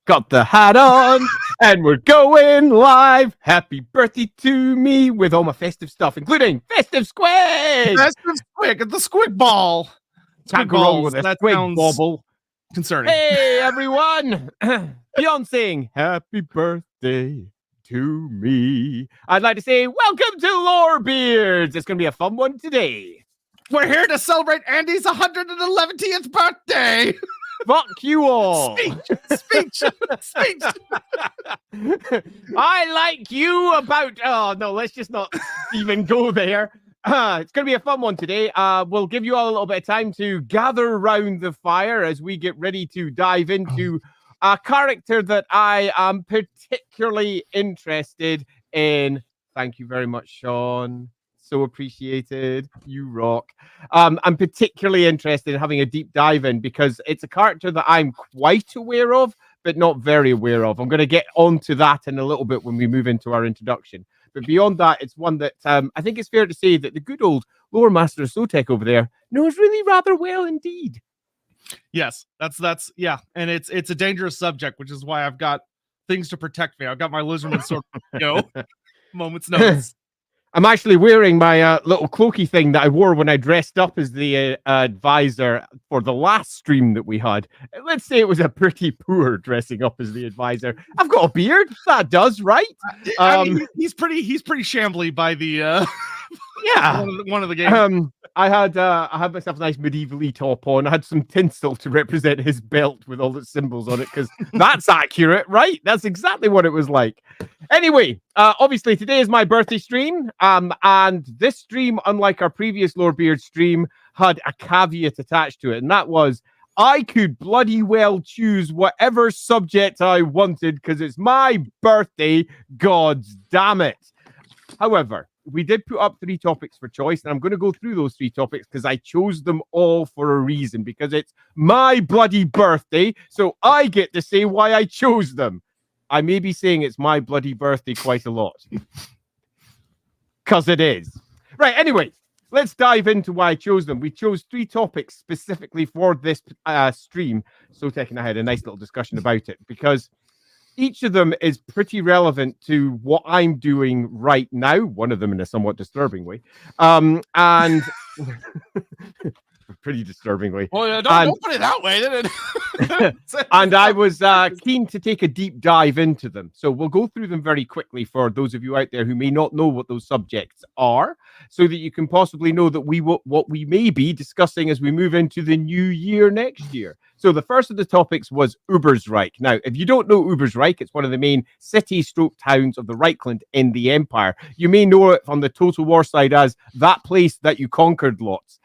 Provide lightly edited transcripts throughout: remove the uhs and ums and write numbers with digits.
Got the hat on, and we're going live. Happy birthday to me with all my festive stuff, including festive squid. Festive squig, the squig ball. Can't go wrong with a That squig sounds bobble. concerning. Hey, everyone. Beyond saying happy birthday to me, I'd like to say welcome to Lore Beards. It's going to be a fun one today. We're here to celebrate Andy's 111th birthday. Fuck you all. Speech. I like you about... Oh, no, let's just not even go there. It's going to be a fun one today. We'll give you all a little bit of time to gather around the fire as we get ready to dive into a character that I am particularly interested in. Thank you very much, Sean. So appreciated. You rock. I'm particularly interested in having a deep dive in because it's a character that I'm quite aware of, but not very aware of. I'm going to get onto that in a little bit when we move into our introduction. But beyond that, it's one that I think it's fair to say that the good old Loremaster of Sotek over there knows really rather well indeed. Yes, that's yeah, and it's a dangerous subject, which is why I've got things to protect me. I've got my lizardman sword. Moment's notice. I'm actually wearing my little cloaky thing that I wore when I dressed up as the advisor for the last stream that we had. Let's say it was a pretty poor dressing up as the advisor. I've got a beard. That does, right? I mean, he's pretty shambly by the yeah one of the games. I had myself a nice medievally top on. I had some tinsel to represent his belt with all the symbols on it because that's accurate, right? That's exactly what it was like. Anyway, obviously today is my birthday stream, and this stream, unlike our previous Lord Beard stream, had a caveat attached to it, and that was I could bloody well choose whatever subject I wanted because it's my birthday. Gods damn it! However, we did put up 3 topics for choice, and I'm going to go through those 3 topics because I chose them all for a reason, because it's my bloody birthday, so I get to say why I chose them. I may be saying it's my bloody birthday quite a lot. Because it is. Right, anyway, let's dive into why I chose them. We chose 3 topics specifically for this stream. Sotek and I had a nice little discussion about it, because each of them is pretty relevant to what I'm doing right now. One of them in a somewhat disturbing way. And pretty disturbingly. Well, yeah, don't put it that way, did it? And I was keen to take a deep dive into them. So we'll go through them very quickly for those of you out there who may not know what those subjects are, so that you can possibly know that what we may be discussing as we move into the new year next year. So the first of the topics was Ubersreich. Now, if you don't know Ubersreich, it's one of the main city-stroke-towns of the Reichland in the Empire. You may know it from the Total War side as that place that you conquered lots.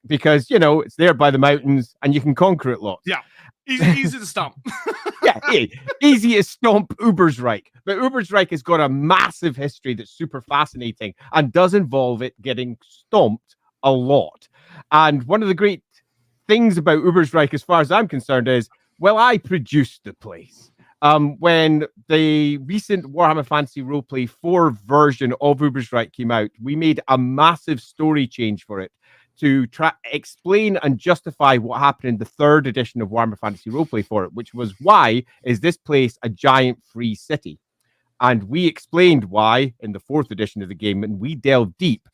Because, you know, it's there by the mountains and you can conquer it lots. Yeah, easy to stomp. Yeah, easy to stomp Ubersreich. But Ubersreich has got a massive history that's super fascinating and does involve it getting stomped a lot. And one of the great things about Ubersreich, as far as I'm concerned, is, well, I produced the place. When the recent Warhammer Fantasy Roleplay 4 version of Ubersreich came out, we made a massive story change for it to explain and justify what happened in the 3rd edition of Warhammer Fantasy Roleplay for it, which was, why is this place a giant free city? And we explained why in the 4th edition of the game, and we delved deep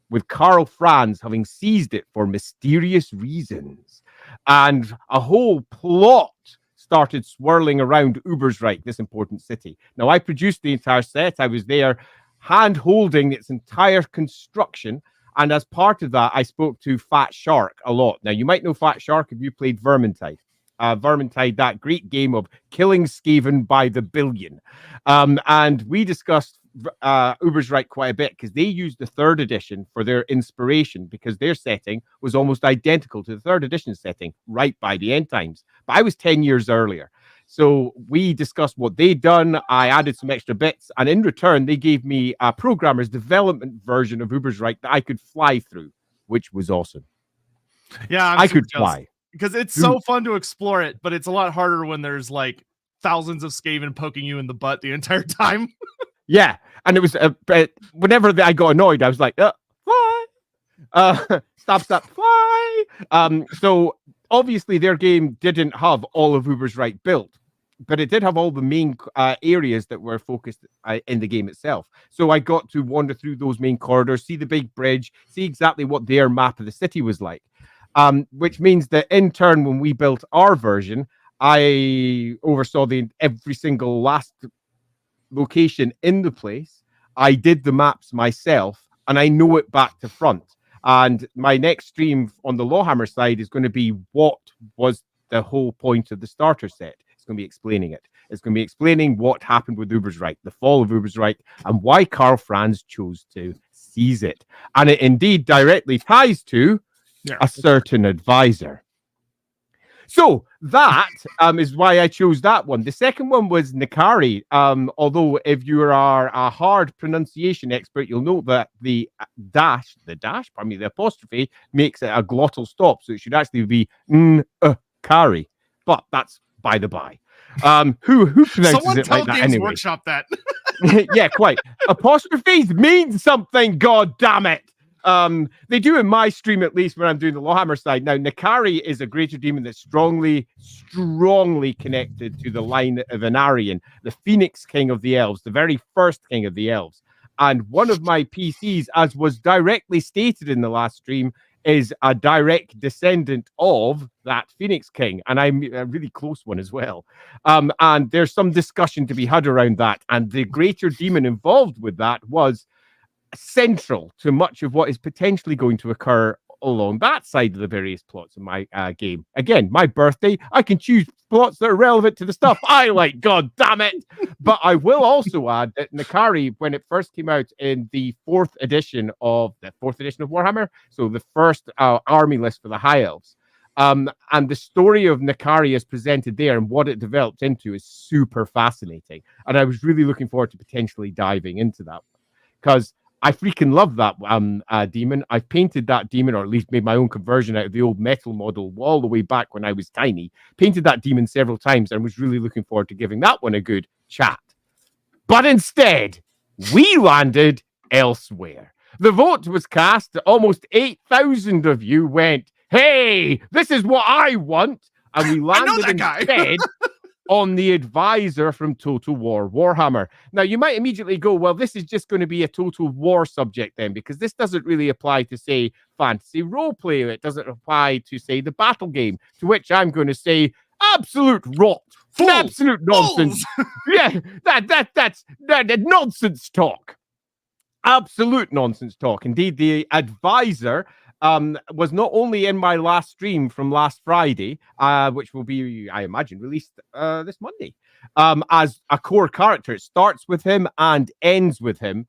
with Karl Franz having seized it for mysterious reasons. And a whole plot started swirling around Ubersreich, this important city. Now, I produced the entire set. I was there hand-holding its entire construction. And as part of that, I spoke to Fat Shark a lot. Now, you might know Fat Shark if you played Vermintide. Vermintide, that great game of killing Skaven by the billion. And we discussed Ubersreich quite a bit because they used the 3rd edition for their inspiration, because their setting was almost identical to the 3rd edition setting right by the end times. But I was 10 years earlier. So we discussed what they'd done. I added some extra bits, and in return, they gave me a programmer's development version of Ubersreich that I could fly through, which was awesome. Yeah, I could fly. Because it's so fun to explore it, but it's a lot harder when there's like thousands of Skaven poking you in the butt the entire time. Yeah, and it was whenever I got annoyed, I was like, fly, stop, fly. So obviously their game didn't have all of Uber's Right built, but it did have all the main areas that were focused in the game itself. So I got to wander through those main corridors, see the big bridge, see exactly what their map of the city was like. Which means that in turn, when we built our version, I oversaw every single last location in the place. I did the maps myself, and I know it back to front. And my next stream on the LAWhammer side is going to be what was the whole point of the starter set. It's going to be explaining it. It's going to be explaining what happened with Uber's Right, the fall of Uber's Right, and why Karl Franz chose to seize it. And it indeed directly ties to a certain advisor. So that is why I chose that one. The second one was Nikari. Although if you are a hard pronunciation expert, you'll know that the apostrophe makes it a glottal stop. So it should actually be Kari. But that's by the by. Who pronounces Someone it like that Games anyway? Workshop that. Yeah, quite. Apostrophes mean something, god damn it. They do in my stream, at least when I'm doing the LAWhammer side. Now, Nikari is a greater demon that's strongly connected to the line of Anarian, the Phoenix King of the Elves, the very first King of the Elves. And one of my PCs, as was directly stated in the last stream, is a direct descendant of that Phoenix King, and I'm a really close one as well. And there's some discussion to be had around that, and the greater demon involved with that was central to much of what is potentially going to occur along that side of the various plots in my game. Again, my birthday, I can choose plots that are relevant to the stuff I like, god damn it. But I will also add that Nikari, when it first came out in the fourth edition of Warhammer, so the first army list for the High Elves, and the story of Nikari is presented there and what it developed into is super fascinating. And I was really looking forward to potentially diving into that one, because I freaking love that demon. I've painted that demon, or at least made my own conversion out of the old metal model all the way back when I was tiny. Painted that demon several times and was really looking forward to giving that one a good chat. But instead, we landed elsewhere. The vote was cast. Almost 8,000 of you went, hey, this is what I want. And we landed instead on the advisor from Total War Warhammer. Now, you might immediately go, well, this is just going to be a Total War subject then, because this doesn't really apply to, say, fantasy roleplay. It doesn't apply to, say, the battle game, to which I'm going to say, absolute rot. Absolute nonsense. Yeah, that's nonsense talk. Absolute nonsense talk. Indeed, the advisor was not only in my last stream from last Friday, which will be, I imagine, released this Monday, as a core character. It starts with him and ends with him.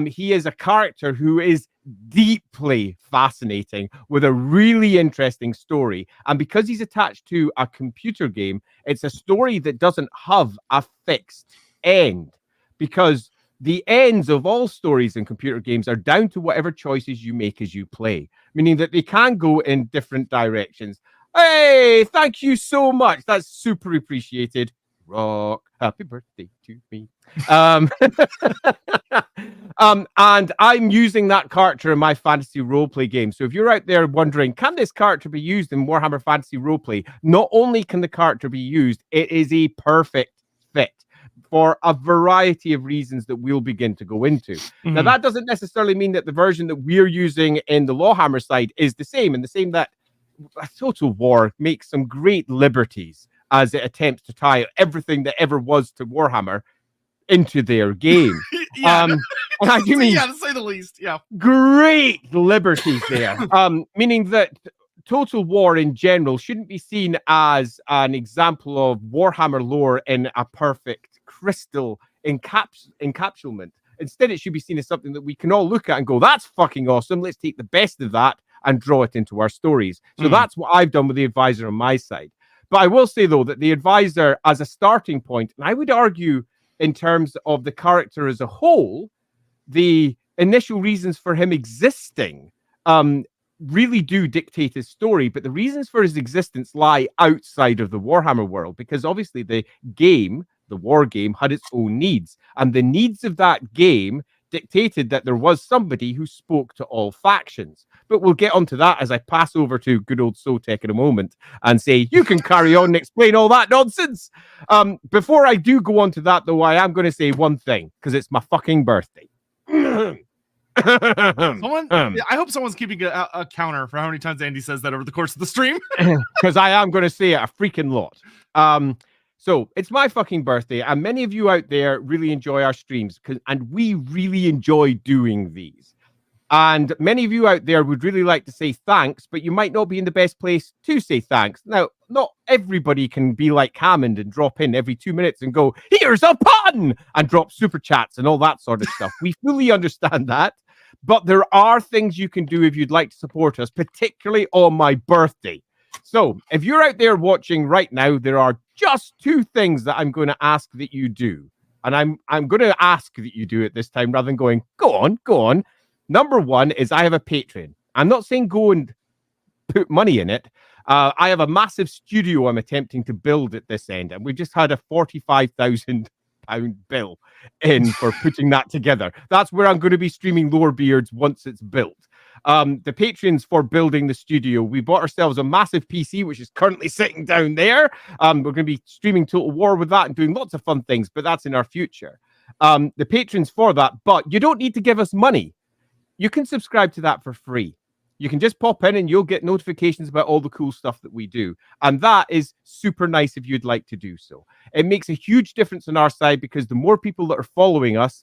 He is a character who is deeply fascinating with a really interesting story. And because he's attached to a computer game, it's a story that doesn't have a fixed end, because the ends of all stories in computer games are down to whatever choices you make as you play, meaning that they can go in different directions. Hey, thank you so much. That's super appreciated. Rock, happy birthday to me. And I'm using that character in my fantasy roleplay game. So if you're out there wondering, can this character be used in Warhammer Fantasy Roleplay? Not only can the character be used, it is a perfect fit for a variety of reasons that we'll begin to go into. Mm-hmm. Now, that doesn't necessarily mean that the version that we're using in the LAWhammer side is the same, and the same that Total War makes some great liberties as it attempts to tie everything that ever was to Warhammer into their game. And I do mean, to say the least, great liberties there. Meaning that Total War in general shouldn't be seen as an example of Warhammer lore in a perfect crystal encapsulment. Instead, it should be seen as something that we can all look at and go, that's fucking awesome. Let's take the best of that and draw it into our stories. So that's what I've done with the advisor on my side. But I will say, though, that the advisor as a starting point, and I would argue in terms of the character as a whole, the initial reasons for him existing really do dictate his story, but the reasons for his existence lie outside of the Warhammer world, because obviously the game, the war game, had its own needs, and the needs of that game dictated that there was somebody who spoke to all factions. but we'll get onto that as I pass over to good old Sotek in a moment and say, you can carry on and explain all that nonsense. Before I do go on to that, though, I am going to say one thing, because it's my fucking birthday. I hope someone's keeping a counter for how many times Andy says that over the course of the stream. Because I am going to say it a freaking lot. So it's my fucking birthday, and many of you out there really enjoy our streams, and we really enjoy doing these. And many of you out there would really like to say thanks, but you might not be in the best place to say thanks. Now, not everybody can be like Hammond and drop in every 2 minutes and go, here's a pun, and drop super chats and all that sort of stuff. We fully understand that. But there are things you can do if you'd like to support us, particularly on my birthday. So if you're out there watching right now, there are just 2 things that I'm going to ask that you do. And I'm going to ask that you do it this time rather than going, go on. Number 1 is I have a Patreon. I'm not saying go and put money in it. I have a massive studio I'm attempting to build at this end. And we've just had a £45,000 bill in for putting that together. That's where I'm going to be streaming Lower Beards once it's built. The patrons for building the studio, we bought ourselves a massive PC, which is currently sitting down there. We're going to be streaming Total War with that and doing lots of fun things, but that's in our future. The patrons for that, but you don't need to give us money. You can subscribe to that for free. You can just pop in and you'll get notifications about all the cool stuff that we do. And that is super nice if you'd like to do so. It makes a huge difference on our side because the more people that are following us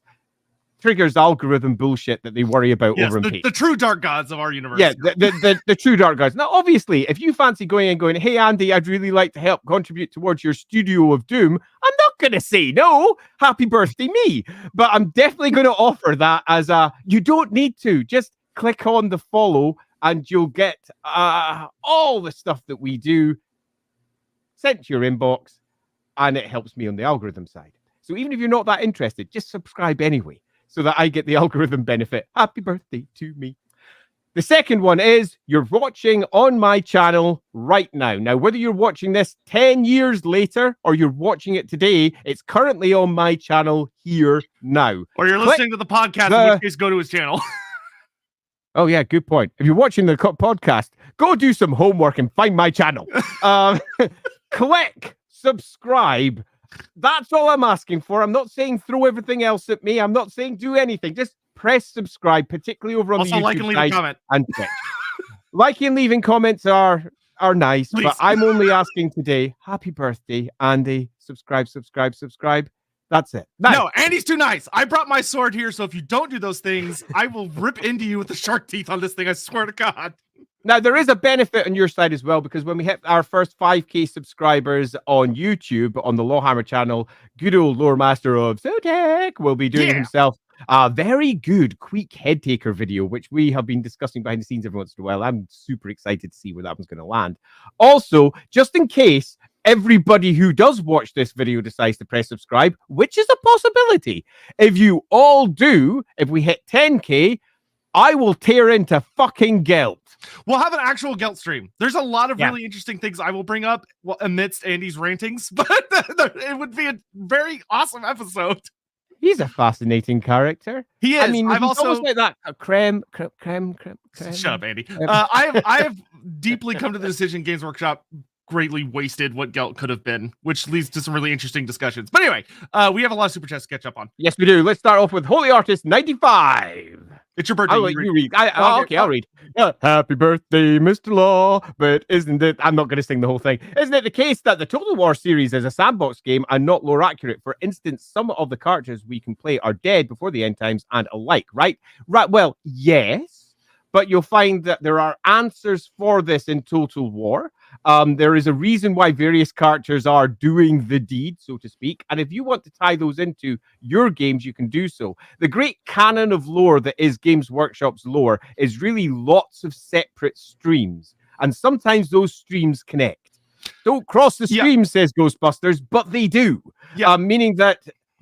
triggers algorithm bullshit that they worry about over in Patreon. The true dark gods of our universe. Yeah, the true dark gods. Now, obviously, if you fancy going and going, hey, Andy, I'd really like to help contribute towards your studio of doom, I'm not going to say no. Happy birthday, me. But I'm definitely going to offer that as you don't need to. Just click on the follow and you'll get all the stuff that we do sent to your inbox, and it helps me on the algorithm side. So even if you're not that interested, just subscribe anyway, so that I get the algorithm benefit. Happy birthday to me. The second one is you're watching on my channel right now. Now, whether you're watching this 10 years later or you're watching it today, it's currently on my channel here now. Or you're listening to the podcast, in which case go to his channel. Oh, yeah, good point. If you're watching the podcast, go do some homework and find my channel. Click subscribe. That's all I'm asking for. I'm not saying throw everything else at me. I'm not saying do anything. Just press subscribe, particularly over on the YouTube like and leave a comment. And Twitch. Liking and leaving comments are nice, please. But I'm only asking today, happy birthday, Andy. Subscribe. That's it. No, Andy's too nice. I brought my sword here, so if you don't do those things, I will rip into you with the shark teeth on this thing. I swear to God. Now, there is a benefit on your side as well, because when we hit our first 5K subscribers on YouTube, on the LAWhammer channel, good old Loremaster of Sotek will be doing himself a very good quick head taker video, which we have been discussing behind the scenes every once in a while. I'm super excited to see where that one's going to land. Also, just in case everybody who does watch this video decides to press subscribe, which is a possibility, if you all do, if we hit 10K, I will tear into fucking Gelt. We'll have an actual Gelt stream. There's a lot of really interesting things I will bring up amidst Andy's rantings, but it would be a very awesome episode. He's a fascinating character. He is. I mean, I've also like that creme. Shut up, Andy. I have deeply come to the decision Games Workshop greatly wasted what Gelt could have been, which leads to some really interesting discussions. But anyway, we have a lot of super chats to catch up on. Yes, we do. Let's start off with Holy Artist 95. It's your birthday. You read. Okay, I'll read. Happy birthday, Mr. Law. But isn't it? I'm not going to sing the whole thing. Isn't it the case that the Total War series is a sandbox game and not lore accurate? For instance, some of the characters we can play are dead before the end times and alike, right? Right. Well, yes. But you'll find that there are answers for this in Total War. There is a reason why various characters are doing the deed, so to speak. And if you want to tie those into your games, you can do so. The great canon of lore that is Games Workshop's lore is really lots of separate streams. And sometimes those streams connect. Don't cross the stream, says Ghostbusters, but they do. Meaning that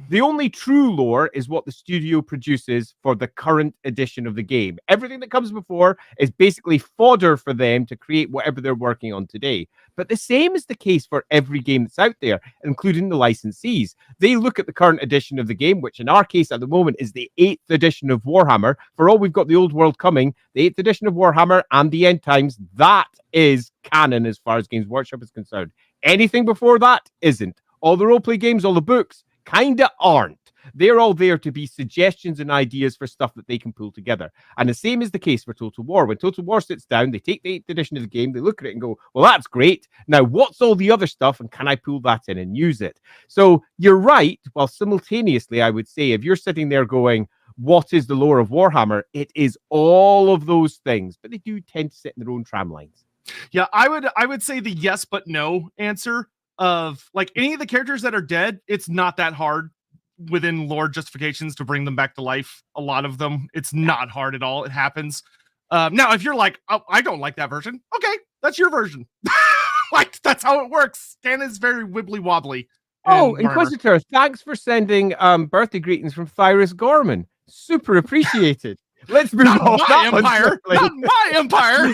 The only true lore is what the studio produces for the current edition of the game. Everything that comes before is basically fodder for them to create whatever they're working on today. But the same is the case for every game that's out there, including the licensees. They look at the current edition of the game, which in our case at the moment is the 8th edition of Warhammer. For all we've got the old world coming, the 8th edition of Warhammer and the End Times, that is canon as far as Games Workshop is concerned. Anything before that isn't. All the roleplay games, all the books, kinda aren't. They're all there to be suggestions and ideas for stuff that they can pull together. And the same is the case for Total War. When Total War sits down, they take the 8th edition of the game, they look at it and go, well, that's great. Now, what's all the other stuff? And can I pull that in and use it? So you're right. While simultaneously, I would say, if you're sitting there going, what is the lore of Warhammer? It is all of those things, but they do tend to sit in their own tram lines. Yeah, I would say the yes but no answer of like any of the characters that are dead. It's not that hard within lore justifications to bring them back to life. A lot of them, it's not hard at all. It happens. Now, if you're like, oh, I don't like that version, okay, that's your version. Like, that's how it works. Canon is very wibbly wobbly. Oh, Inquisitor, thanks for sending birthday greetings from Thyris Gorman. Super appreciated. Let's move on. My empire. Not my empire.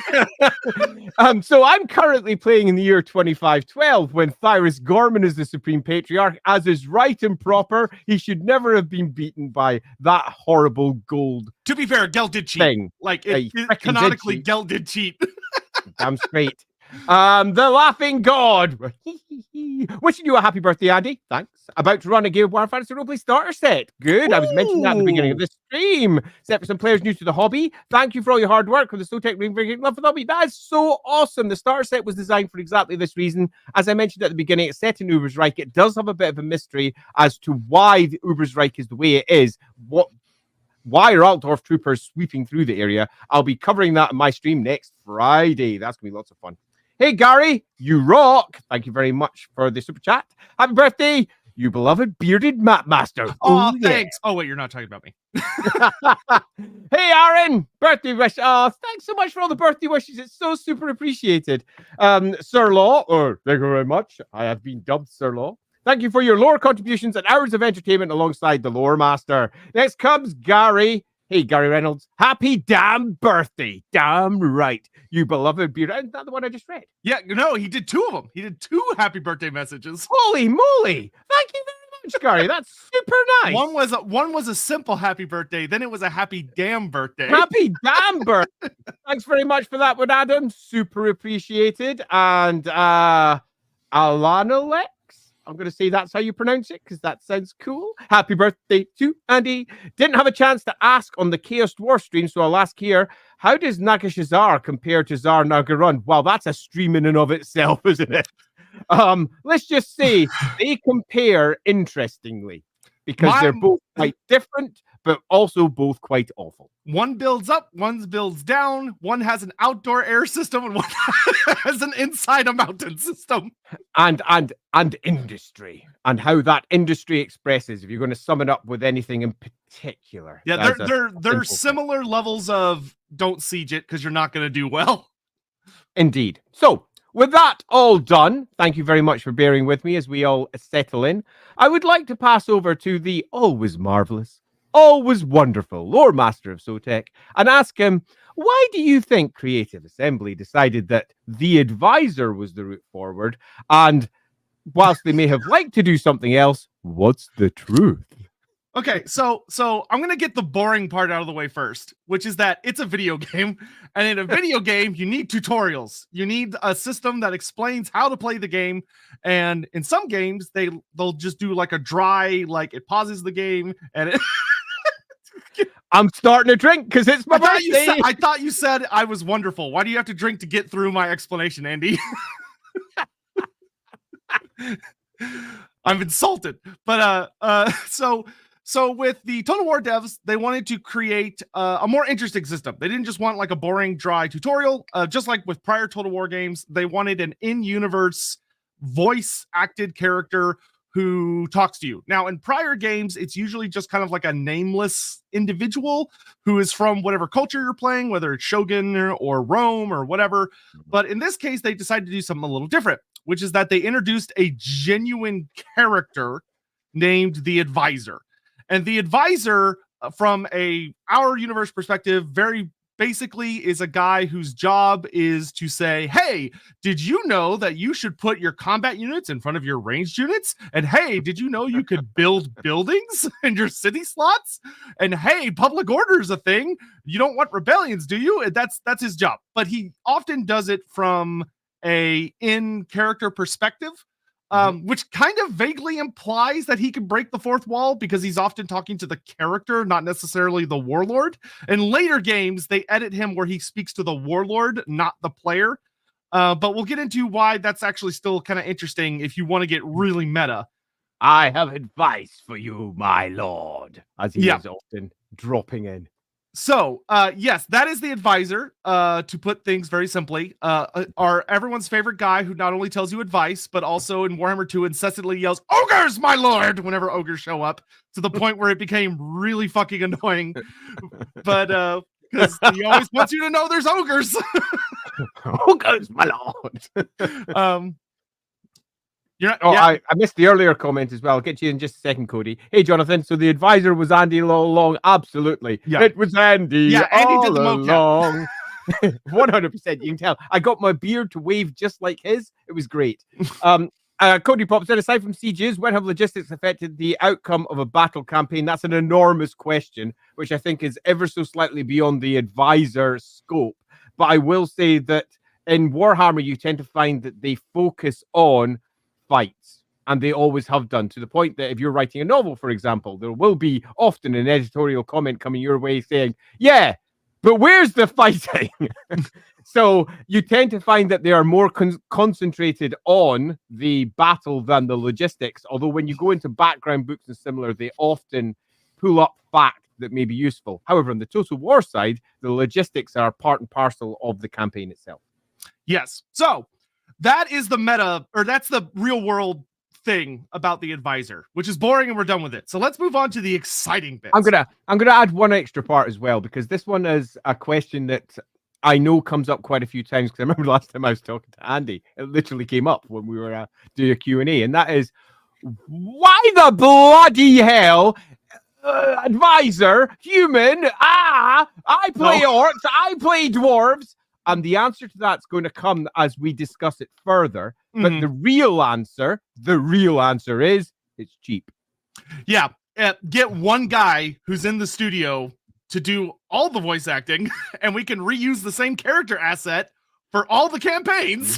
So I'm currently playing in the year 2512 when Thyris Gorman is the Supreme Patriarch, as is right and proper. He should never have been beaten by that horrible gold. To be fair, Gel did cheat. Thing. Like, canonically, Gel did cheat. Damn straight. The Laughing God. Wishing you a happy birthday, Andy. Thanks. About to run a game of Warhammer Fantasy Roleplay starter set. Good. I was mentioning that at the beginning of the stream. Set for some players new to the hobby. Thank you for all your hard work with the Sotek bringing love for the hobby. That is so awesome. The starter set was designed for exactly this reason. As I mentioned at the beginning, it's set in Ubersreich. It does have a bit of a mystery as to why the Ubersreich is the way it is. Why are Altdorf troopers sweeping through the area? I'll be covering that in my stream next Friday. That's going to be lots of fun. Hey, Gary, you rock. Thank you very much for the super chat. Happy birthday, you beloved bearded map master. Oh, thanks. Yeah. Oh, wait, you're not talking about me. Hey, Aaron, birthday wish. Oh, thanks so much for all the birthday wishes. It's so super appreciated. Sir Law, thank you very much. I have been dubbed Sir Law. Thank you for your lore contributions and hours of entertainment alongside the Loremaster. Next comes Gary. Hey, Gary Reynolds, happy damn birthday. Damn right. You beloved beard. Isn't that the one I just read? Yeah, no, he did 2 of them. He did 2 happy birthday messages. Holy moly. Thank you very much, Gary. That's super nice. One was a simple happy birthday. Then it was a happy damn birthday. Happy damn birthday. Thanks very much for that one, Adam. Super appreciated. And Alana Lex. I'm going to say that's how you pronounce it because that sounds cool. Happy birthday to Andy. Didn't have a chance to ask on the Chaos Dwarf stream, so I'll ask here. How does Nagashazar compare to Tsar Nagarun? Well, that's a stream in and of itself, isn't it? Let's just say they compare interestingly because they're both quite different, but also both quite awful. One builds up, one builds down, one has an outdoor air system, and one has an inside a mountain system. And industry, and how that industry expresses, if you're going to sum it up with anything in particular. Yeah, they're similar levels of don't siege it because you're not going to do well. Indeed. So, with that all done, thank you very much for bearing with me as we all settle in. I would like to pass over to the always marvelous, always wonderful Loremaster of Sotek and ask him, why do you think Creative Assembly decided that The Advisor was the route forward? And whilst they may have liked to do something else, what's the truth? Okay, so I'm going to get the boring part out of the way first, which is that it's a video game. And in a video game, you need tutorials. You need a system that explains how to play the game. And in some games, they'll just do like a dry, like it pauses the game and it... I'm starting to drink because it's my birthday. I thought you said I was wonderful. Why do you have to drink to get through my explanation, Andy? I'm insulted. But so with the Total War devs, they wanted to create a more interesting system. They didn't just want like a boring, dry tutorial. Just like with prior Total War games, they wanted an in-universe voice-acted character who talks to you. Now, in prior games, it's usually just kind of like a nameless individual who is from whatever culture you're playing, whether it's Shogun or Rome or whatever. But in this case, they decided to do something a little different, which is that they introduced a genuine character named the Advisor. And the Advisor, from our universe perspective, very basically is a guy whose job is to say, hey, did you know that you should put your combat units in front of your ranged units? And hey, did you know you could build buildings in your city slots? And hey, public order is a thing. You don't want rebellions, do you? And that's his job. But he often does it from a in-character perspective. Which kind of vaguely implies that he can break the fourth wall because he's often talking to the character, not necessarily the warlord. In later games, they edit him where he speaks to the warlord, not the player. But we'll get into why that's actually still kind of interesting if you want to get really meta. I have advice for you, my lord, as he is often dropping in. So, yes, that is the Advisor, to put things very simply. Our everyone's favorite guy who not only tells you advice, but also in Warhammer 2 incessantly yells, "Ogres, my lord!" whenever ogres show up, to the point where it became really fucking annoying. But, because he always wants you to know there's ogres. Ogres, my lord. I missed the earlier comment as well. I'll get you in just a second, Cody. Hey, Jonathan. So the Advisor was Andy all along. Absolutely. Yeah. It was Andy. Yeah, Andy all did the along. 100%. You can tell. I got my beard to wave just like his. It was great. Cody pops in. Aside from sieges, when have logistics affected the outcome of a battle campaign? That's an enormous question, which I think is ever so slightly beyond the Advisor scope. But I will say that in Warhammer, you tend to find that they focus on fights, and they always have done, to the point that if you're writing a novel, for example, there will be often an editorial comment coming your way saying, yeah, but where's the fighting? So you tend to find that they are more concentrated on the battle than the logistics, although when you go into background books and similar, they often pull up facts that may be useful. However, on the Total War side, the logistics are part and parcel of the campaign itself. Yes. So that is the meta, or that's the real world thing about the Advisor, which is boring and we're done with it. So let's move on to the exciting bits. I'm gonna add one extra part as well, because this one is a question that I know comes up quite a few times, because I remember last time I was talking to Andy, it literally came up when we were doing a Q&A, and that is, why the bloody hell Advisor, human, I play orcs, I play dwarves. And the answer to that's going to come as we discuss it further. But the real answer is it's cheap. Yeah. Get one guy who's in the studio to do all the voice acting, and we can reuse the same character asset for all the campaigns.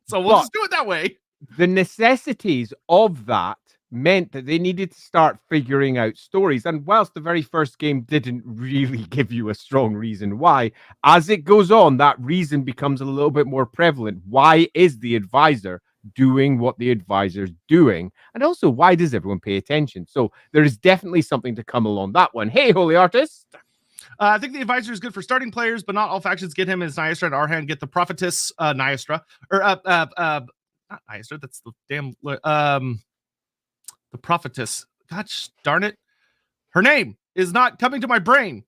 So we'll just do it that way. The necessities of that meant that they needed to start figuring out stories. And whilst the very first game didn't really give you a strong reason why, as it goes on, that reason becomes a little bit more prevalent. Why is the Advisor doing what the Advisor's doing? And also, why does everyone pay attention? So there is definitely something to come along that one. Hey, Holy Artist. I think the Advisor is good for starting players, but not all factions get him as Niastra and Arhan get the Prophetess Niastra. Or, not Niastra, that's the damn... the Prophetess. Gosh darn it. Her name is not coming to my brain.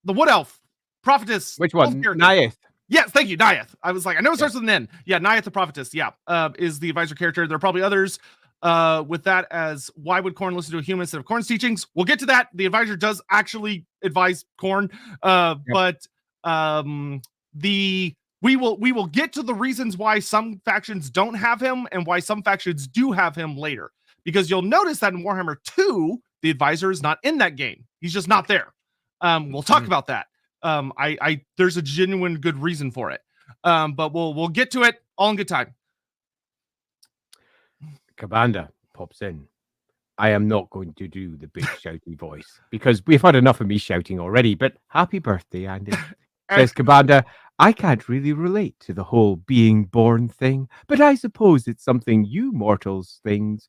The Wood Elf. Prophetess. Which one? Naiath. Yes, thank you, Naiath. I was like, I know it starts with an N. Yeah, Naiath the Prophetess. Yeah, is the Advisor character. There are probably others with that as, why would Khorne listen to a human instead of Khorne's teachings? We'll get to that. The Advisor does actually advise Khorne. But we will get to the reasons why some factions don't have him and why some factions do have him later. Because you'll notice that in Warhammer 2, the Advisor is not in that game. He's just not there. We'll talk about that. There's a genuine good reason for it. But we'll get to it all in good time. Cabanda pops in. I am not going to do the big shouty voice because we've had enough of me shouting already. But happy birthday, Andy. Says Cabanda, I can't really relate to the whole being born thing, but I suppose it's something you mortals things,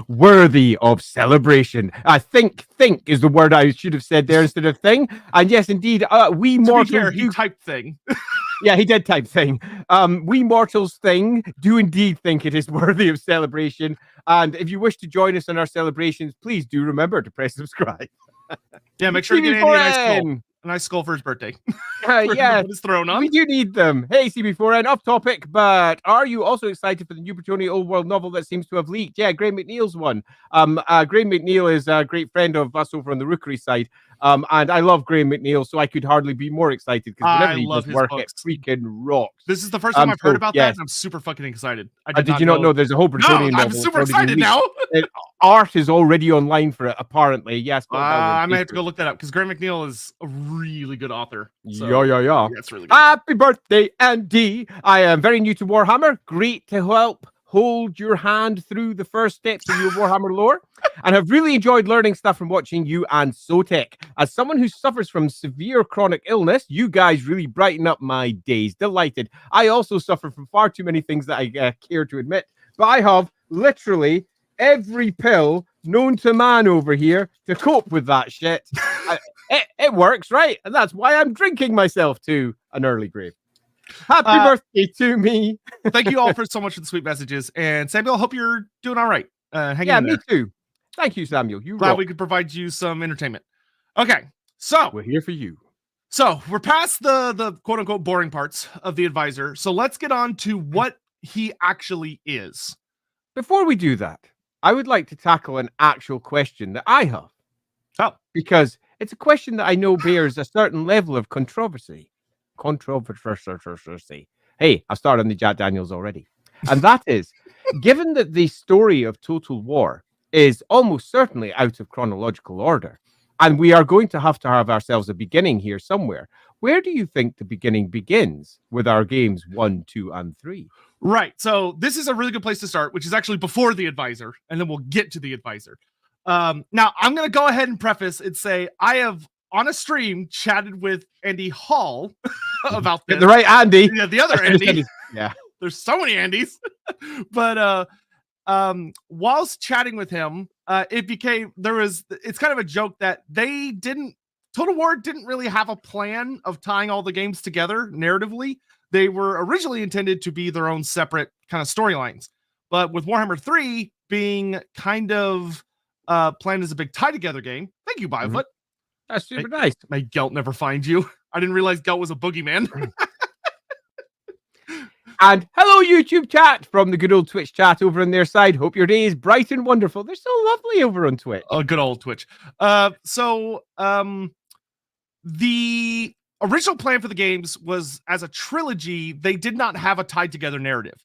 worthy of celebration. I think is the word I should have said there instead of thing. And yes, indeed, we mortals he typed thing. Yeah, he did type thing. We mortals thing do indeed think it is worthy of celebration. And if you wish to join us in our celebrations, please do remember to press subscribe. Yeah, make sure you get Andy a nice goal. nice skull for his birthday. Yeah, his throne on. we do need them. Hey, CB4N, off topic, but are you also excited for the new Bretonnia Old World novel that seems to have leaked? Yeah, Graham McNeil's one. Graham McNeil is a great friend of us over on the Rookery side. And I love Graham McNeil, so I could hardly be more excited because whenever he does work, it freaking rocks. This is the first time I've heard about that, and I'm super fucking excited. Did you not know there's a whole Bretonian novel? I'm super excited now. Art is already online for it, apparently. Yes, I might have to go look that up because Graham McNeil is a really good author. So, yeah. That's really good. Happy birthday, Andy. I am very new to Warhammer. Great to help hold your hand through the first steps of your Warhammer lore, and have really enjoyed learning stuff from watching you and Sotek. As someone who suffers from severe chronic illness, you guys really brighten up my days. Delighted. I also suffer from far too many things that I care to admit, but I have literally every pill known to man over here to cope with that shit. It works, right? And that's why I'm drinking myself to an early grave. Happy birthday to me. Thank you all for so much for the sweet messages. And Samuel, I hope you're doing all right. Hanging in there. Me too. Thank you, Samuel. Glad we could provide you some entertainment. Okay, so we're here for you. So we're past the quote unquote boring parts of the advisor. So let's get on to what he actually is. Before we do that, I would like to tackle an actual question that I have. Oh, because it's a question that I know bears a certain level of controversy. Hey, I've started on the Jack Daniels already. And that is, given that the story of Total War is almost certainly out of chronological order, and we are going to have ourselves a beginning here somewhere, where do you think the beginning begins with our games 1, 2, and 3? Right. So this is a really good place to start, which is actually before the advisor, and then we'll get to the advisor. Now, I'm going to go ahead and preface and say I have, on a stream, chatted with Andy Hall about this. The right Andy. Yeah, the other Andy. Yeah. There's so many Andys. But whilst chatting with him, it's kind of a joke that Total War didn't really have a plan of tying all the games together narratively. They were originally intended to be their own separate kind of storylines. But with Warhammer 3 being kind of planned as a big tie-together game. Thank you, Biofoot. Mm-hmm. That's super nice. May Gelt never find you. I didn't realize Gelt was a boogeyman. And hello, YouTube chat from the good old Twitch chat over on their side. Hope your day is bright and wonderful. They're so lovely over on Twitch. Oh, good old Twitch. The original plan for the games was as a trilogy. They did not have a tied together narrative.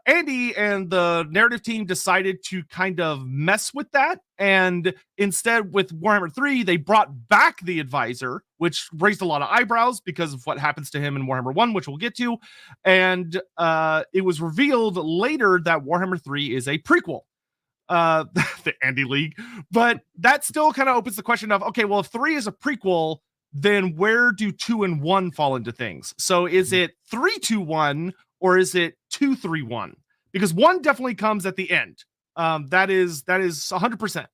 Andy and the narrative team decided to kind of mess with that. And instead, with Warhammer 3, they brought back the advisor, which raised a lot of eyebrows because of what happens to him in Warhammer 1, which we'll get to. And it was revealed later that Warhammer 3 is a prequel. The Andy League. But that still kind of opens the question of, okay, well, if 3 is a prequel, then where do 2 and 1 fall into things? So is it 3, 2, 1? Or is it 2, 3, 1? Because 1 definitely comes at the end. That is 100%.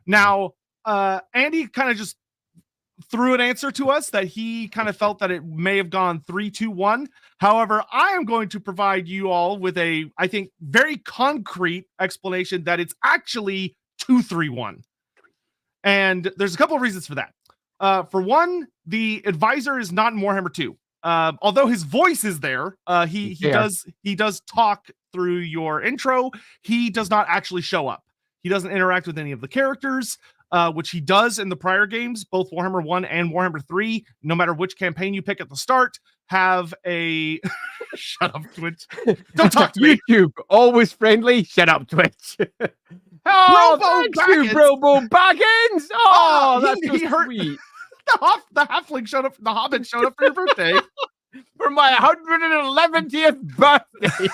Now, Andy kind of just threw an answer to us that he kind of felt that it may have gone 3, 2, 1. However, I am going to provide you all with a, I think, very concrete explanation that it's actually 2, 3, 1. And there's a couple of reasons for that. For one, the advisor is not in Warhammer 2. Although his voice is there, he does talk through your intro. He does not actually show up. He doesn't interact with any of the characters, which he does in the prior games, both Warhammer 1 and Warhammer 3. No matter which campaign you pick at the start, have a shut up, Twitch. Don't talk to me. YouTube, always friendly. Shut up, Twitch. Oh, thank you, Brobo Baggins. Oh, that's so sweet. The halfling showed up. The hobbit showed up for your birthday. For my 111th birthday.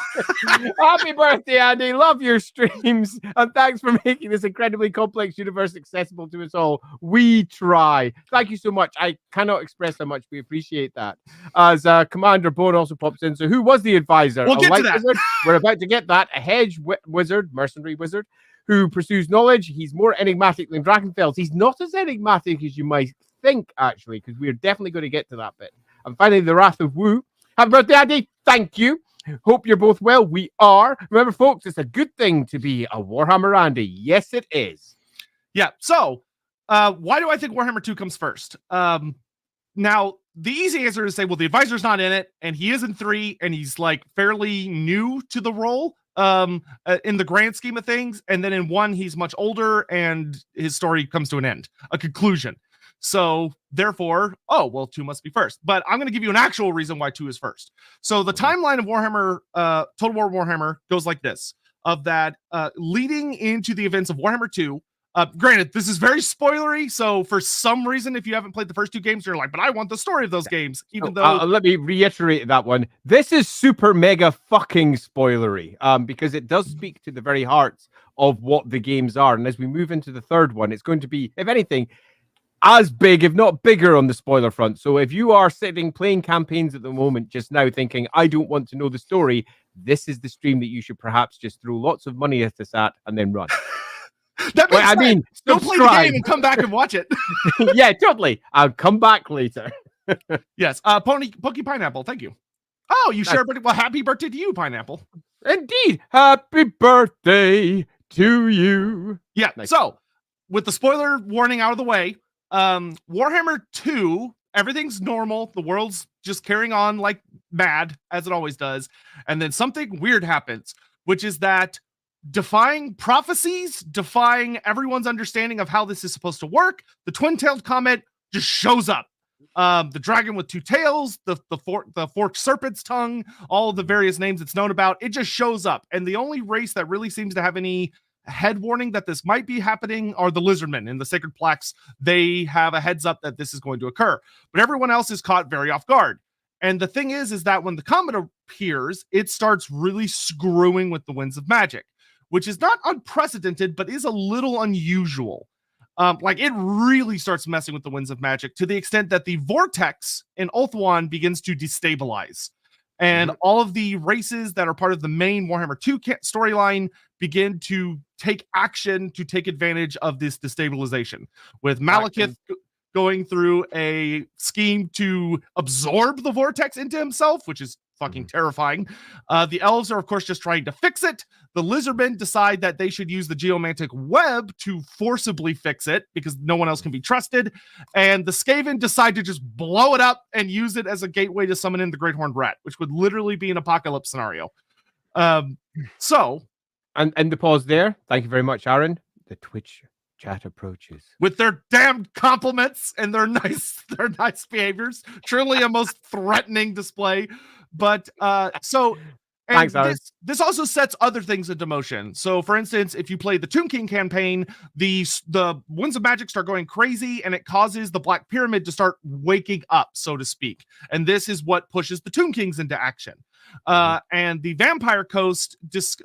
Happy birthday, Andy. Love your streams. And thanks for making this incredibly complex universe accessible to us all. We try. Thank you so much. I cannot express how much we appreciate that. As Commander Bone also pops in. So who was the advisor? We'll get to that. Wizard? We're about to get that. A hedge wizard, mercenary wizard, who pursues knowledge. He's more enigmatic than Drakenfeld. He's not as enigmatic as you might think, actually, because we're definitely going to get to that bit. And finally, the Wrath of Wu. Happy birthday, Andy. Thank you. Hope you're both well. We are. Remember, folks, it's a good thing to be a Warhammer Andy. Yes, it is. Yeah. So, why do I think Warhammer 2 comes first? Now, the easy answer is to say, well, the advisor's not in it, and he is in 3, and he's like fairly new to the role in the grand scheme of things. And then in 1, he's much older, and his story comes to an end, a conclusion. So therefore, 2 must be first. But I'm going to give you an actual reason why 2 is first. So the timeline of Warhammer, Total War Warhammer goes like this: of that leading into the events of Warhammer 2. Granted, this is very spoilery, so for some reason, if you haven't played the first 2 games, you're like, but I want the story of those games, even though... let me reiterate that one. This is super mega fucking spoilery, because it does speak to the very hearts of what the games are, and as we move into the third one, it's going to be, if anything, as big, if not bigger, on the spoiler front. So if you are sitting playing campaigns at the moment just now thinking, I don't want to know the story, this is the stream that you should perhaps just throw lots of money at this at and then run. That makes sense. Don't play the game and come back and watch it. Yeah, totally. I'll come back later. Yes. Pokey Pineapple, thank you. Oh, you share a birthday. Well, happy birthday to you, Pineapple. Indeed. Happy birthday to you. Yeah. Nice. So, with the spoiler warning out of the way, Warhammer 2, everything's normal. The world's just carrying on like mad, as it always does. And then something weird happens, which is that defying prophecies, defying everyone's understanding of how this is supposed to work, the twin-tailed comet just shows up. The dragon with 2 tails, the forked serpent's tongue, all of the various names it's known about, it just shows up. And the only race that really seems to have any head warning that this might be happening are the lizardmen in the sacred plaques. They have a heads up that this is going to occur, but everyone else is caught very off guard. And the thing is that when the comet appears, it starts really screwing with the winds of magic, which is not unprecedented, but is a little unusual. Like, it really starts messing with the winds of magic to the extent that the vortex in Ulthuan begins to destabilize. And all of the races that are part of the main Warhammer 2 storyline begin to take action to take advantage of this destabilization. With Malekith going through a scheme to absorb the vortex into himself, which is fucking terrifying. The elves are, of course, just trying to fix it. The lizardmen decide that they should use the geomantic web to forcibly fix it because no one else can be trusted. And the Skaven decide to just blow it up and use it as a gateway to summon in the Great Horned Rat, which would literally be an apocalypse scenario. And the pause there. Thank you very much, Aaron. The Twitch chat approaches with their damn compliments and their nice behaviors. Truly a most threatening display. But thanks, this also sets other things into motion. So, for instance, if you play the Tomb King campaign, the winds of magic start going crazy, and it causes the Black Pyramid to start waking up, so to speak. And this is what pushes the Tomb Kings into action. And the Vampire Coast,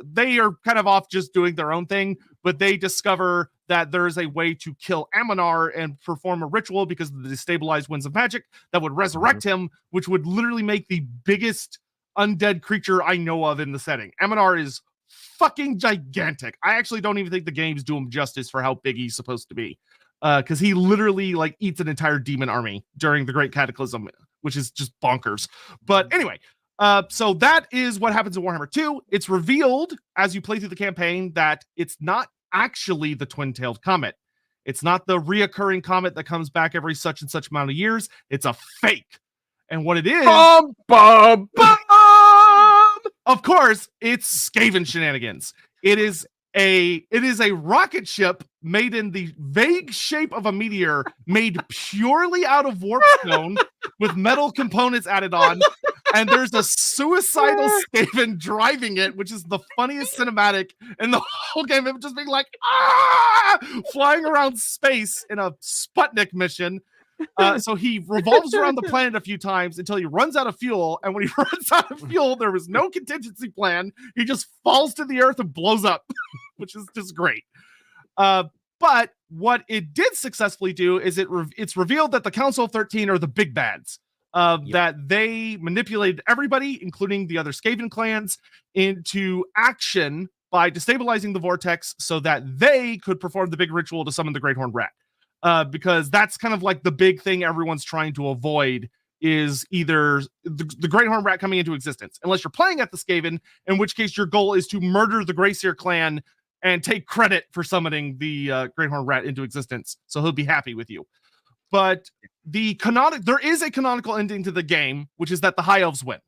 they are kind of off just doing their own thing, but they discover that there is a way to kill Aminar and perform a ritual because of the destabilized winds of magic that would resurrect him, which would literally make the biggest undead creature I know of in the setting. Aminar is fucking gigantic. I actually don't even think the games do him justice for how big he's supposed to be, because he literally like eats an entire demon army during the Great Cataclysm, which is just bonkers. But anyway, so that is what happens in Warhammer 2. It's revealed as you play through the campaign that it's not actually the twin-tailed comet. It's not the reoccurring comet that comes back every such and such amount of years. It's a fake. And what it is... Of course, it's Skaven shenanigans. It is a rocket ship made in the vague shape of a meteor, made purely out of warp stone with metal components added on. And there's a suicidal Skaven driving it, which is the funniest cinematic in the whole game. Of just being like, flying around space in a Sputnik mission. So he revolves around the planet a few times until he runs out of fuel. And when he runs out of fuel, there was no contingency plan. He just falls to the earth and blows up, which is just great. But what it did successfully do is it's revealed that the Council of 13 are the big bads. That they manipulated everybody, including the other Skaven clans, into action by destabilizing the vortex so that they could perform the big ritual to summon the Great Horned Rat. Because that's kind of like the big thing everyone's trying to avoid is either the Great Horned Rat coming into existence, unless you're playing at the Skaven, in which case your goal is to murder the Greyseer clan and take credit for summoning the Great Horned Rat into existence. So he'll be happy with you. But there is a canonical ending to the game, which is that the High Elves win.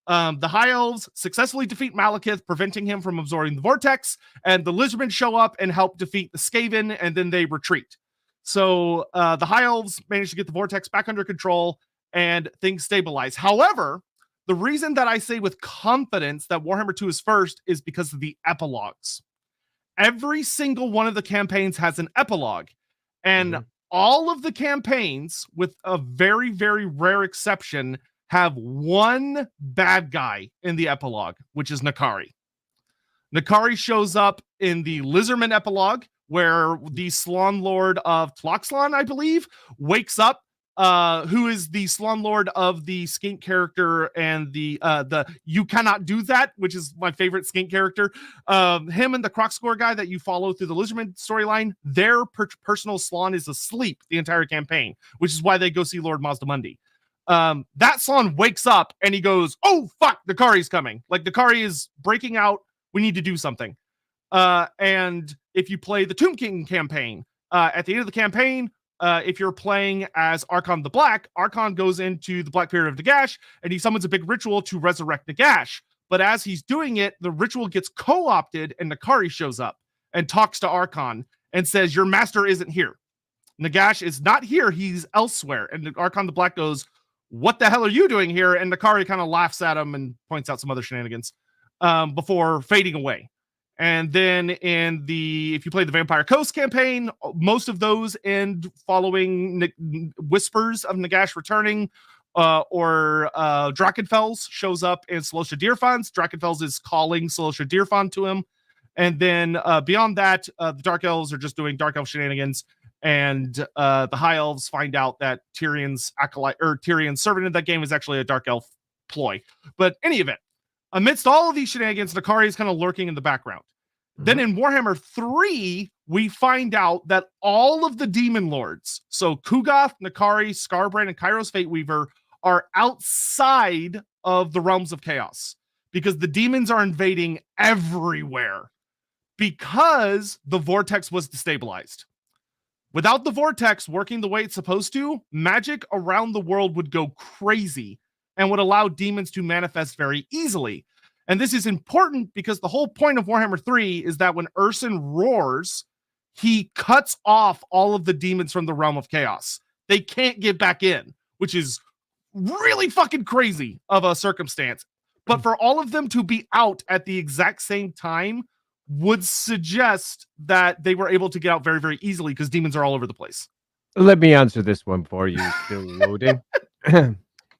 The High Elves successfully defeat Malekith, preventing him from absorbing the Vortex, and the Lizardmen show up and help defeat the Skaven, and then they retreat. So the High Elves manage to get the Vortex back under control, and things stabilize. However, the reason that I say with confidence that Warhammer 2 is first is because of the epilogues. Every single one of the campaigns has an epilogue, and all of the campaigns, with a very, very rare exception, have one bad guy in the epilogue, which is Nakari. Nakari shows up in the Lizardman epilogue, where the Slon Lord of Tloxlon, I believe, wakes up, who is the Slon Lord of the Skink character and the You Cannot Do That, which is my favorite Skink character. Him and the Crocscore guy that you follow through the Lizardman storyline, their personal Slon is asleep the entire campaign, which is why they go see Lord Mazdamundi. That Slon wakes up and he goes, "Oh fuck, Nakari's coming. Like, Nakari is breaking out. We need to do something." And if you play the Tomb King campaign, at the end of the campaign, if you're playing as Archon the Black, Archon goes into the Black Period of Nagash, and he summons a big ritual to resurrect Nagash. But as he's doing it, the ritual gets co-opted, and Nakari shows up and talks to Archon and says, "Your master isn't here. Nagash is not here. He's elsewhere." And Archon the Black goes, "What the hell are you doing here?" And Nakari kind of laughs at him and points out some other shenanigans before fading away. And then if you play the Vampire Coast campaign, most of those end following whispers of Nagash returning, or Drakenfels shows up in Celostia Deerfans. Drakenfels is calling Celostia Deerfan to him. And then beyond that, the Dark Elves are just doing Dark Elf shenanigans. And the High Elves find out that Tyrion's acolyte, or Tyrion's servant in that game, is actually a Dark Elf ploy. But any event, amidst all of these shenanigans, Nakari is kind of lurking in the background. Then in Warhammer 3, we find out that all of the demon lords, so Kugoth, Nakari, Skarbrand, and Kairos Fateweaver, are outside of the realms of chaos because the demons are invading everywhere because the Vortex was destabilized. Without the Vortex working the way it's supposed to, magic around the world would go crazy and would allow demons to manifest very easily. And this is important because the whole point of Warhammer 3 is that when Urson roars, he cuts off all of the demons from the realm of chaos. They can't get back in, which is really fucking crazy of a circumstance. But for all of them to be out at the exact same time would suggest that they were able to get out very, very easily because demons are all over the place. Let me answer this one for you, still loading.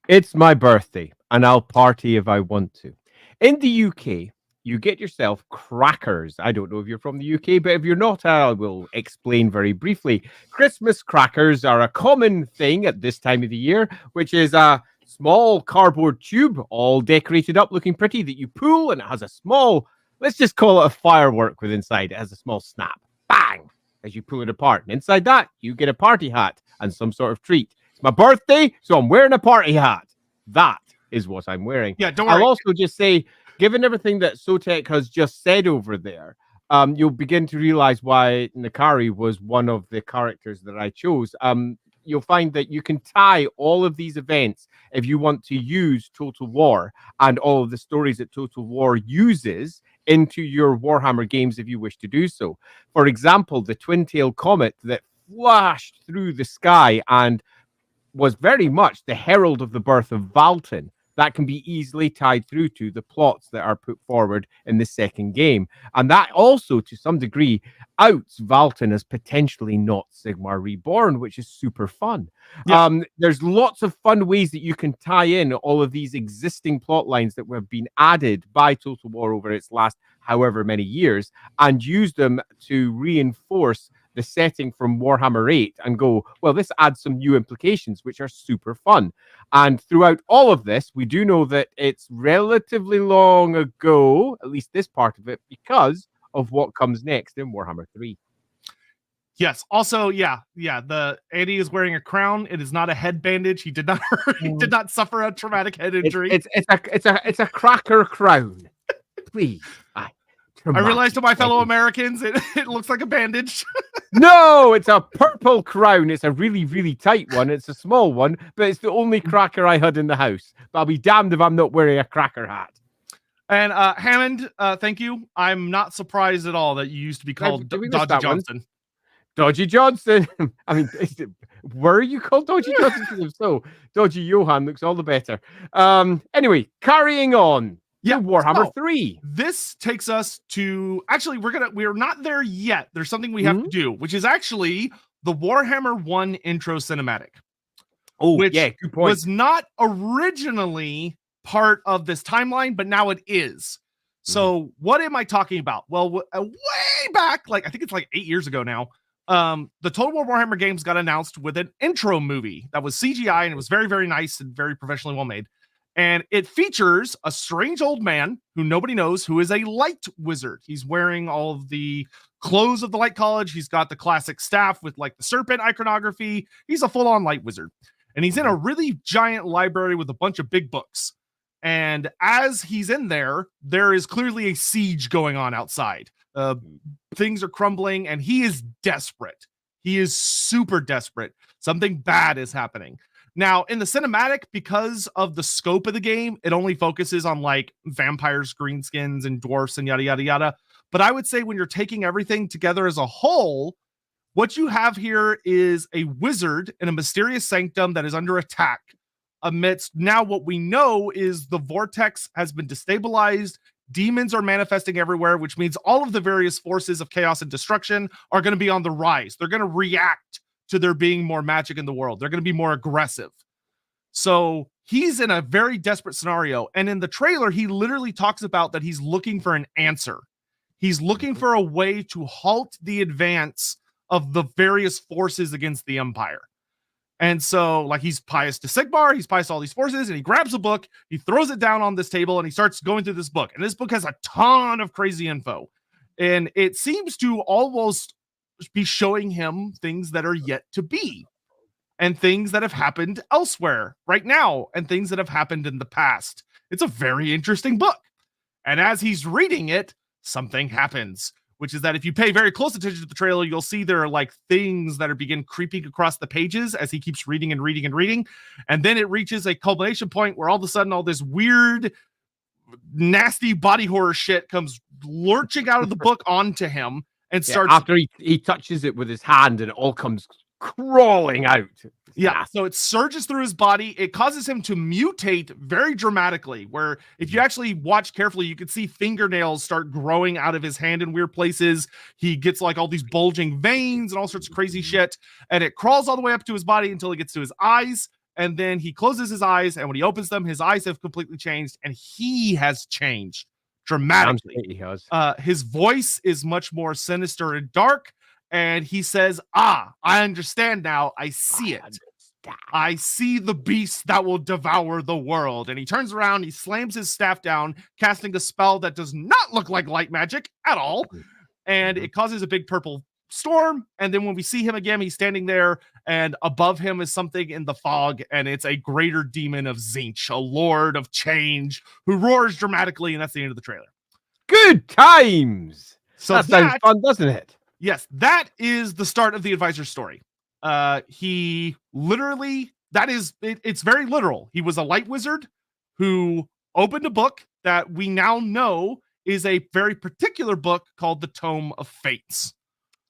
It's my birthday, and I'll party if I want to. In the UK, you get yourself crackers. I don't know if you're from the UK, but if you're not, I will explain very briefly. Christmas crackers are a common thing at this time of the year, which is a small cardboard tube, all decorated up, looking pretty, that you pull, and it has a small, let's just call it a firework with inside. It has a small snap. Bang! As you pull it apart. And inside that, you get a party hat and some sort of treat. It's my birthday, so I'm wearing a party hat. That is what I'm wearing. Yeah, don't worry. I'll also just say, given everything that Sotek has just said over there, you'll begin to realize why Nakari was one of the characters that I chose. You'll find that you can tie all of these events if you want to use Total War and all of the stories that Total War uses into your Warhammer games if you wish to do so. For example, the twin-tailed comet that flashed through the sky and was very much the herald of the birth of Valten. That can be easily tied through to the plots that are put forward in the second game. And that also, to some degree, outs Valten as potentially not Sigmar Reborn, which is super fun. Yeah. There's lots of fun ways that you can tie in all of these existing plot lines that have been added by Total War over its last however many years and use them to reinforce the setting from Warhammer 8 and go, well, this adds some new implications, which are super fun. And throughout all of this, we do know that it's relatively long ago, at least this part of it, because of what comes next in Warhammer 3. Yes. Also, the Andy is wearing a crown. It is not a head bandage. He did not he did not suffer a traumatic head injury. It's a cracker crown. Please. I realized to my fellow Americans, it looks like a bandage. No, it's a purple crown. It's a really, really tight one. It's a small one, but it's the only cracker I had in the house. But I'll be damned if I'm not wearing a cracker hat. And Hammond, thank you. I'm not surprised at all that you used to be called Dodgy Johnson. Dodgy Johnson. I mean, were you called Dodgy Johnson? Because if so, Dodgy Johan looks all the better. Anyway, carrying on. Yeah, Warhammer 3. This takes us to actually we're not there yet. There's something we have to do, which is actually the Warhammer 1 intro cinematic. Oh, which yeah, good point. Was not originally part of this timeline, but now it is. So what am I talking about? Well, way back, like I think it's like 8 years ago now, the Total War Warhammer games got announced with an intro movie that was CGI, and it was very, very nice and very professionally well made. And it features a strange old man who nobody knows, who is a light wizard. He's wearing all of the clothes of the Light College. He's got the classic staff with like the serpent iconography. He's a full-on light wizard. And he's in a really giant library with a bunch of big books. And as he's in there, there is clearly a siege going on outside. Things are crumbling, and he is desperate. He is super desperate. Something bad is happening. Now, in the cinematic, because of the scope of the game, it only focuses on like vampires, greenskins, and dwarfs, and yada, yada, yada. But I would say when you're taking everything together as a whole, what you have here is a wizard in a mysterious sanctum that is under attack amidst now what we know is the vortex has been destabilized. Demons are manifesting everywhere, which means all of the various forces of chaos and destruction are going to be on the rise. They're going to react to there being more magic in the world. They're going to be more aggressive. So he's in a very desperate scenario. And in the trailer, he literally talks about that he's looking for an answer. He's looking for a way to halt the advance of the various forces against the Empire. And so, like, he's pious to Sigmar, he's pious to all these forces, and he grabs a book, he throws it down on this table, and he starts going through this book. And this book has a ton of crazy info. And it seems to almost be showing him things that are yet to be, and things that have happened elsewhere right now, and things that have happened in the past. It's a very interesting book. And as he's reading it, something happens, which is that if you pay very close attention to the trailer, you'll see there are like things that are begin creeping across the pages as he keeps reading and reading and reading. And then it reaches a culmination point where all of a sudden all this weird, nasty body horror shit comes lurching out of the book onto him and starts... After he touches it with his hand and it all comes crawling out. Yeah, so it surges through his body. It causes him to mutate very dramatically, where if you actually watch carefully, you can see fingernails start growing out of his hand in weird places. He gets like all these bulging veins and all sorts of crazy shit, and it crawls all the way up to his body until it gets to his eyes, and then he closes his eyes, and when he opens them, his eyes have completely changed, and he has changed dramatically. He has. His voice is much more sinister and dark. And he says, I understand now. I see it. I see the beast that will devour the world. And he turns around, he slams his staff down, casting a spell that does not look like light magic at all. And it causes a big purple storm. And then when we see him again, he's standing there, and above him is something in the fog. And it's a greater demon of Tzeentch, a lord of change, who roars dramatically. And that's the end of the trailer. Good times. So that sounds fun, doesn't it? Yes, that is the start of the advisor's story. He literally, it's very literal. He was a light wizard who opened a book that we now know is a very particular book called the Tome of Fates.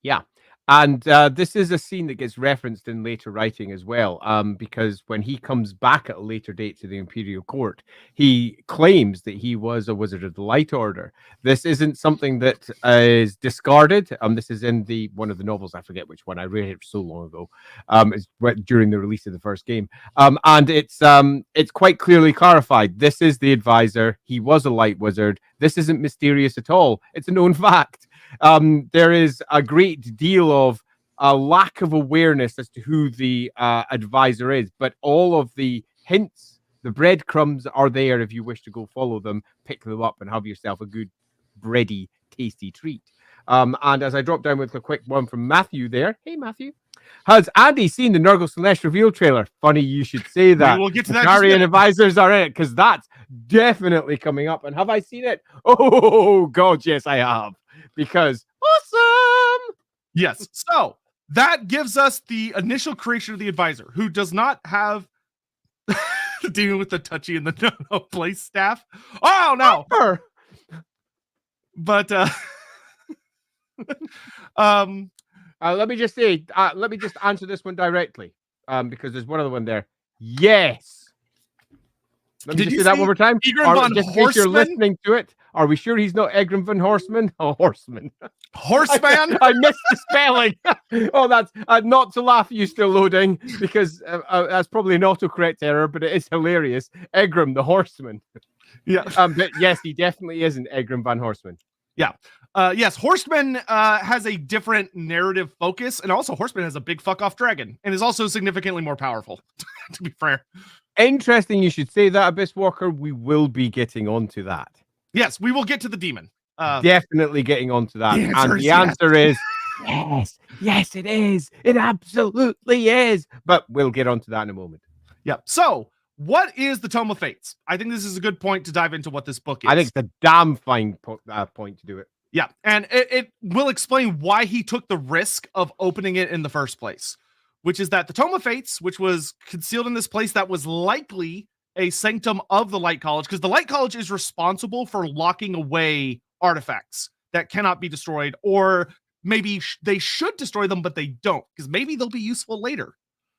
Yeah. And this is a scene that gets referenced in later writing as well, because when he comes back at a later date to the Imperial Court, he claims that he was a wizard of the Light Order. This isn't something that is discarded. This is in one of the novels. I forget which one. I read it so long ago. It's during the release of the first game, and it's quite clearly clarified. This is the advisor. He was a light wizard. This isn't mysterious at all. It's a known fact. There is a great deal of a lack of awareness as to who the advisor is, but all of the hints, the breadcrumbs are there if you wish to go follow them, pick them up, and have yourself a good, bready, tasty treat. And as I drop down with a quick one from Matthew there. Hey, Matthew. Has Andy seen the Nurgle Slanesh reveal trailer? Funny you should say that. We'll get to that. Guardian advisors are in it, because that's definitely coming up. And have I seen it? Oh, God, yes, I have. Because awesome! Yes. So that gives us the initial creation of the advisor, who does not have dealing with the touchy and the no place staff. Oh no. But let me just say, let me just answer this one directly, because there's one other one there. Yes. Let me just say that one more time. Just in case you're listening to it, are we sure he's not Egrim von Horseman? Oh, Horseman. Horseman? I missed the spelling. Oh, that's not to laugh. You still loading, because that's probably an autocorrect error, but it is hilarious. Egrim the Horseman. Yeah. But yes, he definitely isn't Egrim von Horseman. Yeah. Yes, Horseman has a different narrative focus, and also Horseman has a big fuck off dragon and is also significantly more powerful, to be fair. Interesting you should say that, Abyss Walker. We will be getting onto that. Yes, we will get to the demon. Definitely getting onto that. The answer is yes. Yes, it is. It absolutely is. But we'll get onto that in a moment. Yeah. So, what is the Tome of Fates? I think this is a good point to dive into what this book is. I think it's a damn fine point to do it. Yeah, and it will explain why he took the risk of opening it in the first place, which is that the Tome of Fates, which was concealed in this place that was likely a sanctum of the Light College, because the Light College is responsible for locking away artifacts that cannot be destroyed, or maybe they should destroy them, but they don't, because maybe they'll be useful later.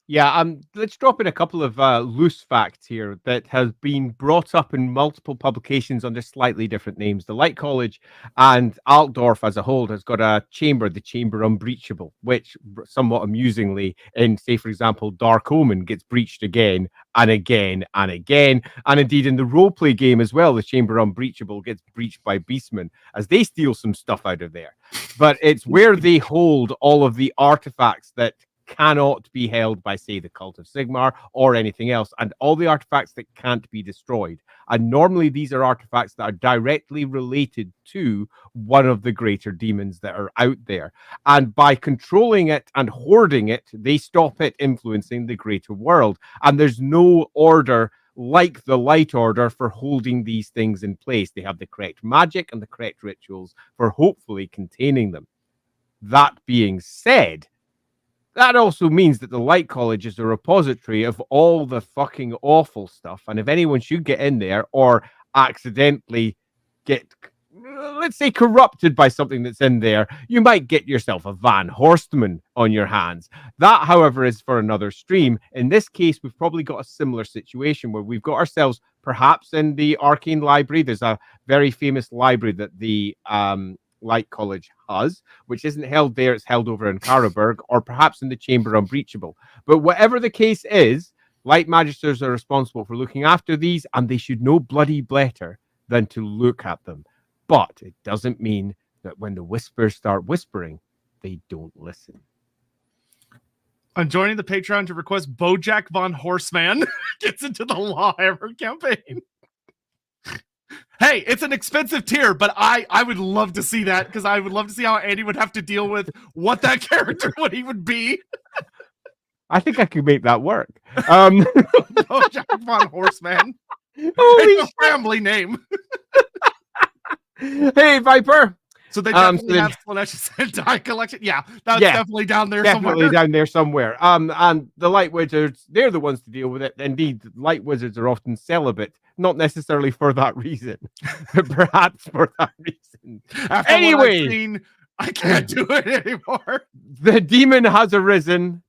Yeah, let's drop in a couple of loose facts here that has been brought up in multiple publications under slightly different names. The Light College and Altdorf as a whole has got a chamber, the Chamber Unbreachable, which somewhat amusingly in, say, for example, Dark Omen gets breached again and again and again. And indeed in the roleplay game as well, the Chamber Unbreachable gets breached by Beastmen as they steal some stuff out of there. But it's where they hold all of the artifacts that cannot be held by, say, the Cult of Sigmar or anything else, and all the artifacts that can't be destroyed. And normally these are artifacts that are directly related to one of the greater demons that are out there. And by controlling it and hoarding it, they stop it influencing the greater world. And there's no order like the Light Order for holding these things in place. They have the correct magic and the correct rituals for hopefully containing them. That being said, that also means that the Light College is a repository of all the fucking awful stuff. And if anyone should get in there or accidentally get, let's say, corrupted by something that's in there, you might get yourself a Van Horstman on your hands. That, however, is for another stream. In this case, we've probably got a similar situation where we've got ourselves perhaps in the Arcane Library. There's a very famous library that the Light College has, which isn't held there, it's held over in Karaberg, or perhaps in the Chamber Unbreachable. But whatever the case is, Light Magisters are responsible for looking after these, and they should know bloody better than to look at them. But it doesn't mean that when the whispers start whispering, they don't listen. I'm joining the Patreon to request Bojack von Horseman gets into the LAWhammer campaign. Hey, it's an expensive tier, but I would love to see that, because I would love to see how Andy would have to deal with what that character, what he would be. I think I could make that work. Bojack von Horseman. It's a family name. Hey, Viper. So they definitely have Slaanesh and Die collection. Yeah, that's definitely down there somewhere. Down there somewhere. And the Light Wizards, they're the ones to deal with it. Indeed, Light Wizards are often celibate, not necessarily for that reason, but perhaps for that reason. Anyway, I can't do it anymore. The demon has arisen.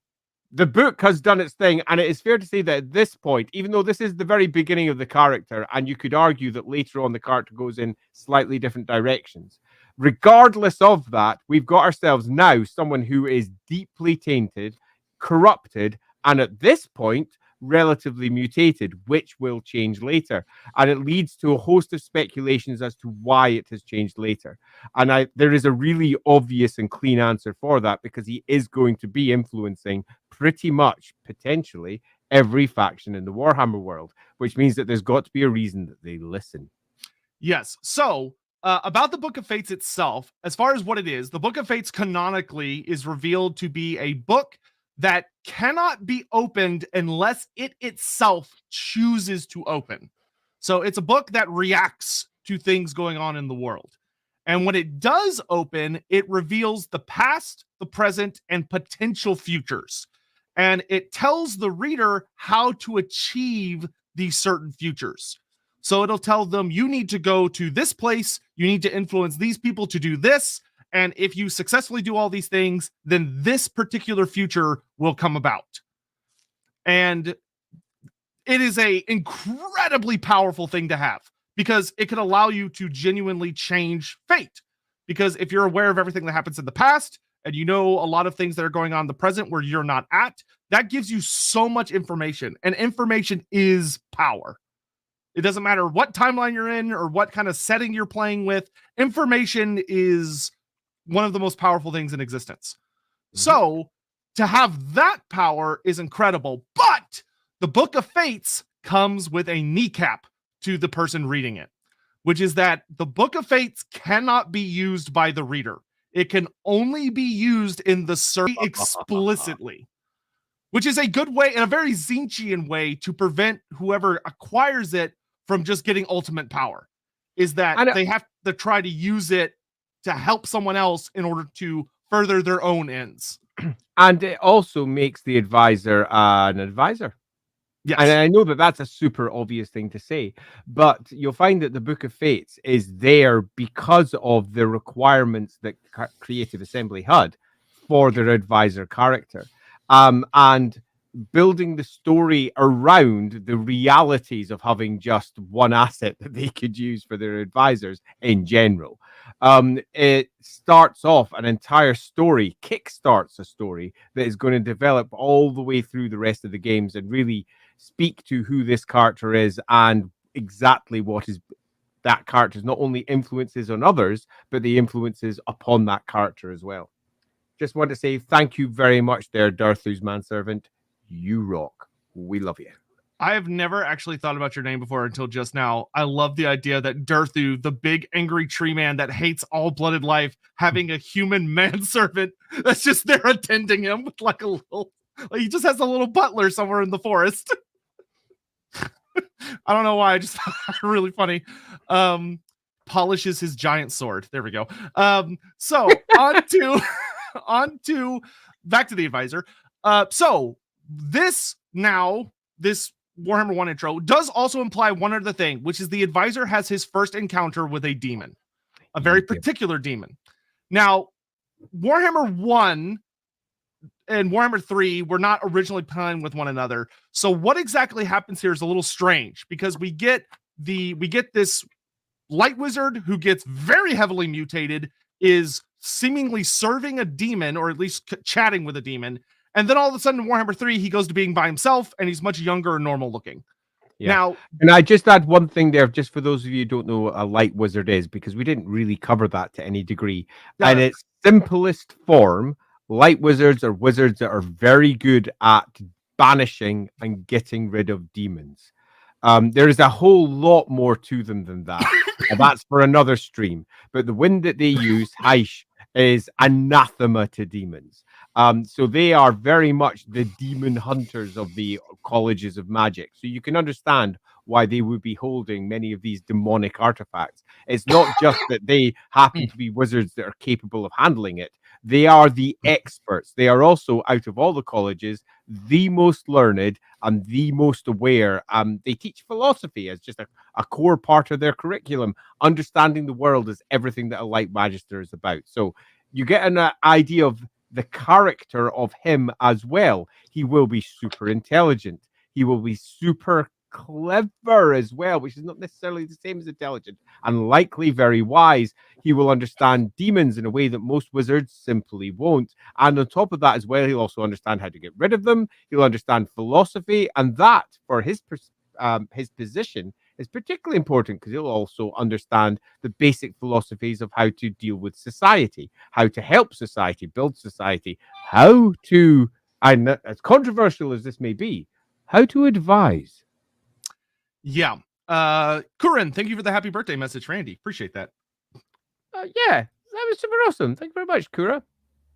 The book has done its thing, and it is fair to say that at this point, even though this is the very beginning of the character, and you could argue that later on the character goes in slightly different directions, regardless of that, we've got ourselves now someone who is deeply tainted, corrupted, and at this point, relatively mutated, which will change later. And it leads to a host of speculations as to why it has changed later. And there is a really obvious and clean answer for that, because he is going to be influencing pretty much, potentially, every faction in the Warhammer world, which means that there's got to be a reason that they listen. Yes. So, about the Book of Fates itself, as far as what it is, the Book of Fates canonically is revealed to be a book that cannot be opened unless it itself chooses to open. So it's a book that reacts to things going on in the world. And when it does open, it reveals the past, the present, and potential futures. And it tells the reader how to achieve these certain futures. So it'll tell them, you need to go to this place, you need to influence these people to do this, and if you successfully do all these things, then this particular future will come about. And it is a incredibly powerful thing to have, because it can allow you to genuinely change fate. Because if you're aware of everything that happens in the past, and you know a lot of things that are going on in the present where you're not at, that gives you so much information. And information is power. It doesn't matter what timeline you're in or what kind of setting you're playing with. Information is one of the most powerful things in existence. Mm-hmm. So to have that power is incredible. But the Book of Fates comes with a kneecap to the person reading it, which is that the Book of Fates cannot be used by the reader. It can only be used in the story explicitly, which is a good way and a very Zinchian way to prevent whoever acquires it from just getting ultimate power, is that they have to try to use it to help someone else in order to further their own ends. And it also makes the advisor an advisor. Yes. And I know that that's a super obvious thing to say, but you'll find that the Book of Fates is there because of the requirements that Creative Assembly had for their advisor character. And building the story around the realities of having just one asset that they could use for their advisors in general. It starts off an entire story, kickstarts a story that is going to develop all the way through the rest of the games and really speak to who this character is and exactly what is that character's not only influences on others, but the influences upon that character as well. Just want to say thank you very much there, Darthu's manservant. You rock. We love you. I have never actually thought about your name before until just now. I love the idea that Darthu, the big angry tree man that hates all blooded life, having a human manservant that's just there attending him with like a little, like he just has a little butler somewhere in the forest. I don't know why. I just thought that was really funny. Polishes his giant sword. There we go. So on to back to the advisor. So this Warhammer 1 intro does also imply one other thing, which is the advisor has his first encounter with a demon, a very particular demon. Now, Warhammer 1 and Warhammer 3 were not originally playing with one another. So what exactly happens here is a little strange, because we get this light wizard who gets very heavily mutated, is seemingly serving a demon, or at least chatting with a demon. And then all of a sudden in Warhammer 3, he goes to being by himself, and he's much younger and normal looking. Yeah. Now, and I just add one thing there, just for those of you who don't know what a light wizard is, because we didn't really cover that to any degree. Yeah. In its simplest form, light wizards are wizards that are very good at banishing and getting rid of demons. There is a whole lot more to them than that. And that's for another stream. But the wind that they use, Heish, is anathema to demons. So they are very much the demon hunters of the colleges of magic. So you can understand why they would be holding many of these demonic artifacts. It's not just that they happen to be wizards that are capable of handling it. They are the experts. They are also, out of all the colleges, the most learned and the most aware. They teach philosophy as just a core part of their curriculum. Understanding the world is everything that a light magister is about. So you get an idea of the character of him as well. He will be super intelligent. He will be super clever as well, which is not necessarily the same as intelligent, and likely very wise. He will understand demons in a way that most wizards simply won't. And on top of that as well, he'll also understand how to get rid of them. He'll understand philosophy, and that for his position is particularly important because he'll also understand the basic philosophies of how to deal with society, how to help society, build society, how to, and as controversial as this may be, how to advise. Yeah. Kurin, thank you for the happy birthday message, Randy. Appreciate that. Yeah, that was super awesome. Thank you very much, Kura.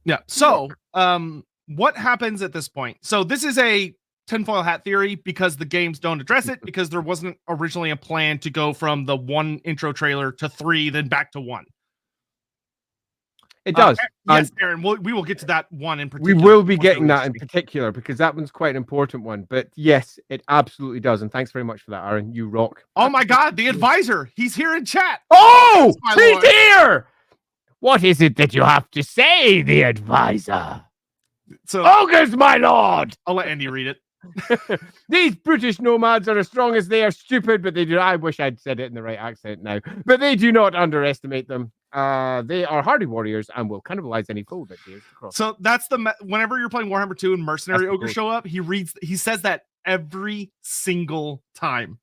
Yeah. So, what happens at this point? So this is a tinfoil hat theory because the games don't address it, because there wasn't originally a plan to go from the 1 intro trailer to 3, then back to 1. It does. Yes, Aaron, we will get to that one in We particular. will be getting that in particular because that one's quite an important one. But yes, it absolutely does. And thanks very much for that, Aaron. You rock. Oh my God, the advisor. He's here in chat. Oh, he's here. What is it that you have to say, the advisor? So, Ogres, my lord. I'll let Andy read it. These British nomads are as strong as they are stupid, but they do. I wish I'd said it in the right accent now, but they do not underestimate them. They are hardy warriors and will cannibalize any foe that dares to cross. So that's whenever you're playing Warhammer 2 and mercenary ogres show up, he says that every single time.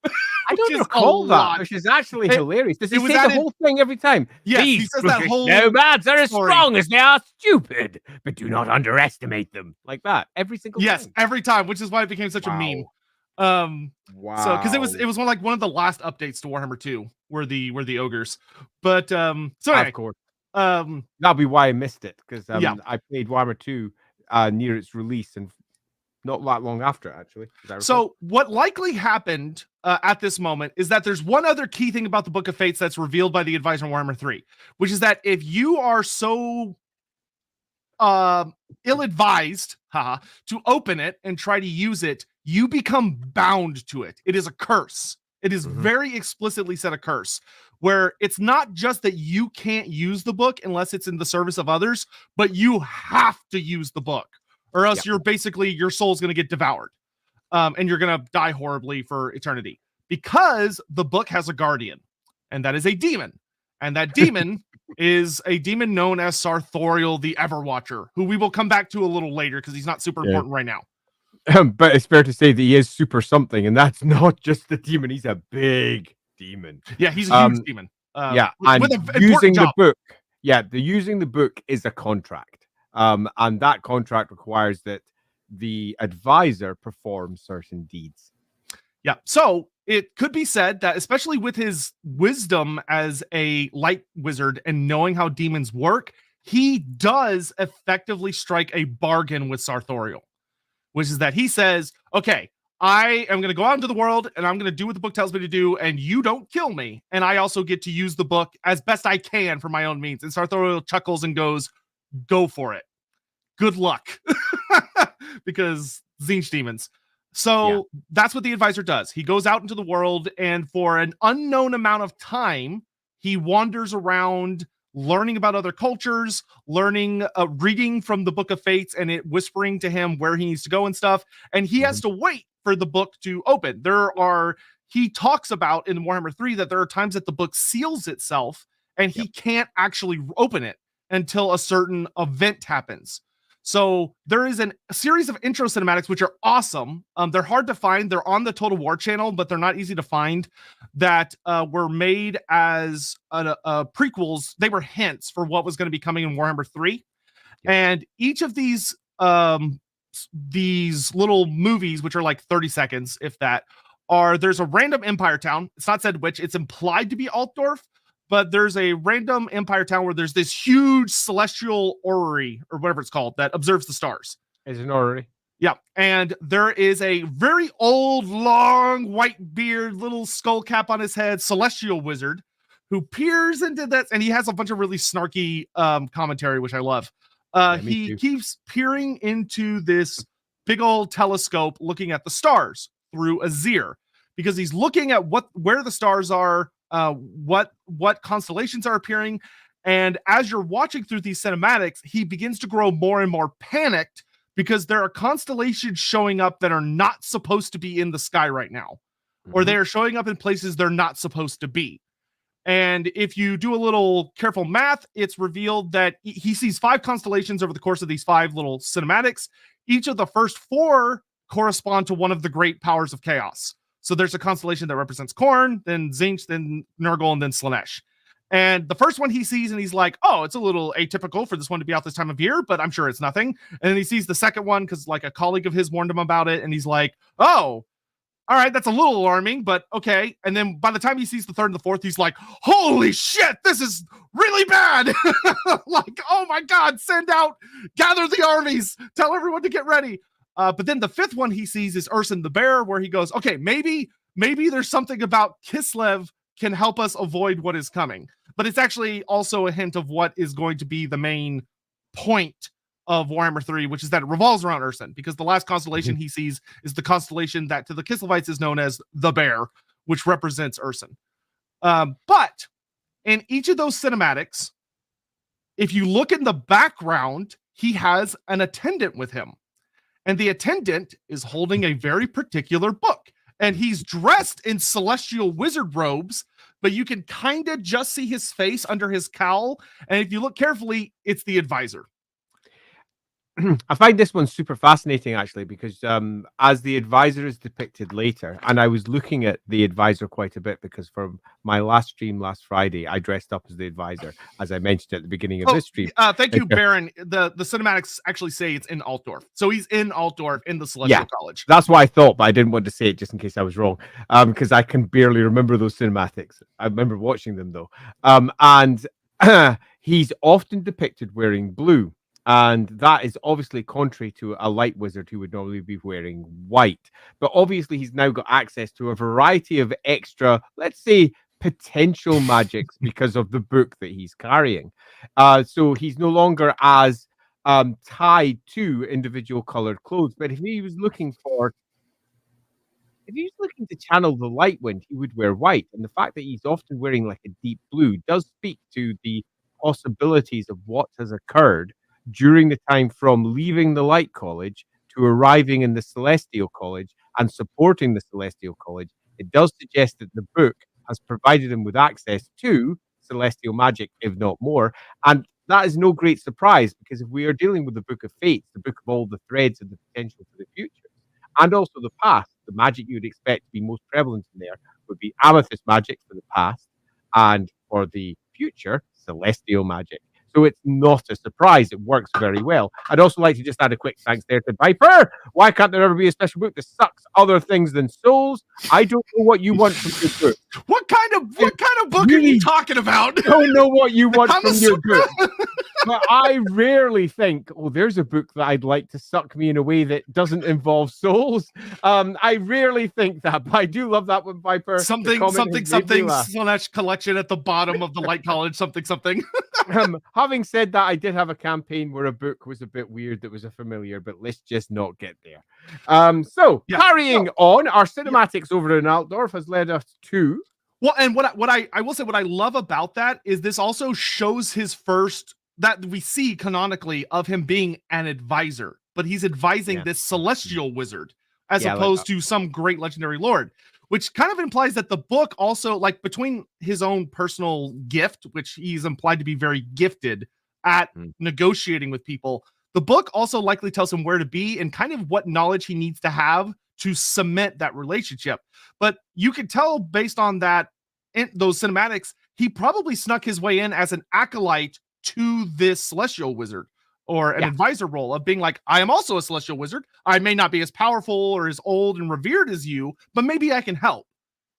I don't recall that, which is actually hilarious. Does he say the whole thing every time? Yes, he says that whole nomads are as strong as they are stupid, but do not underestimate them. Like that every single time. Yes, every time, which is why it became such a meme. Wow. So because it was one of the last updates to Warhammer 2 were the ogres. But so anyway, of course. That'll be why I missed it, because I played Warhammer 2 near its release and not that long after, actually. So what likely happened at this moment is that there's one other key thing about the Book of Fates that's revealed by the advisor in Warhammer 3, which is that if you are so ill-advised to open it and try to use it, you become bound to it. It is a curse. It is very explicitly said a curse, where it's not just that you can't use the book unless it's in the service of others, but you have to use the book, or else you're basically, your soul's going to get devoured. And you're going to die horribly for eternity, because the book has a guardian, and that is a demon. And that demon is a demon known as Sartorial, the Everwatcher, who we will come back to a little later because he's not super important right now. But it's fair to say that he is super something, and that's not just the demon. He's a big demon. Yeah, he's a huge demon. And using the book. Yeah, using the book is a contract. And that contract requires that the advisor performs certain deeds. Yeah, so it could be said that, especially with his wisdom as a light wizard and knowing how demons work, he does effectively strike a bargain with Sartorial, which is that he says, okay, I am going to go out into the world and I'm going to do what the book tells me to do, and you don't kill me. And I also get to use the book as best I can for my own means. And Sartorial chuckles and goes, go for it. Good luck. Because Tzeentch demons. So that's what the advisor does. He goes out into the world, and for an unknown amount of time, he wanders around learning about other cultures, reading from the Book of Fates and it whispering to him where he needs to go and stuff. And he has to wait for the book to open. He talks about in Warhammer 3 that there are times that the book seals itself and he can't actually open it until a certain event happens. So there is a series of intro cinematics, which are awesome. They're hard to find. They're on the Total War channel, but they're not easy to find, that were made as prequels. They were hints for what was going to be coming in Warhammer 3. And each of these little movies, which are like 30 seconds, if that, there's a random empire town. It's not said which. It's implied to be Altdorf, but there's a random empire town where there's this huge celestial orrery, or whatever it's called, that observes the stars. It's an orrery. Yeah. And there is a very old, long, white beard, little skull cap on his head, celestial wizard, who peers into that. And he has a bunch of really snarky commentary, which I love. He keeps peering into this big old telescope, looking at the stars through a Zir, because he's looking at where the stars are, what constellations are appearing. And as you're watching through these cinematics, he begins to grow more and more panicked, because there are constellations showing up that are not supposed to be in the sky right now, or they are showing up in places they're not supposed to be. And if you do a little careful math, it's revealed that he sees 5 constellations over the course of these 5 little cinematics. Each of the first 4 correspond to one of the great powers of chaos. So there's a constellation that represents Khorne, then Tzeentch, then Nurgle, and then Slaanesh. And the first one he sees, and he's like, oh, it's a little atypical for this one to be out this time of year, but I'm sure it's nothing. And then he sees the second one because like a colleague of his warned him about it, and he's like, oh, all right, that's a little alarming, but okay. And then by the time he sees the third and the fourth, he's like, holy shit, this is really bad. Like, oh my God, send out, gather the armies, tell everyone to get ready. But then the fifth one he sees is Urson the Bear, where he goes, okay, maybe there's something about Kislev can help us avoid what is coming. but it's actually also a hint of what is going to be the main point of Warhammer 3, which is that it revolves around Urson, because the last constellation he sees is the constellation that to the Kislevites is known as the Bear, which represents Urson. But in each of those cinematics, if you look in the background, he has an attendant with him. And the attendant is holding a very particular book. And he's dressed in celestial wizard robes, but you can kind of just see his face under his cowl. And if you look carefully, it's the advisor. I find this one super fascinating, actually, because as the advisor is depicted later, and I was looking at the advisor quite a bit because for my last stream last Friday, I dressed up as the advisor, as I mentioned at the beginning of this stream. Thank you, Baron. The cinematics actually say it's in Altdorf. So he's in Altdorf in the Celestial College. That's what I thought, but I didn't want to say it just in case I was wrong, because I can barely remember those cinematics. I remember watching them, though. And he's often depicted wearing blue. And that is obviously contrary to a light wizard who would normally be wearing white. But obviously, he's now got access to a variety of extra, let's say, potential magics because of the book that he's carrying. So he's no longer as tied to individual colored clothes. But if he was looking to channel the light wind, he would wear white. And the fact that he's often wearing like a deep blue does speak to the possibilities of what has occurred during the time from leaving the Light College to arriving in the Celestial College and supporting the Celestial College. It does suggest that the book has provided him with access to celestial magic, if not more. And that is no great surprise, because if we are dealing with the Book of Fates, the book of all the threads and the potential for the future, and also the past, the magic you would expect to be most prevalent in there would be amethyst magic for the past, and for the future, celestial magic. So it's not a surprise. It works very well. I'd also like to just add a quick thanks there to Viper. Why can't there ever be a special book that sucks other things than souls? I don't know what you want from your book. What kind of book are you talking about? I don't know what you want from your book. But I rarely think, oh, there's a book that I'd like to suck me in a way that doesn't involve souls. I rarely think that, but I do love that one, Viper. Something, Slanesh collection at the bottom of the Light College, something. Having said that, I did have a campaign where a book was a bit weird that was a familiar, but let's just not get there. Carrying on, our cinematics over in Altdorf has led us to... Well, and what I will say, what I love about that is this also shows his first... that we see canonically of him being an advisor, but he's advising this celestial wizard as opposed to some great legendary lord, which kind of implies that the book also, like, between his own personal gift, which he's implied to be very gifted at negotiating with people, the book also likely tells him where to be and kind of what knowledge he needs to have to cement that relationship. But you could tell based on that, in those cinematics, he probably snuck his way in as an acolyte to this celestial wizard, or an advisor role of being like, I am also a celestial wizard. I may not be as powerful or as old and revered as you, but maybe I can help.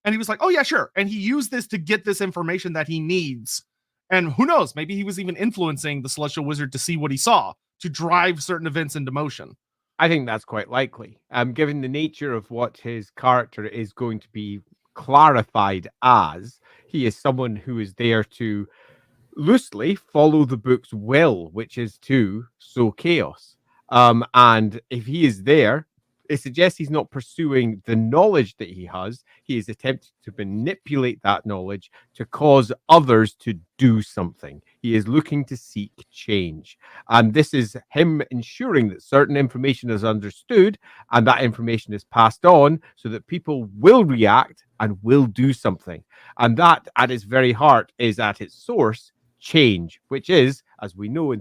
And he was like, oh yeah, sure. And he used this to get this information that he needs. And who knows, maybe he was even influencing the celestial wizard to see what he saw, to drive certain events into motion. I think that's quite likely. Given the nature of what his character is going to be clarified as, he is someone who is there to loosely follow the book's will, which is to sow chaos. And if he is there, it suggests he's not pursuing the knowledge that he has. He is attempting to manipulate that knowledge to cause others to do something. He is looking to seek change. And this is him ensuring that certain information is understood and that information is passed on so that people will react and will do something. And that, at its very heart, is at its source change, which is, as we know,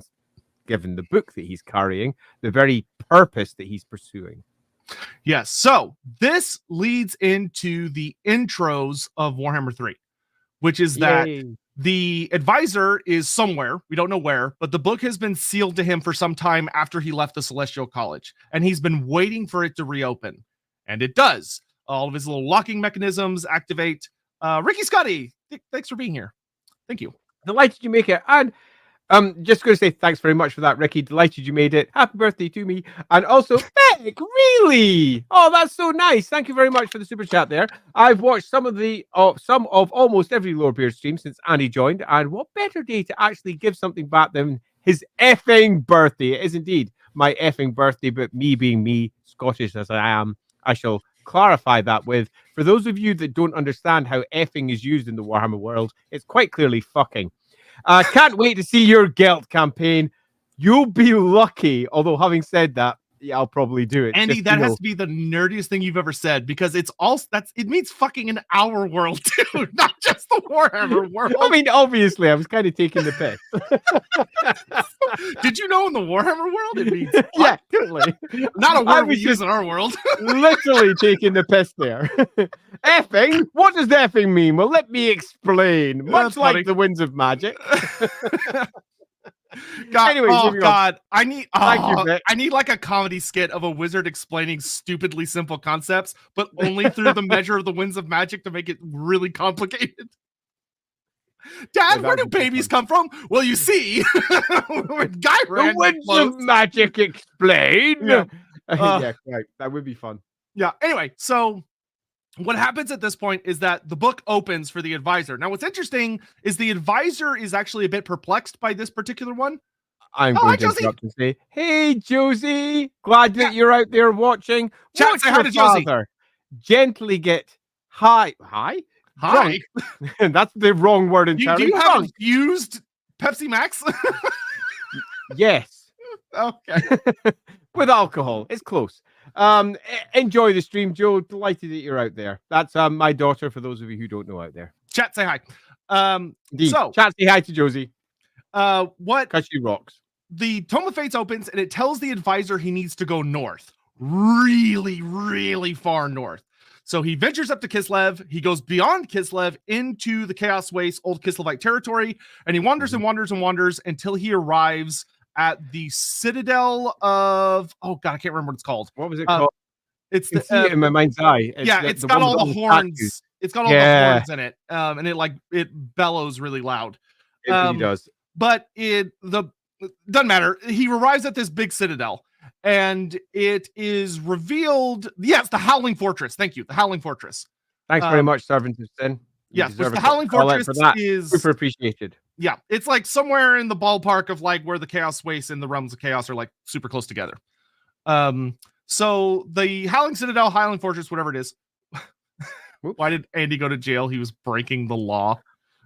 given the book that he's carrying, the very purpose that he's pursuing. Yes. So this leads into the intros of Warhammer 3, which is that the advisor is somewhere, we don't know where, but the book has been sealed to him for some time after he left the Celestial College, and he's been waiting for it to reopen, and it does. All of his little locking mechanisms activate. Ricky Scotty, thanks for being here. Thank you. Delighted you make it. And Just going to say thanks very much for that, Ricky. Delighted you made it. Happy birthday to me. And also, Beck, really? Oh, that's so nice. Thank you very much for the super chat there. I've watched some of almost every Lorebeard stream since Andy joined, and what better day to actually give something back than his effing birthday? It is indeed my effing birthday, but me being me, Scottish as I am, I shall clarify that with, for those of you that don't understand how effing is used in the Warhammer world, it's quite clearly fucking. Can't wait to see your Gelt campaign. You'll be lucky. Although, having said that, yeah, I'll probably do it. Andy, that has to be the nerdiest thing you've ever said, because it's all it means fucking in our world too, not just the Warhammer world. I mean, obviously, I was kind of taking the piss. Did you know in the Warhammer world it means yeah, totally. Not a word we use in our world. Literally taking the piss there. Effing? What does effing mean? Well, let me explain. Much That's like funny. the winds of magic. God, Anyway, God, I need Vic. I need like a comedy skit of a wizard explaining stupidly simple concepts, but only through the measure of the winds of magic to make it really complicated. Dad, where do babies come from? Well, you see, when Guy the winds of magic explain. Yeah. Yeah, right. That would be fun. Yeah. Anyway, so what happens at this point is that the book opens for the advisor. Now, what's interesting is the advisor is actually a bit perplexed by this particular one. I'm going to interrupt and say, hey, Josie, glad that you're out there watching. Chat, say hi to Josie. Gently get high. Hi. That's the wrong word entirely. Do you have infused Pepsi Max? Yes. Okay. With alcohol. It's close. Enjoy the stream, Joe. Delighted that you're out there. That's my daughter, for those of you who don't know out there. Chat, say hi. So chat, say hi to Josie. Because she rocks. The Tome of Fates opens and it tells the advisor he needs to go north. Really, really far north. So he ventures up to Kislev. He goes beyond Kislev into the Chaos Waste, Old Kislevite territory, and he wanders and wanders and wanders until he arrives at the Citadel of... Oh, God, I can't remember what it's called. What was it called? It's the, see it in my mind's eye. It's got all the horns. It's got all the horns in it, and it bellows really loud. It really does. But doesn't matter. He arrives at this big citadel, and it is revealed. Yes, the Howling Fortress. Thank you, the Howling Fortress. Thanks very much, Servant of Sin. Yes, the Howling Fortress is super appreciated. Yeah, it's like somewhere in the ballpark of like where the Chaos Waste and the Realms of Chaos are like super close together. So the Howling Citadel, Howling Fortress, whatever it is. Why did Andy go to jail? He was breaking the law.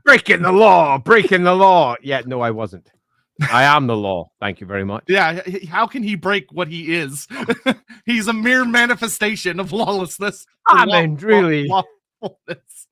Breaking the law. Breaking the law. Yeah, no, I wasn't. I am the law. Thank you very much. Yeah, how can he break what he is? He's a mere manifestation of lawlessness. Really. Lawfulness.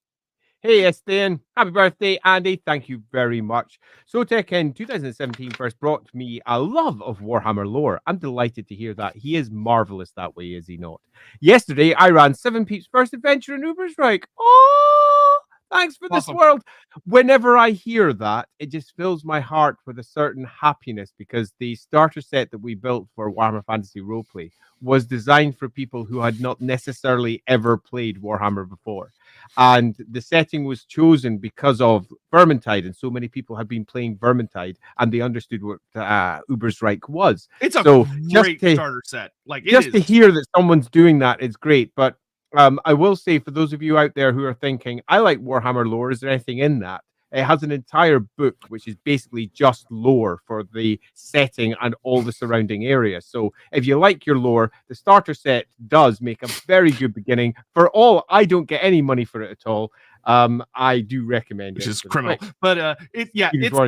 Hey, Estienne. Happy birthday, Andy. Thank you very much. Sotek in 2017 first brought me a love of Warhammer lore. I'm delighted to hear that. He is marvelous that way, is he not? Yesterday, I ran 7 Peeps' first adventure in Ubersreich. Oh, thanks for this world. Whenever I hear that, it just fills my heart with a certain happiness, because the starter set that we built for Warhammer Fantasy Roleplay was designed for people who had not necessarily ever played Warhammer before. And the setting was chosen because of Vermintide, and so many people had been playing Vermintide, and they understood what Ubersreich was. It's a great starter set. Like, to hear that someone's doing that, it's great. But I will say, for those of you out there who are thinking, I like Warhammer lore, is there anything in that? It has an entire book, which is basically just lore for the setting and all the surrounding areas. So if you like your lore, the starter set does make a very good beginning. For all, I don't get any money for it at all. I do recommend it. Which is criminal. But it's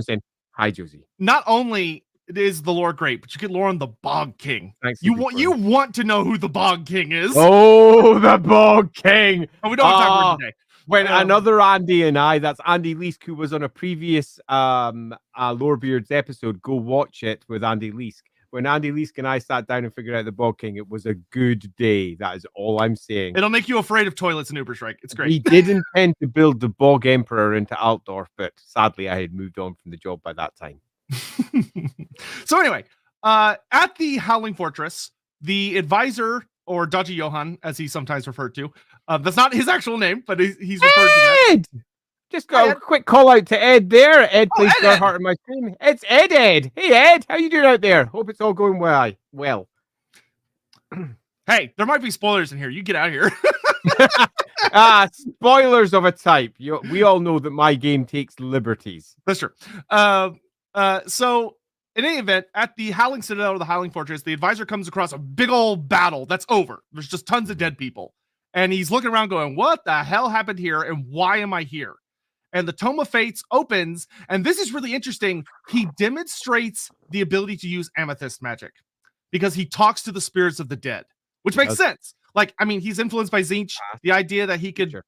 saying, hi, Josie. Not only is the lore great, but you get lore on the Bog King. Thanks. You want to know who the Bog King is. Oh, the Bog King. Oh, we don't have time for it today. When another Andy and I, that's Andy Leask, who was on a previous Lorebeards episode, go watch it with Andy Leask. When Andy Leask and I sat down and figured out the Bog King, it was a good day. That is all I'm saying. It'll make you afraid of toilets in Ubersreich. It's great. We did intend to build the Bog Emperor into Altdorf, but sadly I had moved on from the job by that time. So anyway, at the Howling Fortress, the advisor, or Dodgy Johan, as he's sometimes referred to, that's not his actual name, but he's referred to that. Just got a quick call out to Ed there. Ed plays Ed. Heart in my stream. It's Ed. Hey Ed, how you doing out there? Hope it's all going well. Hey, there might be spoilers in here. You get out of here. Spoilers of a type. We all know that my game takes liberties. That's true. So in any event, at the Howling Citadel or the Howling Fortress, the advisor comes across a big old battle that's over. There's just tons of dead people. And he's looking around going, what the hell happened here? And why am I here? And the Tome of Fates opens. And this is really interesting. He demonstrates the ability to use amethyst magic because he talks to the spirits of the dead, which makes sense. Like, I mean, he's influenced by Tzeentch. The idea that he could,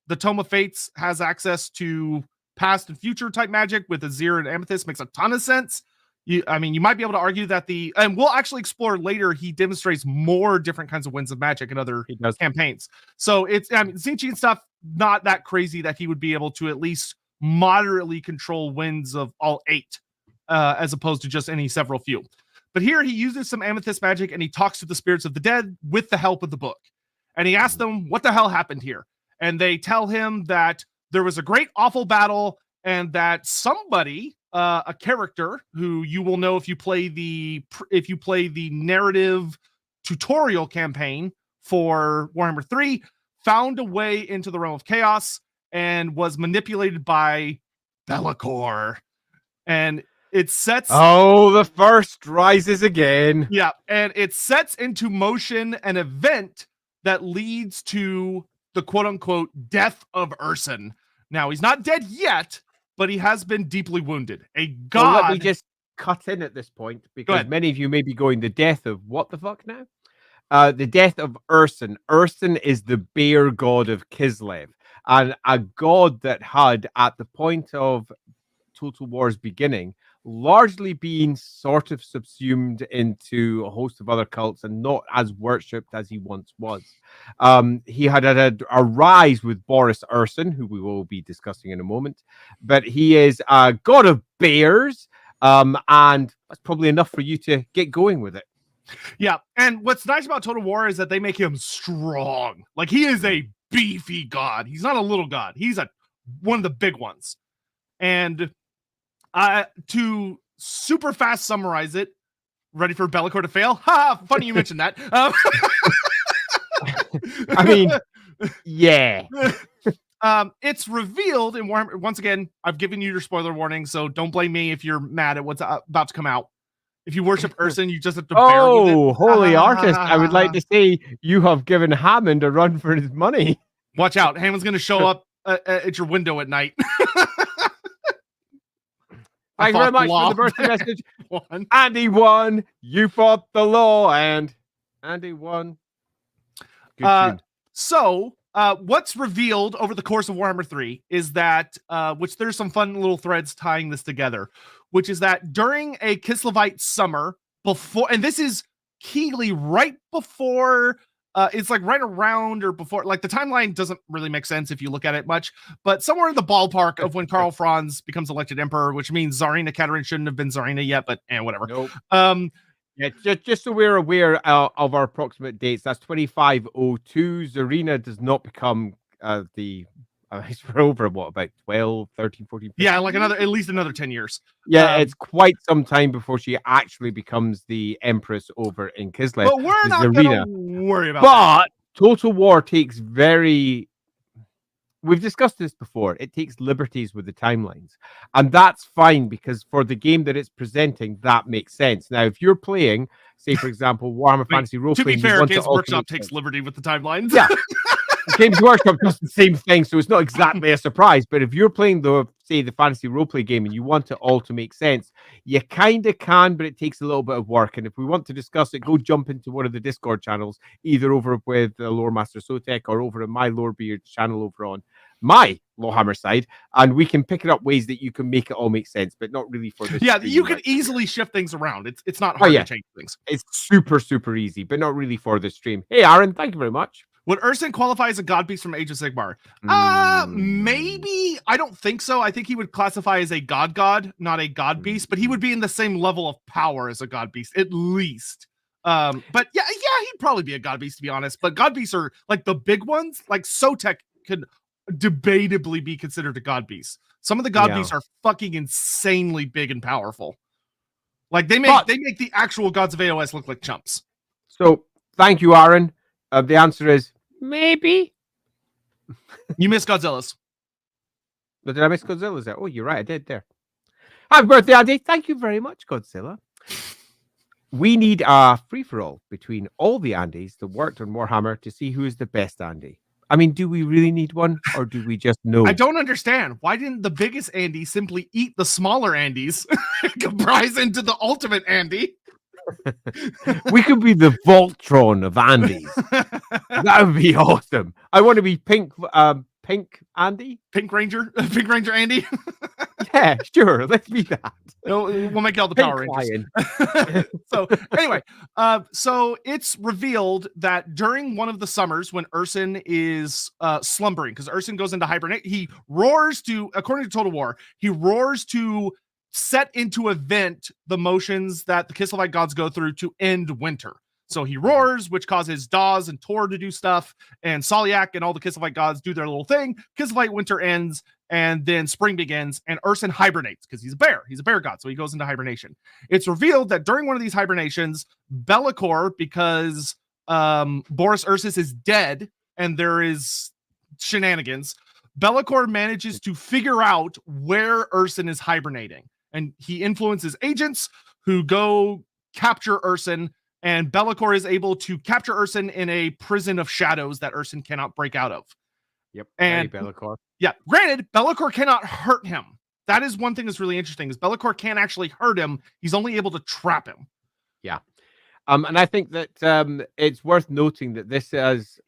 the Tome of Fates has access to past and future type magic with Azir and amethyst makes a ton of sense. You might be able to argue that and we'll actually explore later, he demonstrates more different kinds of winds of magic in other campaigns. So Tzeentchian stuff, not that crazy that he would be able to at least moderately control winds of all 8, as opposed to just any several few. But here he uses some amethyst magic and he talks to the spirits of the dead with the help of the book. And he asks them, what the hell happened here? And they tell him that there was a great awful battle and that somebody, a character who you will know if you play the narrative tutorial campaign for Warhammer 3, found a way into the realm of chaos and was manipulated by Belakor. And it sets... Oh, the first rises again. Yeah, and it sets into motion an event that leads to the quote-unquote death of Urson. Now, he's not dead yet, but he has been deeply wounded. A god... Well, let me just cut in at this point, because many of you may be going, the death of what the fuck now? The death of Urson. Urson is the bear god of Kislev, and a god that had, at the point of Total War's beginning, largely being sort of subsumed into a host of other cults and not as worshipped as he once was. He had a rise with Boris Urson, who we will be discussing in a moment, but he is a god of bears, and that's probably enough for you to get going with it. Yeah, and what's nice about Total War is that they make him strong. Like, he is a beefy god. He's not a little god. He's one of the big ones. And to super fast summarize it, ready for Belakor to fail? Ha! Funny you mentioned that. I mean, yeah. It's revealed in Warhammer. Once again, I've given you your spoiler warning, so don't blame me if you're mad at what's about to come out. If you worship Urson, you just have to bear with it. Oh, holy artist. I would like to say you have given Hammond a run for his money. Watch out. Hammond's going to show up at your window at night. Thank you very much for the birthday message. Andy won. You fought the law, and Andy won. Good so, what's revealed over the course of Warhammer 3 is that, which there's some fun little threads tying this together, which is that during a Kislevite summer before, and this is keyly right before, it's like right around or before, like the timeline doesn't really make sense if you look at it much, but somewhere in the ballpark of when Karl Franz becomes elected emperor, which means Tsarina Katarina shouldn't have been Tsarina yet, but whatever. Nope. Yeah, just so we're aware of our approximate dates, that's 2502. Tsarina does not become we're over what, about 12, 13, 14, 15? Yeah, like at least another 10 years. Yeah, it's quite some time before she actually becomes the empress over in Kislev. But we're not going to worry about that. Total War takes we've discussed this before, it takes liberties with the timelines. And that's fine, because for the game that it's presenting, that makes sense. Now, if you're playing, say, for example, Warhammer Fantasy Roleplay... To be fair, Games Workshop takes liberty with the timelines. Yeah. Games Workshop does the same thing, so it's not exactly a surprise. But if you're playing the fantasy roleplay game and you want it all to make sense, you kind of can, but it takes a little bit of work. And if we want to discuss it, go jump into one of the Discord channels, either over with the Loremaster of Sotek or over at my Lorebeard's channel over on my LAWhammer side, and we can pick it up ways that you can make it all make sense, but not really for this. Yeah, you can easily shift things around. It's not hard to change things. It's super easy, but not really for this stream. Hey, Aaron, thank you very much. Would Urson qualify as a god beast from Age of Sigmar? Maybe. I don't think so. I think he would classify as a god, not a god beast, but he would be in the same level of power as a god beast, at least. But yeah, he'd probably be a god beast, to be honest. But god beasts are like the big ones. Like Sotek could debatably be considered a god beast. Some of the god beasts are fucking insanely big and powerful. Like they make the actual gods of AOS look like chumps. So thank you, Aaron. The answer is maybe. You missed Godzilla's. But did I miss Godzilla's there? Oh, you're right. I did there. Happy birthday, Andy. Thank you very much, Godzilla. We need a free-for-all between all the Andys that worked on Warhammer to see who is the best Andy. I mean, do we really need one, or do we just know? I don't understand. Why didn't the biggest Andy simply eat the smaller Andys and comprise into the ultimate Andy? We could be the Voltron of Andys. That would be awesome. I want to be pink Andy? Pink Ranger Andy? Yeah, sure. Let's be that. We'll make all the Power Rangers. So anyway, so it's revealed that during one of the summers when Urson is slumbering, because Urson goes into hibernate, he roars to, according to Total War, he roars to set into event the motions that the Kislev gods go through to end winter. So he roars, which causes Dawes and Tor to do stuff, and Solyak and all the Kislev gods do their little thing. Kislev winter ends, and then spring begins, and Urson hibernates because he's a bear. He's a bear god, so he goes into hibernation. It's revealed that during one of these hibernations, Belakor, because Boris Ursus is dead and there is shenanigans, Belakor manages to figure out where Urson is hibernating, and he influences agents who go capture Urson. And Belakor is able to capture Urson in a prison of shadows that Urson cannot break out of. Yep. And Belakor. Yeah, granted, Belakor cannot hurt him. That is one thing that's really interesting, is Belakor can't actually hurt him. He's only able to trap him. Yeah. And I think that it's worth noting that this has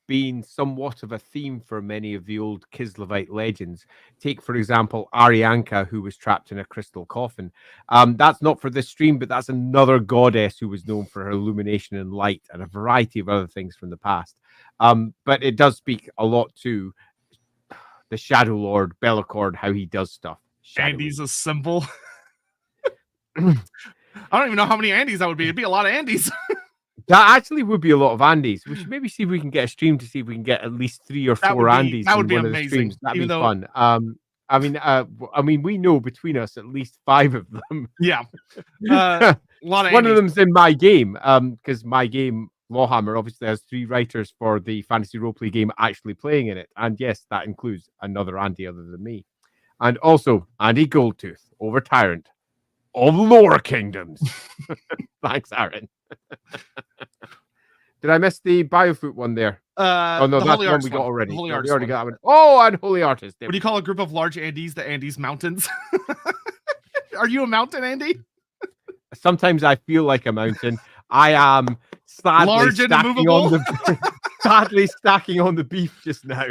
been somewhat of a theme for many of the old Kislevite legends. Take, for example, Arianka, who was trapped in a crystal coffin. That's not for this stream, but that's another goddess who was known for her illumination and light and a variety of other things from the past. But it does speak a lot to the Shadow Lord, Belakor, how he does stuff. Andy's a symbol. I don't even know how many Andys that would be. It'd be a lot of Andys. That actually would be a lot of Andes. We should maybe see if we can get a stream to see if we can get at least 3 or 4 Andes. That would be amazing. That'd be fun. I mean, we know between us at least 5 of them. Yeah, a lot of. One of them's in my game, because my game LAWhammer obviously has 3 writers for the fantasy roleplay game actually playing in it, and yes, that includes another Andy other than me, and also Andy Goldtooth, over tyrant of Lore Kingdoms. Thanks, Aaron. Did I miss the Biofoot one there? Oh no, that's one we got already. We already got that one. Oh, and Holy Artist. What do you call a group of large Andes? The Andes Mountains. Are you a mountain, Andy? Sometimes I feel like a mountain. I am sadly stacking on the beef just now.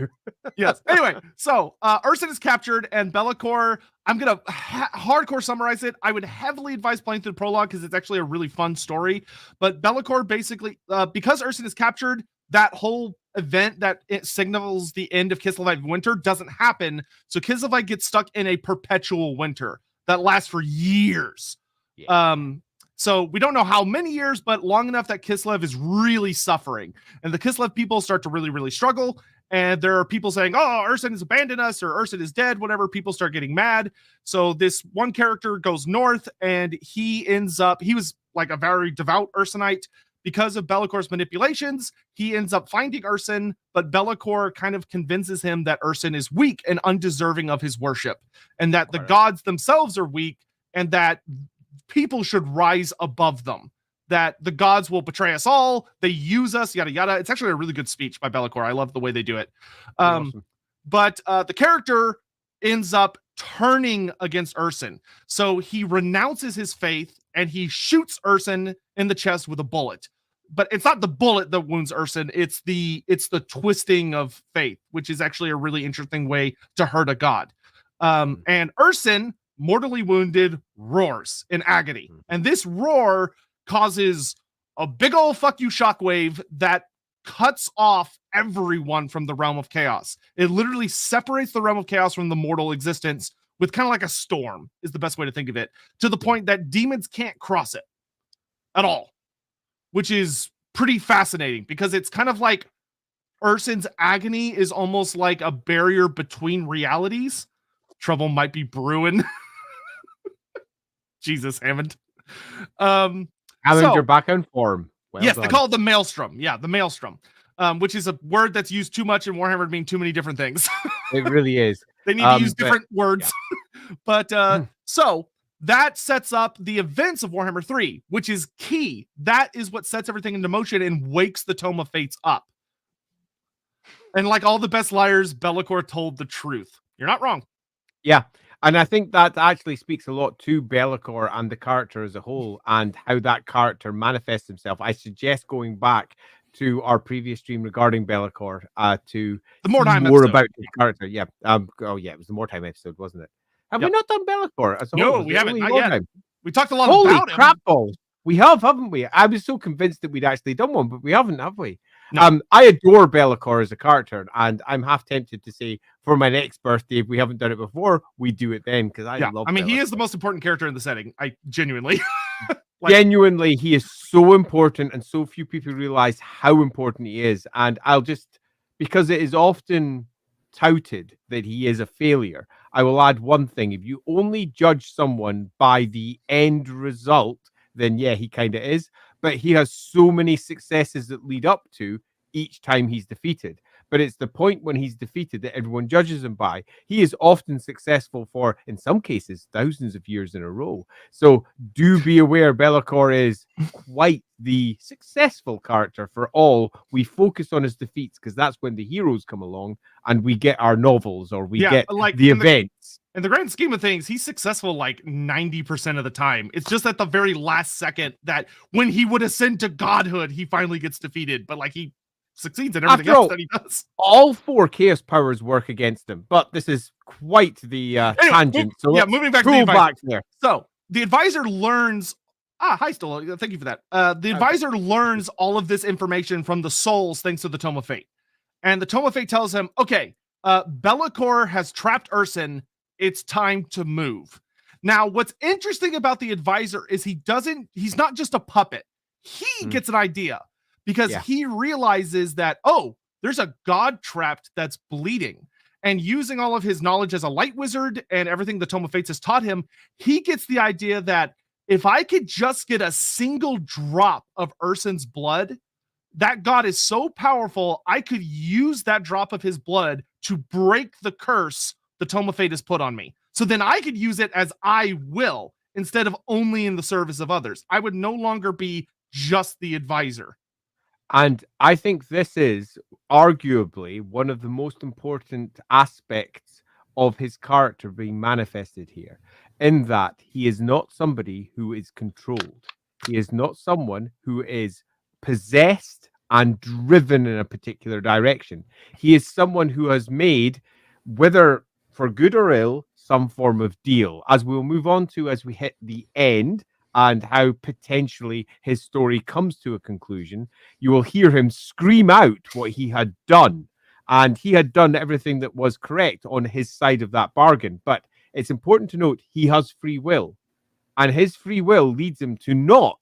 Yes. Anyway, so Urson is captured, and Belakor, I'm going to hardcore summarize it. I would heavily advise playing through the prologue because it's actually a really fun story. But Belakor basically, because Urson is captured, that whole event that it signals the end of Kislevite winter doesn't happen. So Kislevite gets stuck in a perpetual winter that lasts for years. Yeah. So we don't know how many years, but long enough that Kislev is really suffering. And the Kislev people start to really, really struggle. And there are people saying, oh, Urson has abandoned us, or Urson is dead, whatever. People start getting mad. So this one character goes north, and he was like a very devout Ursonite. Because of Belakor's manipulations, he ends up finding Urson, but Belakor kind of convinces him that Urson is weak and undeserving of his worship, and that the gods themselves are weak, and that people should rise above them, that the gods will betray us all, they use us, yada yada. It's actually a really good speech by Belakor. I love the way they do it. Awesome. But the character ends up turning against Urson, so he renounces his faith and he shoots Urson in the chest with a bullet. But it's not the bullet that wounds Urson, it's the twisting of faith, which is actually a really interesting way to hurt a god. And Urson, mortally wounded, roars in agony. And this roar causes a big old fuck you shockwave that cuts off everyone from the realm of chaos. It literally separates the realm of chaos from the mortal existence with kind of like a storm, is the best way to think of it, to the point that demons can't cross it at all, which is pretty fascinating because it's kind of like Urson's agony is almost like a barrier between realities. Trouble might be brewing. Jesus, Hammond. Hammond, So you're back on form. Well yes, done. they call it the maelstrom. Yeah, the maelstrom, which is a word that's used too much in Warhammer to mean too many different things. It really is. They need to use different words. Yeah. But so that sets up the events of Warhammer 3, which is key. That is what sets everything into motion and wakes the Tome of Fates up. And like all the best liars, Belakor told the truth. You're not wrong. Yeah. And I think that actually speaks a lot to Belakor and the character as a whole and how that character manifests himself. I suggest going back to our previous stream regarding Belakor to the more time more about his character. Yeah. Oh yeah, it was the more time episode, wasn't it? Have we not done Belakor as a whole? No, we haven't. Not yet. Time? We talked a lot Holy about him. crap balls. We have, haven't we? I was so convinced that we'd actually done one, but we haven't, have we? No. I adore Belakor as a character, and I'm half tempted to say for my next birthday, if we haven't done it before, we do it then, because I love I mean, Belakor. he is the most important character in the setting. I genuinely. Genuinely, he is so important, and so few people realize how important he is. And I'll just, because it is often touted that he is a failure, I will add one thing. If you only judge someone by the end result, then yeah, he kind of is. But he has so many successes that lead up to each time he's defeated. But it's the point when he's defeated that everyone judges him by. He is often successful for, in some cases, thousands of years in a row. So do be aware Belakor is quite the successful character for all. We focus on his defeats because that's when the heroes come along and we get our novels or we get like the events. In the grand scheme of things, he's successful like 90% of the time. It's just at the very last second that when he would ascend to godhood, he finally gets defeated. But like he succeeds in everything else that he does. All 4 chaos powers work against him, but this is quite the tangent. So moving back to the advisor. Back there. So the advisor learns. Hi, Stola. Thank you for that. The advisor learns all of this information from the souls thanks to the Tome of Fate. And the Tome of Fate tells him, okay, Belakor has trapped Urson. It's time to move. Now, what's interesting about the advisor is he's not just a puppet. He gets an idea. Because he realizes that, oh, there's a god trapped that's bleeding. And using all of his knowledge as a light wizard and everything the Tome of Fates has taught him, he gets the idea that if I could just get a single drop of Urson's blood, that god is so powerful, I could use that drop of his blood to break the curse the Tome of Fate has put on me. So then I could use it as I will, instead of only in the service of others. I would no longer be just the advisor. And I think this is arguably one of the most important aspects of his character being manifested here, in that he is not somebody who is controlled. He is not someone who is possessed and driven in a particular direction. He is someone who has made, whether for good or ill, some form of deal, as we'll move on to as we hit the end. And how potentially his story comes to a conclusion, you will hear him scream out what he had done. And he had done everything that was correct on his side of that bargain. But it's important to note he has free will. And his free will leads him to not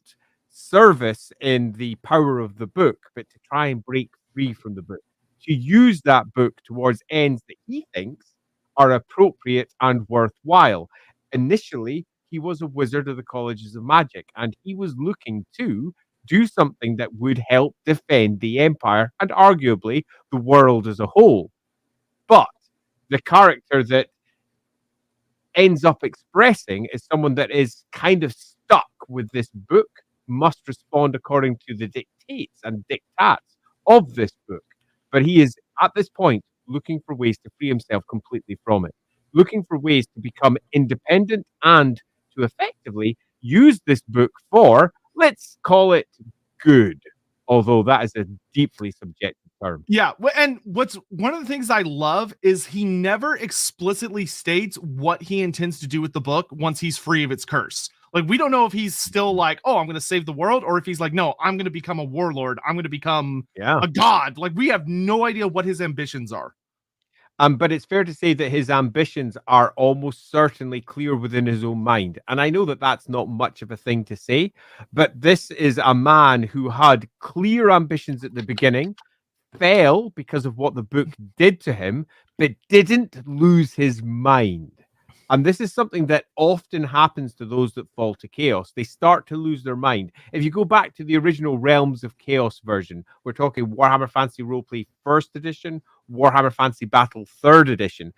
service in the power of the book, but to try and break free from the book. To use that book towards ends that he thinks are appropriate and worthwhile. Initially, he was a wizard of the colleges of magic, and he was looking to do something that would help defend the empire and arguably the world as a whole. But the character that ends up expressing is someone that is kind of stuck with this book, must respond according to the dictates and diktats of this book. But he is at this point looking for ways to free himself completely from it, looking for ways to become independent and to effectively use this book for, let's call it good, although that is a deeply subjective term. Yeah, and what's one of the things I love is he never explicitly states what he intends to do with the book once he's free of its curse. Like, we don't know if he's still like, oh, I'm going to save the world, or if he's like, no, I'm going to become a warlord. I'm going to become a god. Like, we have no idea what his ambitions are. But it's fair to say that his ambitions are almost certainly clear within his own mind. And I know that that's not much of a thing to say, but this is a man who had clear ambitions at the beginning, fell because of what the book did to him, but didn't lose his mind. And this is something that often happens to those that fall to chaos. They start to lose their mind. If you go back to the original Realms of Chaos version, we're talking Warhammer Fantasy Roleplay 1st edition, Warhammer Fantasy Battle 3rd edition.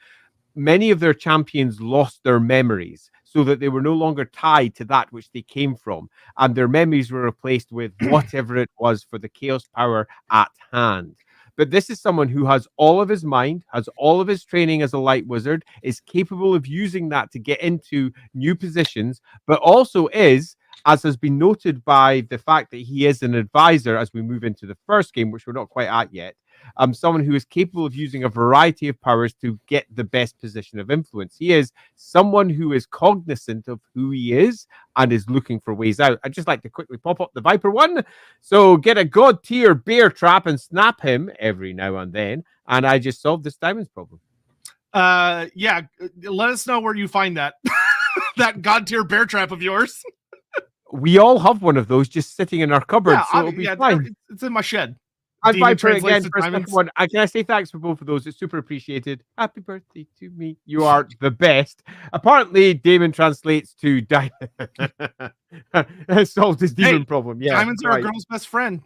Many of their champions lost their memories so that they were no longer tied to that which they came from. And their memories were replaced with whatever it was for the chaos power at hand. But this is someone who has all of his mind, has all of his training as a light wizard, is capable of using that to get into new positions, but also is, as has been noted by the fact that he is an advisor as we move into the first game, which we're not quite at yet, someone who is capable of using a variety of powers to get the best position of influence. He is someone who is cognizant of who he is and is looking for ways out. I'd just like to quickly pop up the Viper one. So get a god tier bear trap and snap him every now and then. And I just solved this diamonds problem. Yeah, let us know where you find that. That god tier bear trap of yours. We all have one of those just sitting in our cupboard, Yeah, so it'll be fine. It's in my shed. And Viper again for a second one. Can I say thanks for both of those? It's super appreciated. Happy birthday to me. You are the best. Apparently, Damon translates to diamond. Solved his demon problem. Yeah, diamonds are a girl's best friend.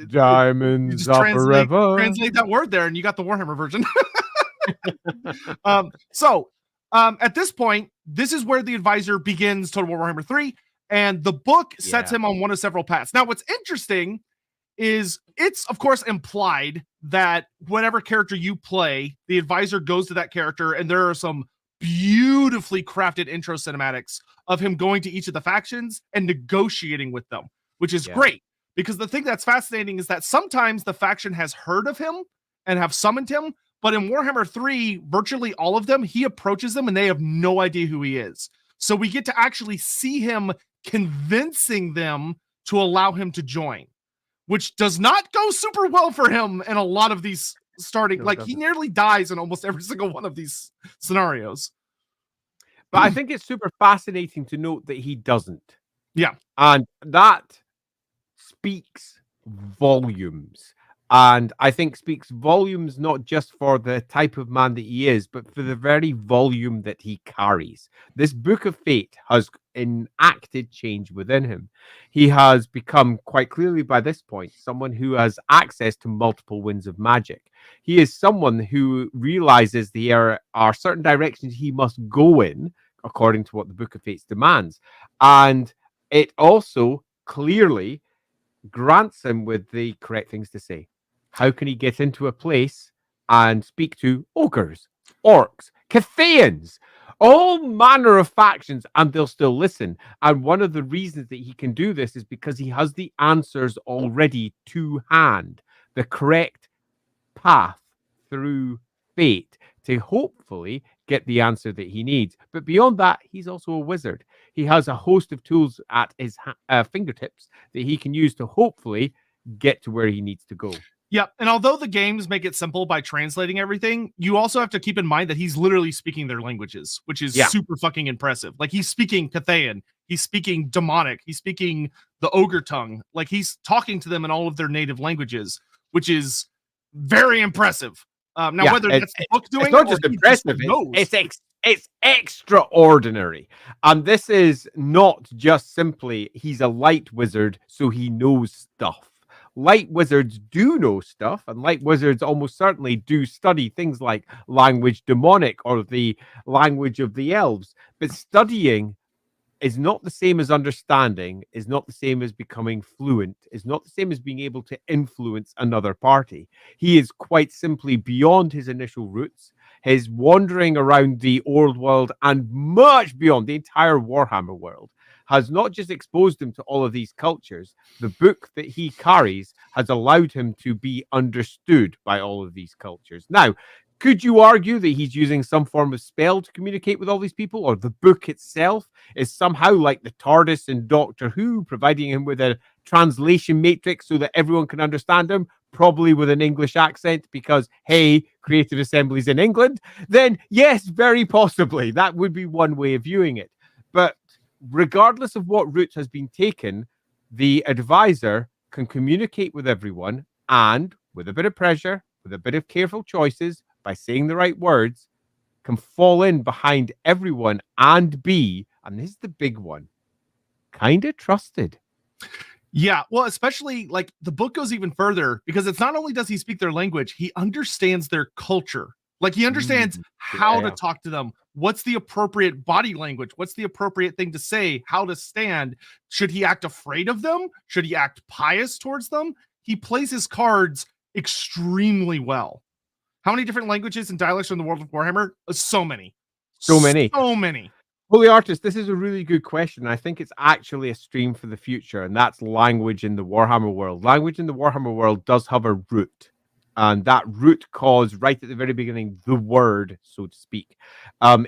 Diamonds are forever. Translate that word there, and you got the Warhammer version. At this point, this is where the advisor begins Total War Warhammer 3, and the book sets him on one of several paths. Now, what's interesting is it's, of course, implied that whatever character you play, the advisor goes to that character, and there are some beautifully crafted intro cinematics of him going to each of the factions and negotiating with them, which is great. Because the thing that's fascinating is that sometimes the faction has heard of him and have summoned him, but in Warhammer 3, virtually all of them, he approaches them and they have no idea who he is. So we get to actually see him convincing them to allow him to join, which does not go super well for him in a lot of these starting. He nearly dies in almost every single one of these scenarios. But I think it's super fascinating to note that he doesn't. Yeah. And that speaks volumes. And I think speaks volumes not just for the type of man that he is, but for the very volume that he carries. This Book of Fate has enacted change within him. He has become, quite clearly by this point, someone who has access to multiple winds of magic. He is someone who realizes there are certain directions he must go in, according to what the Book of Fates demands. And it also clearly grants him with the correct things to say. How can he get into a place and speak to ogres, orcs, Cathayans, all manner of factions, and they'll still listen? And one of the reasons that he can do this is because he has the answers already to hand, the correct path through fate to hopefully get the answer that he needs. But beyond that, he's also a wizard. He has a host of tools at his fingertips that he can use to hopefully get to where he needs to go. Yeah, and although the games make it simple by translating everything, you also have to keep in mind that he's literally speaking their languages, which is super fucking impressive. Like, he's speaking Cathayan, he's speaking Demonic, he's speaking the Ogre tongue. Like, he's talking to them in all of their native languages, which is very impressive. Whether that's the book doing it's not just impressive, it's extraordinary. And this is not just simply he's a light wizard, so he knows stuff. Light wizards do know stuff, and light wizards almost certainly do study things like language demonic or the language of the elves. But studying is not the same as understanding, is not the same as becoming fluent, is not the same as being able to influence another party. He is quite simply beyond his initial roots. His wandering around the old world and much beyond the entire Warhammer world has not just exposed him to all of these cultures. The book that he carries has allowed him to be understood by all of these cultures. Now, could you argue that he's using some form of spell to communicate with all these people, or the book itself is somehow like the TARDIS in Doctor Who, providing him with a translation matrix so that everyone can understand him, probably with an English accent because, hey, creative assemblies in England? Then yes, very possibly. That would be one way of viewing it. But regardless of what route has been taken, the advisor can communicate with everyone and with a bit of pressure, with a bit of careful choices, by saying the right words, can fall in behind everyone and be, and this is the big one, kind of trusted. Yeah, well, especially like the book goes even further because it's not only does he speak their language, he understands their culture. Like he understands how to talk to them. What's the appropriate body language? What's the appropriate thing to say? How to stand? Should he act afraid of them? Should he act pious towards them? He plays his cards extremely well. How many different languages and dialects are in the world of Warhammer? So many. So many. So many. Holy Artist, this is a really good question. I think it's actually a stream for the future, and that's language in the Warhammer world. Language in the Warhammer world does have a root, and that root cause, right at the very beginning, the word, so to speak,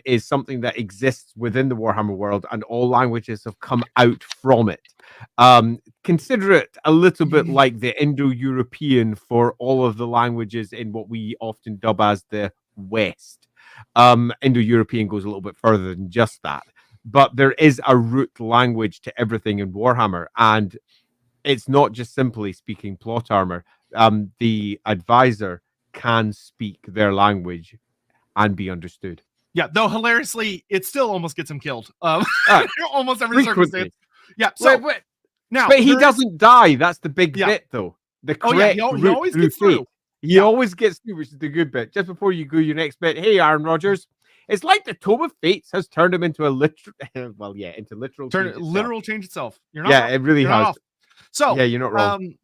is something that exists within the Warhammer world, and all languages have come out from it. Consider it a little bit like the Indo-European for all of the languages in what we often dub as the West. Indo-European goes a little bit further than just that, but there is a root language to everything in Warhammer, and it's not just simply speaking plot armor. The advisor can speak their language and be understood. Yeah, though hilariously, it still almost gets him killed. Almost every circumstance. Yeah, so now, but he doesn't die. That's the big bit, though. The correct he always gets through. He always gets through, which is the good bit. Just before you go your next bit, hey, Aaron Rodgers, it's like the Tome of Fates has turned him into a literal, into literal. Literal change itself. You're not. Yeah, it really has. Off. So yeah, you're not wrong.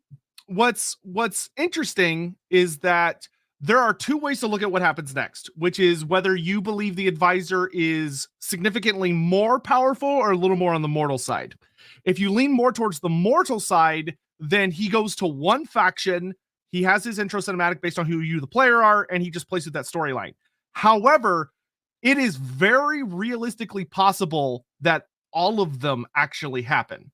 What's interesting is that there are two ways to look at what happens next, which is whether you believe the advisor is significantly more powerful or a little more on the mortal side. If you lean more towards the mortal side, then he goes to one faction. He has his intro cinematic based on who you, the player, are, and he just plays with that storyline. However, it is very realistically possible that all of them actually happen.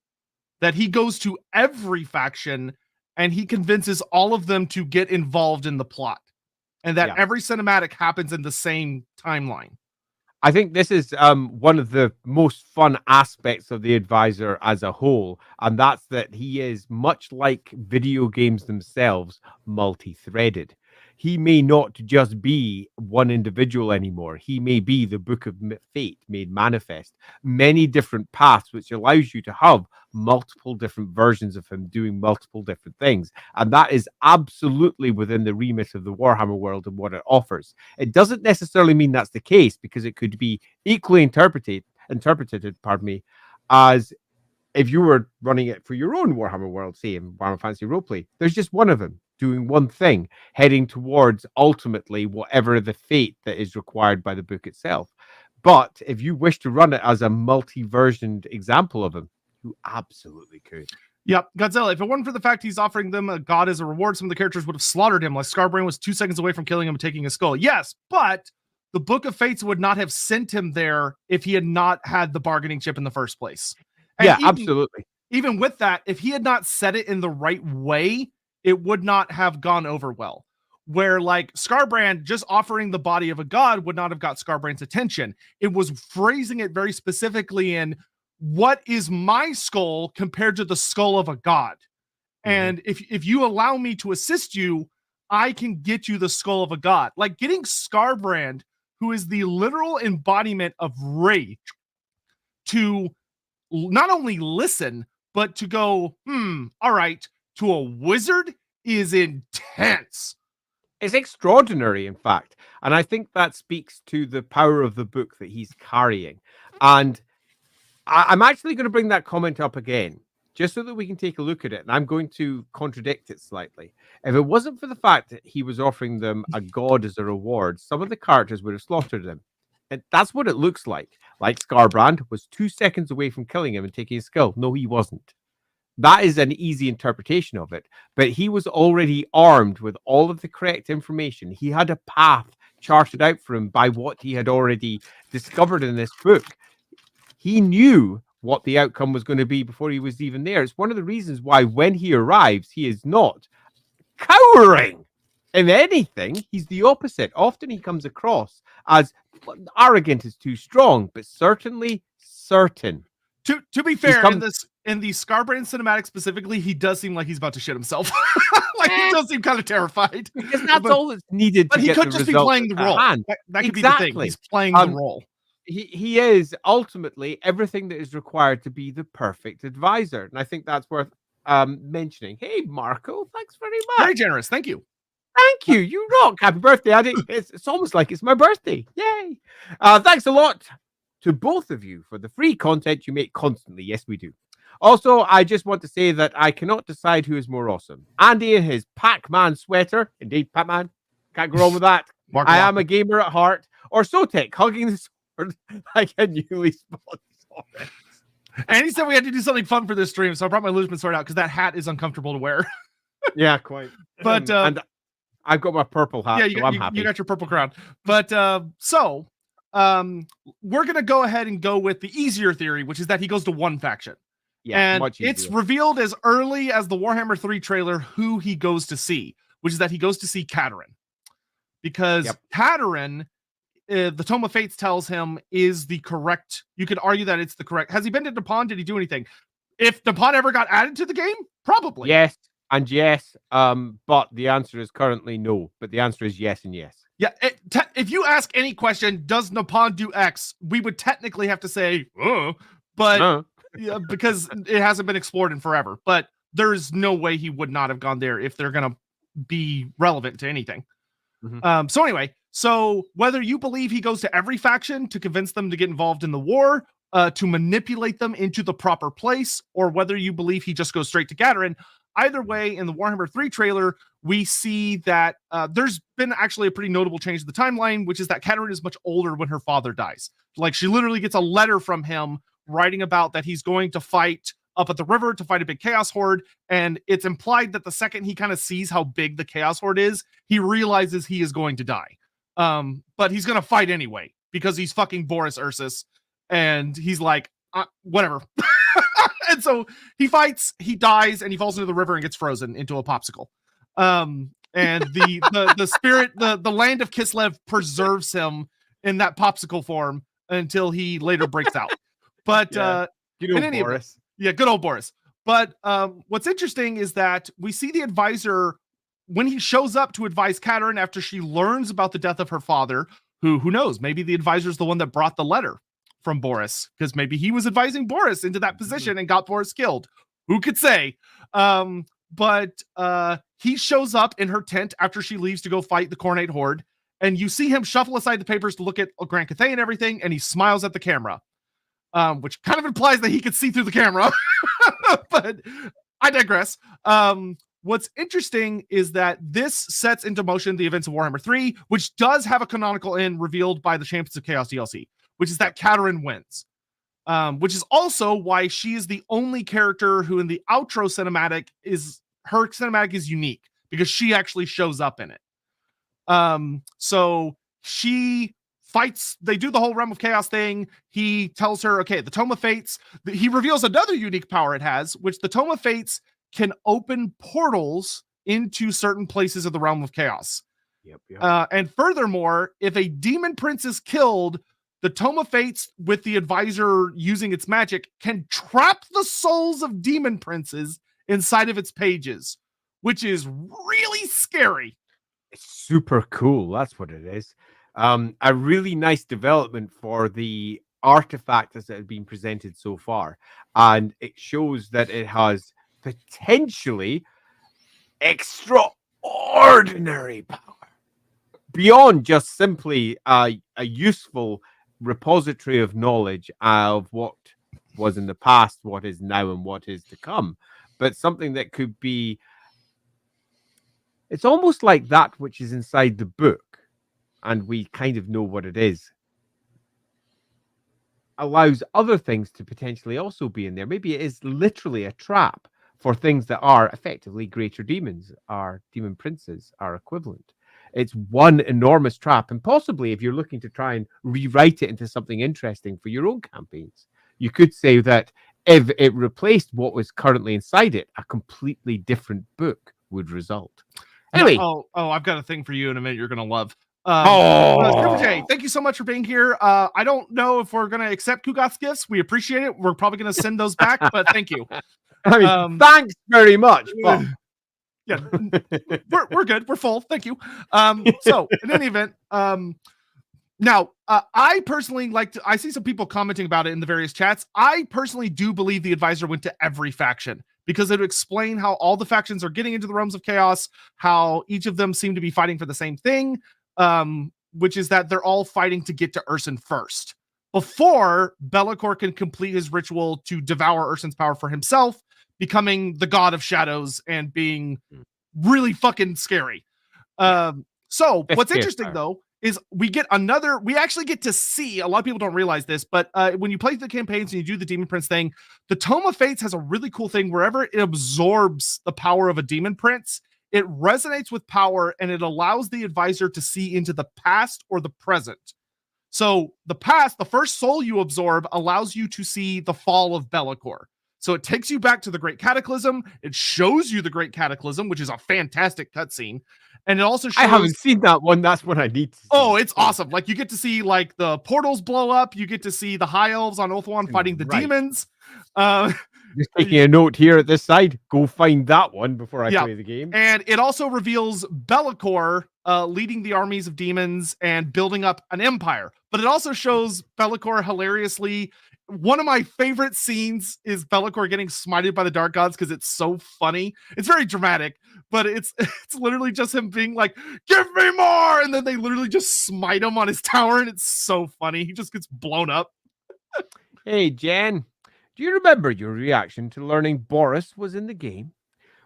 That he goes to every faction and he convinces all of them to get involved in the plot. And that every cinematic happens in the same timeline. I think this is one of the most fun aspects of the advisor as a whole, and that's that he is, much like video games themselves, multi-threaded. He may not just be one individual anymore. He may be the Book of Fate made manifest. Many different paths, which allows you to have multiple different versions of him doing multiple different things. And that is absolutely within the remit of the Warhammer world and what it offers. It doesn't necessarily mean that's the case, because it could be equally interpreted, as if you were running it for your own Warhammer world, say in Warhammer Fantasy Roleplay. There's just one of them doing one thing, heading towards ultimately whatever the fate that is required by the book itself. But if you wish to run it as a multi-versioned example of him, you absolutely could. Yep, Godzilla. If it wasn't for the fact he's offering them a god as a reward, some of the characters would have slaughtered him, like Scarbrand was 2 seconds away from killing him and taking his skull. Yes, but the Book of Fates would not have sent him there if he had not had the bargaining chip in the first place. And yeah, absolutely. Even with that, if he had not said it in the right way, it would not have gone over well. Where like Scarbrand just offering the body of a god would not have got Scarbrand's attention. It was phrasing it very specifically in, what is my skull compared to the skull of a god? And if you allow me to assist you, I can get you the skull of a god. Like getting Scarbrand, who is the literal embodiment of rage, to not only listen, but to go, all right, to a wizard is intense. It's extraordinary, in fact. And I think that speaks to the power of the book that he's carrying. And I'm actually going to bring that comment up again, just so that we can take a look at it. And I'm going to contradict it slightly. If it wasn't for the fact that he was offering them a god as a reward, some of the characters would have slaughtered him. And that's what it looks like. Like Scarbrand was 2 seconds away from killing him and taking his skull. No, he wasn't. That is an easy interpretation of it. But he was already armed with all of the correct information. He had a path charted out for him by what he had already discovered in this book. He knew what the outcome was going to be before he was even there. It's one of the reasons why when he arrives, he is not cowering. If anything, he's the opposite. Often he comes across as arrogant is too strong, but certainly certain. To be fair, in the Scarbrand cinematic specifically, he does seem like he's about to shit himself. Like he does seem kind of terrified. Because that's all that's needed. But to he get could the just be result playing the at role. hand. That could be the thing. He's playing the role. He is ultimately everything that is required to be the perfect advisor, and I think that's worth mentioning. Hey, Marco, thanks very much. Very generous. Thank you. Thank you. You rock. Happy birthday, Addy. It's almost like it's my birthday. Yay. Thanks a lot to both of you for the free content you make constantly. Yes, we do. Also, I just want to say that I cannot decide who is more awesome. Andy in his Pac-Man sweater. Indeed, Pac-Man. Can't go wrong with that. I am a gamer at heart. Or Sotek, hugging the sword like a newly spawned sword. And he said we had to do something fun for this stream, so I brought my Luzman sword out because that hat is uncomfortable to wear. Yeah, quite. But and I've got my purple hat, so I'm happy. You got your purple crown. But we're gonna go ahead and go with the easier theory, which is that he goes to one faction. Yeah, and it's revealed as early as the Warhammer 3 trailer who he goes to see, which is that he goes to see Katerin. Because Katerin, the Tome of Fates tells him, is the correct. You could argue that it's the correct. Has he been to Nippon? Did he do anything? If Nippon ever got added to the game, probably. Yes, and yes. But the answer is currently no. But the answer is yes and yes. Yeah. If you ask any question, does Nippon do X? We would technically have to say, but. No. Yeah, because it hasn't been explored in forever, but there's no way he would not have gone there if they're going to be relevant to anything. Mm-hmm. So anyway, whether you believe he goes to every faction to convince them to get involved in the war, to manipulate them into the proper place, or whether you believe he just goes straight to Katerin, either way, in the Warhammer 3 trailer, we see that there's been actually a pretty notable change in the timeline, which is that Katerin is much older when her father dies. Like, she literally gets a letter from him writing about that he's going to fight up at the river to fight a big chaos horde, and it's implied that the second he kind of sees how big the chaos horde is, he realizes he is going to die. But he's going to fight anyway because he's fucking Boris Ursus, and he's like, whatever. And so he fights, he dies, and he falls into the river and gets frozen into a popsicle. And the spirit, the land of Kislev preserves him in that popsicle form until he later breaks out. But good old Boris. Good old Boris. But what's interesting is that we see the advisor when he shows up to advise Katerin after she learns about the death of her father. Who knows? Maybe the advisor is the one that brought the letter from Boris, because maybe he was advising Boris into that position and got Boris killed. Who could say? But he shows up in her tent after she leaves to go fight the Khornate horde, and you see him shuffle aside the papers to look at Grand Cathay and everything, and he smiles at the camera. Which kind of implies that he could see through the camera, but I digress. What's interesting is that this sets into motion the events of Warhammer 3, which does have a canonical end revealed by the Champions of Chaos DLC, which is that Katerin wins. Which is also why she is the only character who in the outro cinematic her cinematic is unique, because she actually shows up in it. So she fights, they do the whole Realm of Chaos thing. He tells her, okay, the Tome of Fates, he reveals another unique power it has, which the Tome of Fates can open portals into certain places of the Realm of Chaos. Yep. And furthermore, if a demon prince is killed, the Tome of Fates, with the advisor using its magic, can trap the souls of demon princes inside of its pages, which is really scary. It's super cool. That's what it is. A really nice development for the artifact as it has been presented so far. And it shows that it has potentially extraordinary power beyond just simply a useful repository of knowledge of what was in the past, what is now, and what is to come. But something that could be, it's almost like that which is inside the book, and we kind of know what it is, allows other things to potentially also be in there. Maybe it is literally a trap for things that are effectively greater demons, our demon princes, our equivalent. It's one enormous trap, and possibly if you're looking to try and rewrite it into something interesting for your own campaigns, you could say that if it replaced what was currently inside it, a completely different book would result. Anyway. I've got a thing for you in a minute you're going to love. Super J, thank you so much for being here. I don't know if we're gonna accept Kugoth's gifts. We appreciate it. We're probably gonna send those back, but thank you. I mean, thanks very much. But... yeah, we're good. We're full. Thank you. So in any event, now I personally I see some people commenting about it in the various chats. I personally do believe the advisor went to every faction because it would explain how all the factions are getting into the realms of chaos, how each of them seem to be fighting for the same thing, which is that they're all fighting to get to Urson first before Belakor can complete his ritual to devour Urson's power for himself, becoming the god of shadows and being really fucking scary. So what's interesting though is we actually get to see, a lot of people don't realize this, but when you play the campaigns and you do the Demon Prince thing, the Tome of Fates has a really cool thing. Wherever it absorbs the power of a Demon Prince, it resonates with power and it allows the advisor to see into the past or the present. So the past, the first soul you absorb allows you to see the fall of Belakor. So it takes you back to the Great Cataclysm. It shows you the Great Cataclysm, which is a fantastic cutscene. And it also shows... I haven't seen that one. That's what I need to see. Oh, it's awesome. Like, you get to see, like, the portals blow up. You get to see the High Elves on Ulthuan fighting the demons. Just taking a note here at this side. Go find that one before I play the game. And it also reveals Belakor leading the armies of demons and building up an empire. But it also shows Belakor hilariously... One of my favorite scenes is Belakor getting smited by the dark gods because it's so funny. It's very dramatic, but it's literally just him being like, "Give me more!" And then they literally just smite him on his tower, and it's so funny. He just gets blown up. Hey, Jen, do you remember your reaction to learning Boris was in the game?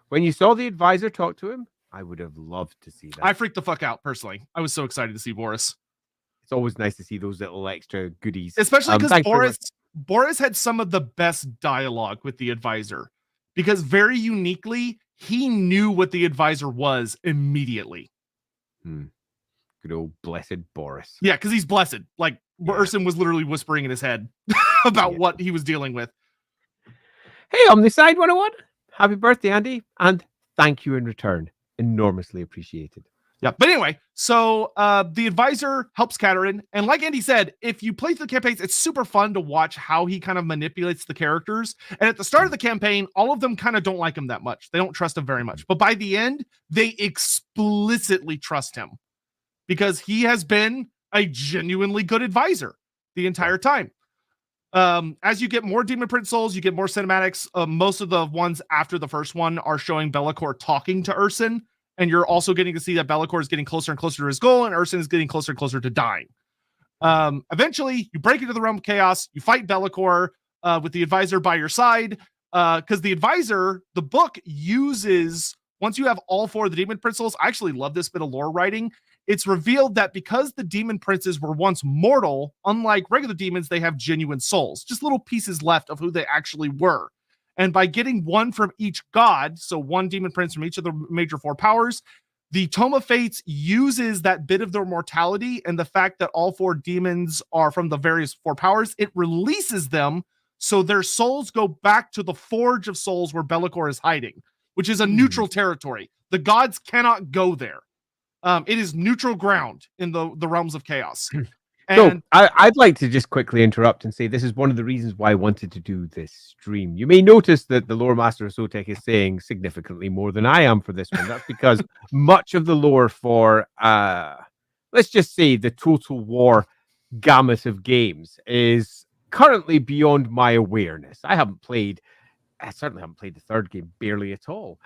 When you saw the advisor talk to him, I would have loved to see that. I freaked the fuck out, personally. I was so excited to see Boris. It's always nice to see those little extra goodies. Especially because Boris had some of the best dialogue with the advisor, because very uniquely, he knew what the advisor was immediately. Good old blessed Boris. Yeah, because he's blessed. Like, Urson was literally whispering in his head about what he was dealing with. Hey, Omniside 101. Happy birthday, Andy. And thank you in return. Enormously appreciated. Yeah, but anyway, so the advisor helps Katerin, and like Andy said, if you play through the campaigns, it's super fun to watch how he kind of manipulates the characters. And at the start of the campaign, all of them kind of don't like him that much. They don't trust him very much. But by the end, they explicitly trust him because he has been a genuinely good advisor the entire time. As you get more Demon Prince souls, you get more cinematics. Most of the ones after the first one are showing Belakor talking to Urson. And you're also getting to see that Belakor is getting closer and closer to his goal, and Urson is getting closer and closer to dying. Eventually, you break into the realm of chaos. You fight Belakor with the advisor by your side, because the advisor, the book uses, once you have all four of the Demon Prince souls, I actually love this bit of lore writing. It's revealed that because the Demon Princes were once mortal, unlike regular demons, they have genuine souls, just little pieces left of who they actually were. And by getting one from each god, so one Demon Prince from each of the major four powers, the Tome of Fates uses that bit of their mortality and the fact that all four demons are from the various four powers. It releases them so their souls go back to the Forge of Souls where Belakor is hiding, which is a neutral territory. The gods cannot go there. It is neutral ground in the realms of chaos. And so I'd like to just quickly interrupt and say this is one of the reasons why I wanted to do this stream. You may notice that the Loremaster of Sotek is saying significantly more than I am for this one. That's because much of the lore for, let's just say, the Total War gamut of games is currently beyond my awareness. I certainly haven't played the third game barely at all.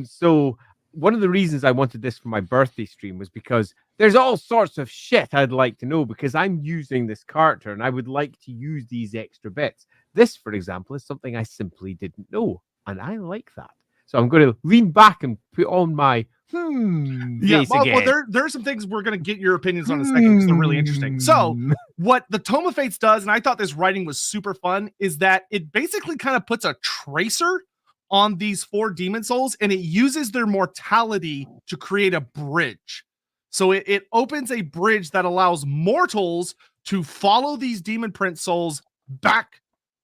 So one of the reasons I wanted this for my birthday stream was because there's all sorts of shit I'd like to know because I'm using this character and I would like to use these extra bits. This, for example, is something I simply didn't know, and I like that. So I'm going to lean back and put on my well, there are some things we're going to get your opinions on in a second because they're really interesting. So what the Tome of Fates does, and I thought this writing was super fun, is that it basically kind of puts a tracer on these four demon souls, and it uses their mortality to create a bridge. So it opens a bridge that allows mortals to follow these Demon Prince souls back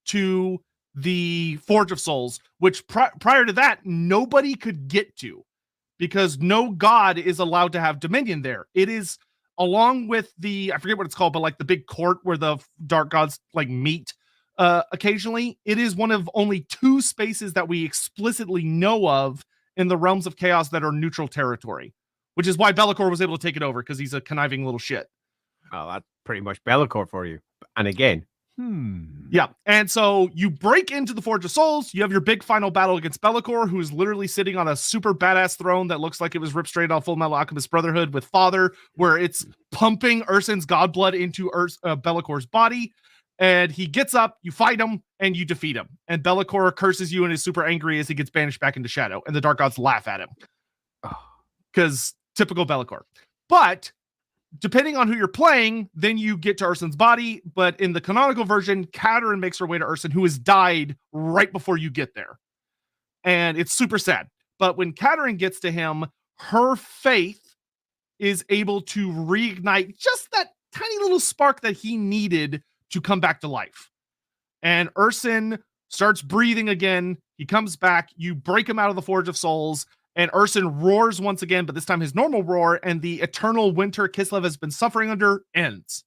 to the Forge of Souls, which prior to that, nobody could get to because no god is allowed to have dominion there. It is along with I forget what it's called, but like the big court where the dark gods like meet occasionally, it is one of only 2 spaces that we explicitly know of in the realms of chaos that are neutral territory, which is why Belakor was able to take it over, because he's a conniving little shit. Oh, that's pretty much Belakor for you. And again, yeah. And so you break into the Forge of Souls. You have your big final battle against Belakor, who is literally sitting on a super badass throne that looks like it was ripped straight out of Full Metal Alchemist Brotherhood with Father, where it's pumping Ursen's god blood into Belakor's body. And he gets up, you fight him, and you defeat him. And Belakor curses you and is super angry as he gets banished back into shadow. And the Dark Gods laugh at him. Because typical Belakor. But depending on who you're playing, then you get to Ursen's body. But in the canonical version, Katerin makes her way to Ursen, who has died right before you get there. And it's super sad. But when Katerin gets to him, her faith is able to reignite just that tiny little spark that he needed to come back to life. And Ursen starts breathing again. He comes back. You break him out of the Forge of Souls. And Ursen roars once again, but this time his normal roar, and the eternal winter Kislev has been suffering under ends.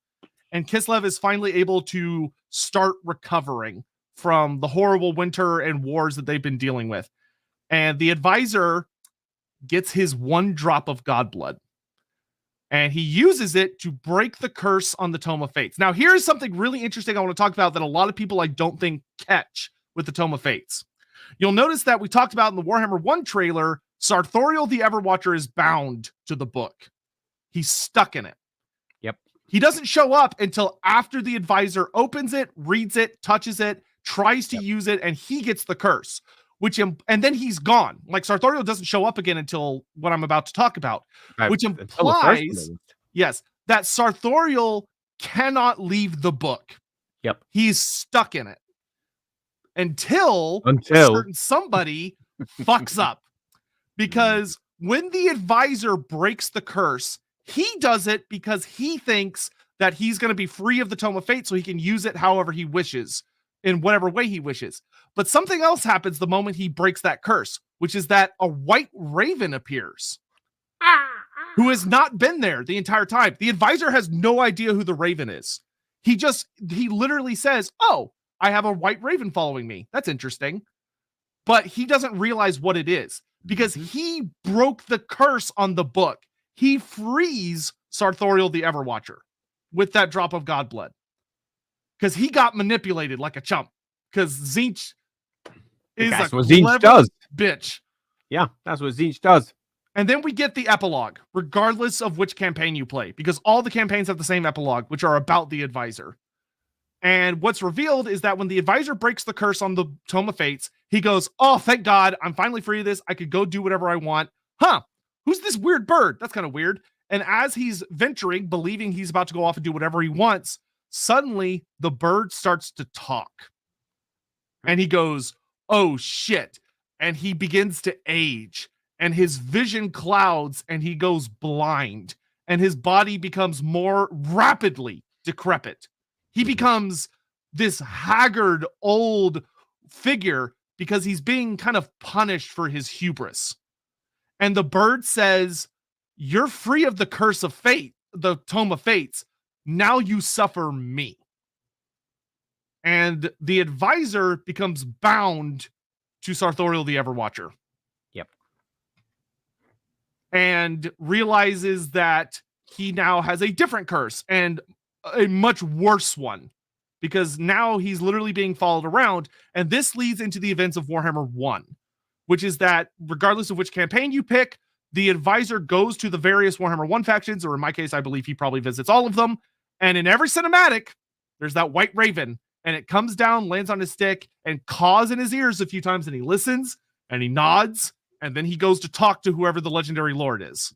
And Kislev is finally able to start recovering from the horrible winter and wars that they've been dealing with. And the advisor gets his 1 drop of god blood. And he uses it to break the curse on the Tome of Fates. Now, here's something really interesting I want to talk about that a lot of people I don't think catch with the Tome of Fates. You'll notice that we talked about in the Warhammer 1 trailer, Sartorial the Everwatcher is bound to the book. He's stuck in it. Yep. He doesn't show up until after the advisor opens it, reads it, touches it, tries to use it, and he gets the curse. And then he's gone. Like, Sartorial doesn't show up again until what I'm about to talk about, which implies, yes, that Sartorial cannot leave the book. Yep. He's stuck in it until somebody fucks up. Because when the advisor breaks the curse, he does it because he thinks that he's going to be free of the Tome of Fate so he can use it however he wishes, in whatever way he wishes. But something else happens the moment he breaks that curse, which is that a white raven appears, who has not been there the entire time. The advisor has no idea who the raven is. He literally says, "Oh, I have a white raven following me. That's interesting." But he doesn't realize what it is, because he broke the curse on the book. He frees Sartorial the Everwatcher with that drop of god blood, because he got manipulated like a chump. Because Tzeentch is that's what Tzeentch does. Bitch. Yeah, that's what Tzeentch does. And then we get the epilogue, regardless of which campaign you play, because all the campaigns have the same epilogue, which are about the advisor. And what's revealed is that when the advisor breaks the curse on the Tome of Fates, he goes, "Oh, thank God, I'm finally free of this. I could go do whatever I want. Huh, who's this weird bird? That's kind of weird." And as he's venturing, believing he's about to go off and do whatever he wants, suddenly the bird starts to talk. And he goes, "Oh, shit." And he begins to age. And his vision clouds, and he goes blind. And his body becomes more rapidly decrepit. He becomes this haggard old figure because he's being kind of punished for his hubris. And the bird says, "You're free of the curse of fate, the Tome of Fates. Now you suffer me." And the advisor becomes bound to Sartorial the Everwatcher. Yep. And realizes that he now has a different curse, and a much worse one, because now he's literally being followed around. And this leads into the events of Warhammer 1, which is that regardless of which campaign you pick, the advisor goes to the various Warhammer 1 factions, or in my case, I believe he probably visits all of them. And in every cinematic, there's that white raven, and it comes down, lands on his stick, and caws in his ears a few times, and he listens, and he nods, and then he goes to talk to whoever the legendary lord is.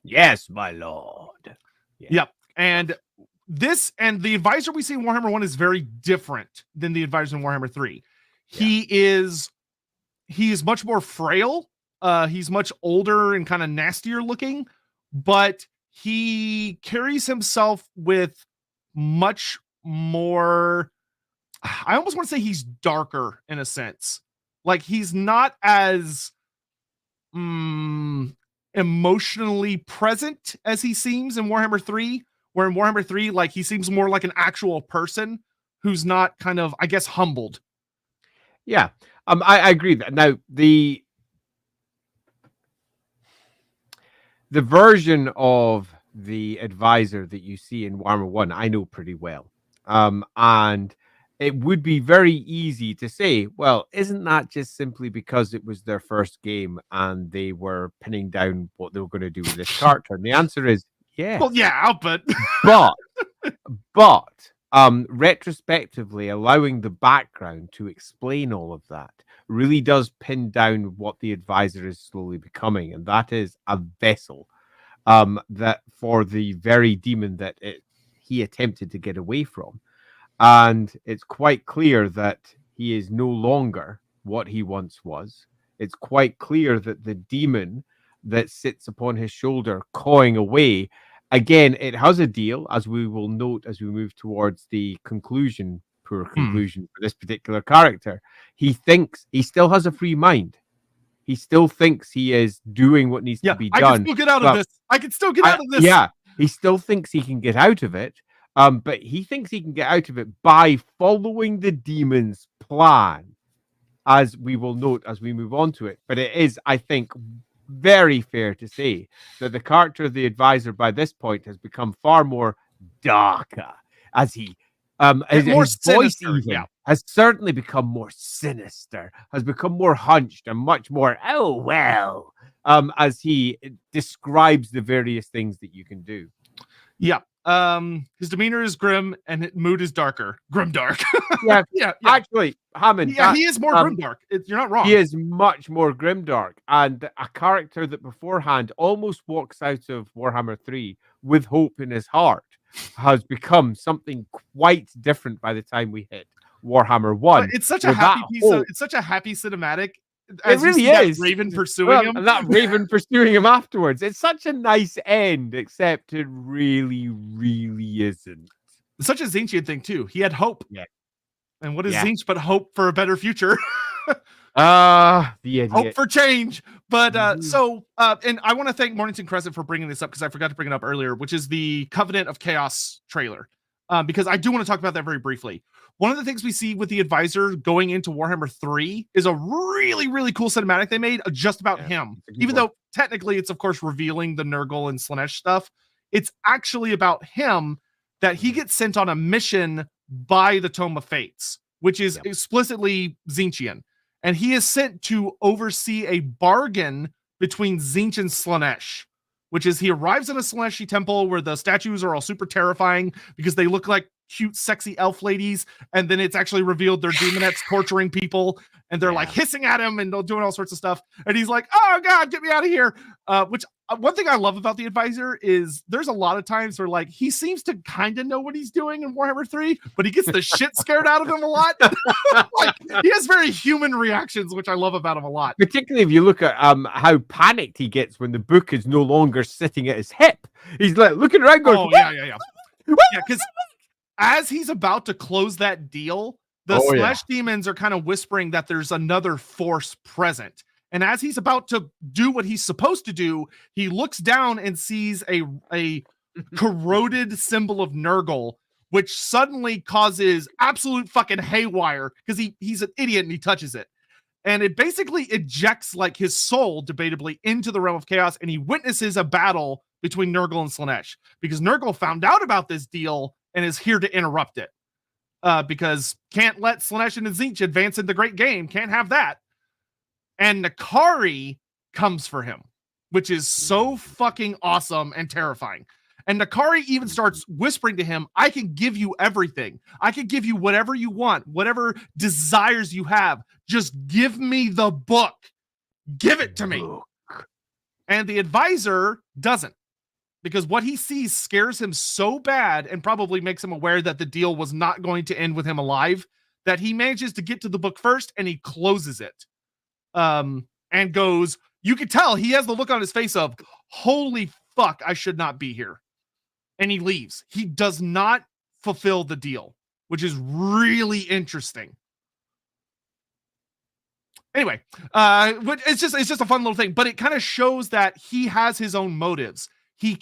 Yes, my lord. Yeah. Yep. And the advisor we see in Warhammer 1 is very different than the advisor in Warhammer 3. Yeah. He is much more frail. He's much older and kind of nastier looking, but he carries himself with much more, I almost want to say he's darker in a sense. Like, he's not as emotionally present as he seems in Warhammer 3, where in Warhammer 3, like, he seems more like an actual person who's not kind of, I guess, humbled. Yeah, I agree that. Now, the version of the advisor that you see in Warhammer 1, I know pretty well. And it would be very easy to say, well, isn't that just simply because it was their first game and they were pinning down what they were going to do with this character? And the answer is yes. Well, yeah, but but retrospectively, allowing the background to explain all of that really does pin down what the advisor is slowly becoming, and that is a vessel that for the very demon that he attempted to get away from. And it's quite clear that he is no longer what he once was. It's quite clear that the demon that sits upon his shoulder, cawing away, again, it has a deal, as we will note as we move towards the conclusion, poor conclusion for this particular character. He thinks he still has a free mind. He still thinks he is doing what needs to be done. I can still get out of this. I can still get out of this. Yeah, he still thinks he can get out of it. But he thinks he can get out of it by following the demon's plan, as we will note as we move on to it. But it is, I think, very fair to say that the character of the advisor by this point has become far more darker, as he more his voice sinister, even has certainly become more sinister, has become more hunched and much more, oh well, as he describes the various things that you can do. Yeah. His demeanor is grim and his mood is darker. Grimdark. Yeah. Actually, Hammond. Yeah, he is more grimdark. You're not wrong. He is much more grimdark, and a character that beforehand almost walks out of Warhammer 3 with hope in his heart has become something quite different by the time we hit Warhammer 1. But it's such a happy piece of, it's such a happy cinematic. It really is. Raven pursuing him. And that Raven pursuing him afterwards. It's such a nice end, except it really, really isn't. It's such a Zinchian thing, too. He had hope. Yeah. And what is Zinch but hope for a better future? The idiot. Hope for change. But and I want to thank Mornington Crescent for bringing this up, because I forgot to bring it up earlier, which is the Covenant of Chaos trailer. Because I do want to talk about that very briefly. One of the things we see with the advisor going into Warhammer 3 is a really, really cool cinematic they made just about him. Even though technically it's, of course, revealing the Nurgle and Slaanesh stuff. It's actually about him, that he gets sent on a mission by the Tome of Fates, which is explicitly Zinchian. And he is sent to oversee a bargain between Tzeentch and Slaanesh, which is he arrives in a Slaaneshi temple where the statues are all super terrifying because they look like cute, sexy elf ladies. And then it's actually revealed they're demonettes torturing people, and they're like hissing at him and doing all sorts of stuff. And he's like, oh God, get me out of here. Which one thing I love about the advisor is there's a lot of times where, like, he seems to kind of know what he's doing in Warhammer 3, but he gets the shit scared out of him a lot. Like, he has very human reactions, which I love about him a lot. Particularly if you look at how panicked he gets when the book is no longer sitting at his hip. He's like looking around going, oh, yeah, because as he's about to close that deal, the Slaanesh demons are kind of whispering that there's another force present. And as he's about to do what he's supposed to do, he looks down and sees a corroded symbol of Nurgle, which suddenly causes absolute fucking haywire because he's an idiot and he touches it. And it basically ejects, like, his soul, debatably, into the realm of chaos, and he witnesses a battle between Nurgle and Slaanesh because Nurgle found out about this deal and is here to interrupt it. Because can't let Slaanesh and Tzeentch advance in the great game. Can't have that. And Nakari comes for him, which is so fucking awesome and terrifying. And Nakari even starts whispering to him, I can give you everything. I can give you whatever you want, whatever desires you have. Just give me the book. Give it to me. And the advisor doesn't, because what he sees scares him so bad and probably makes him aware that the deal was not going to end with him alive, that he manages to get to the book first and he closes it. And goes, you could tell he has the look on his face of, holy fuck, I should not be here. And he leaves. He does not fulfill the deal, which is really interesting. Anyway, but it's just a fun little thing, but it kind of shows that he has his own motives. He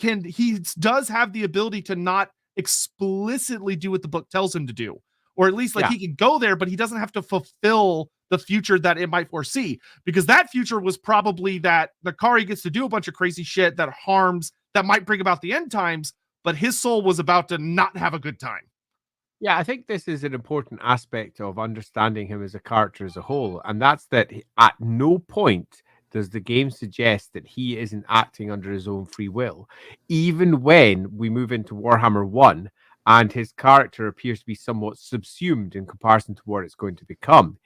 does have the ability to not explicitly do what the book tells him to do, or at least like he can go there, but he doesn't have to fulfill the future that it might foresee, because that future was probably that Nakari gets to do a bunch of crazy shit that might bring about the end times, but his soul was about to not have a good time. Yeah, I think this is an important aspect of understanding him as a character as a whole, and that's that at no point does the game suggest that he isn't acting under his own free will. Even when we move into Warhammer 1 and his character appears to be somewhat subsumed in comparison to what it's going to become,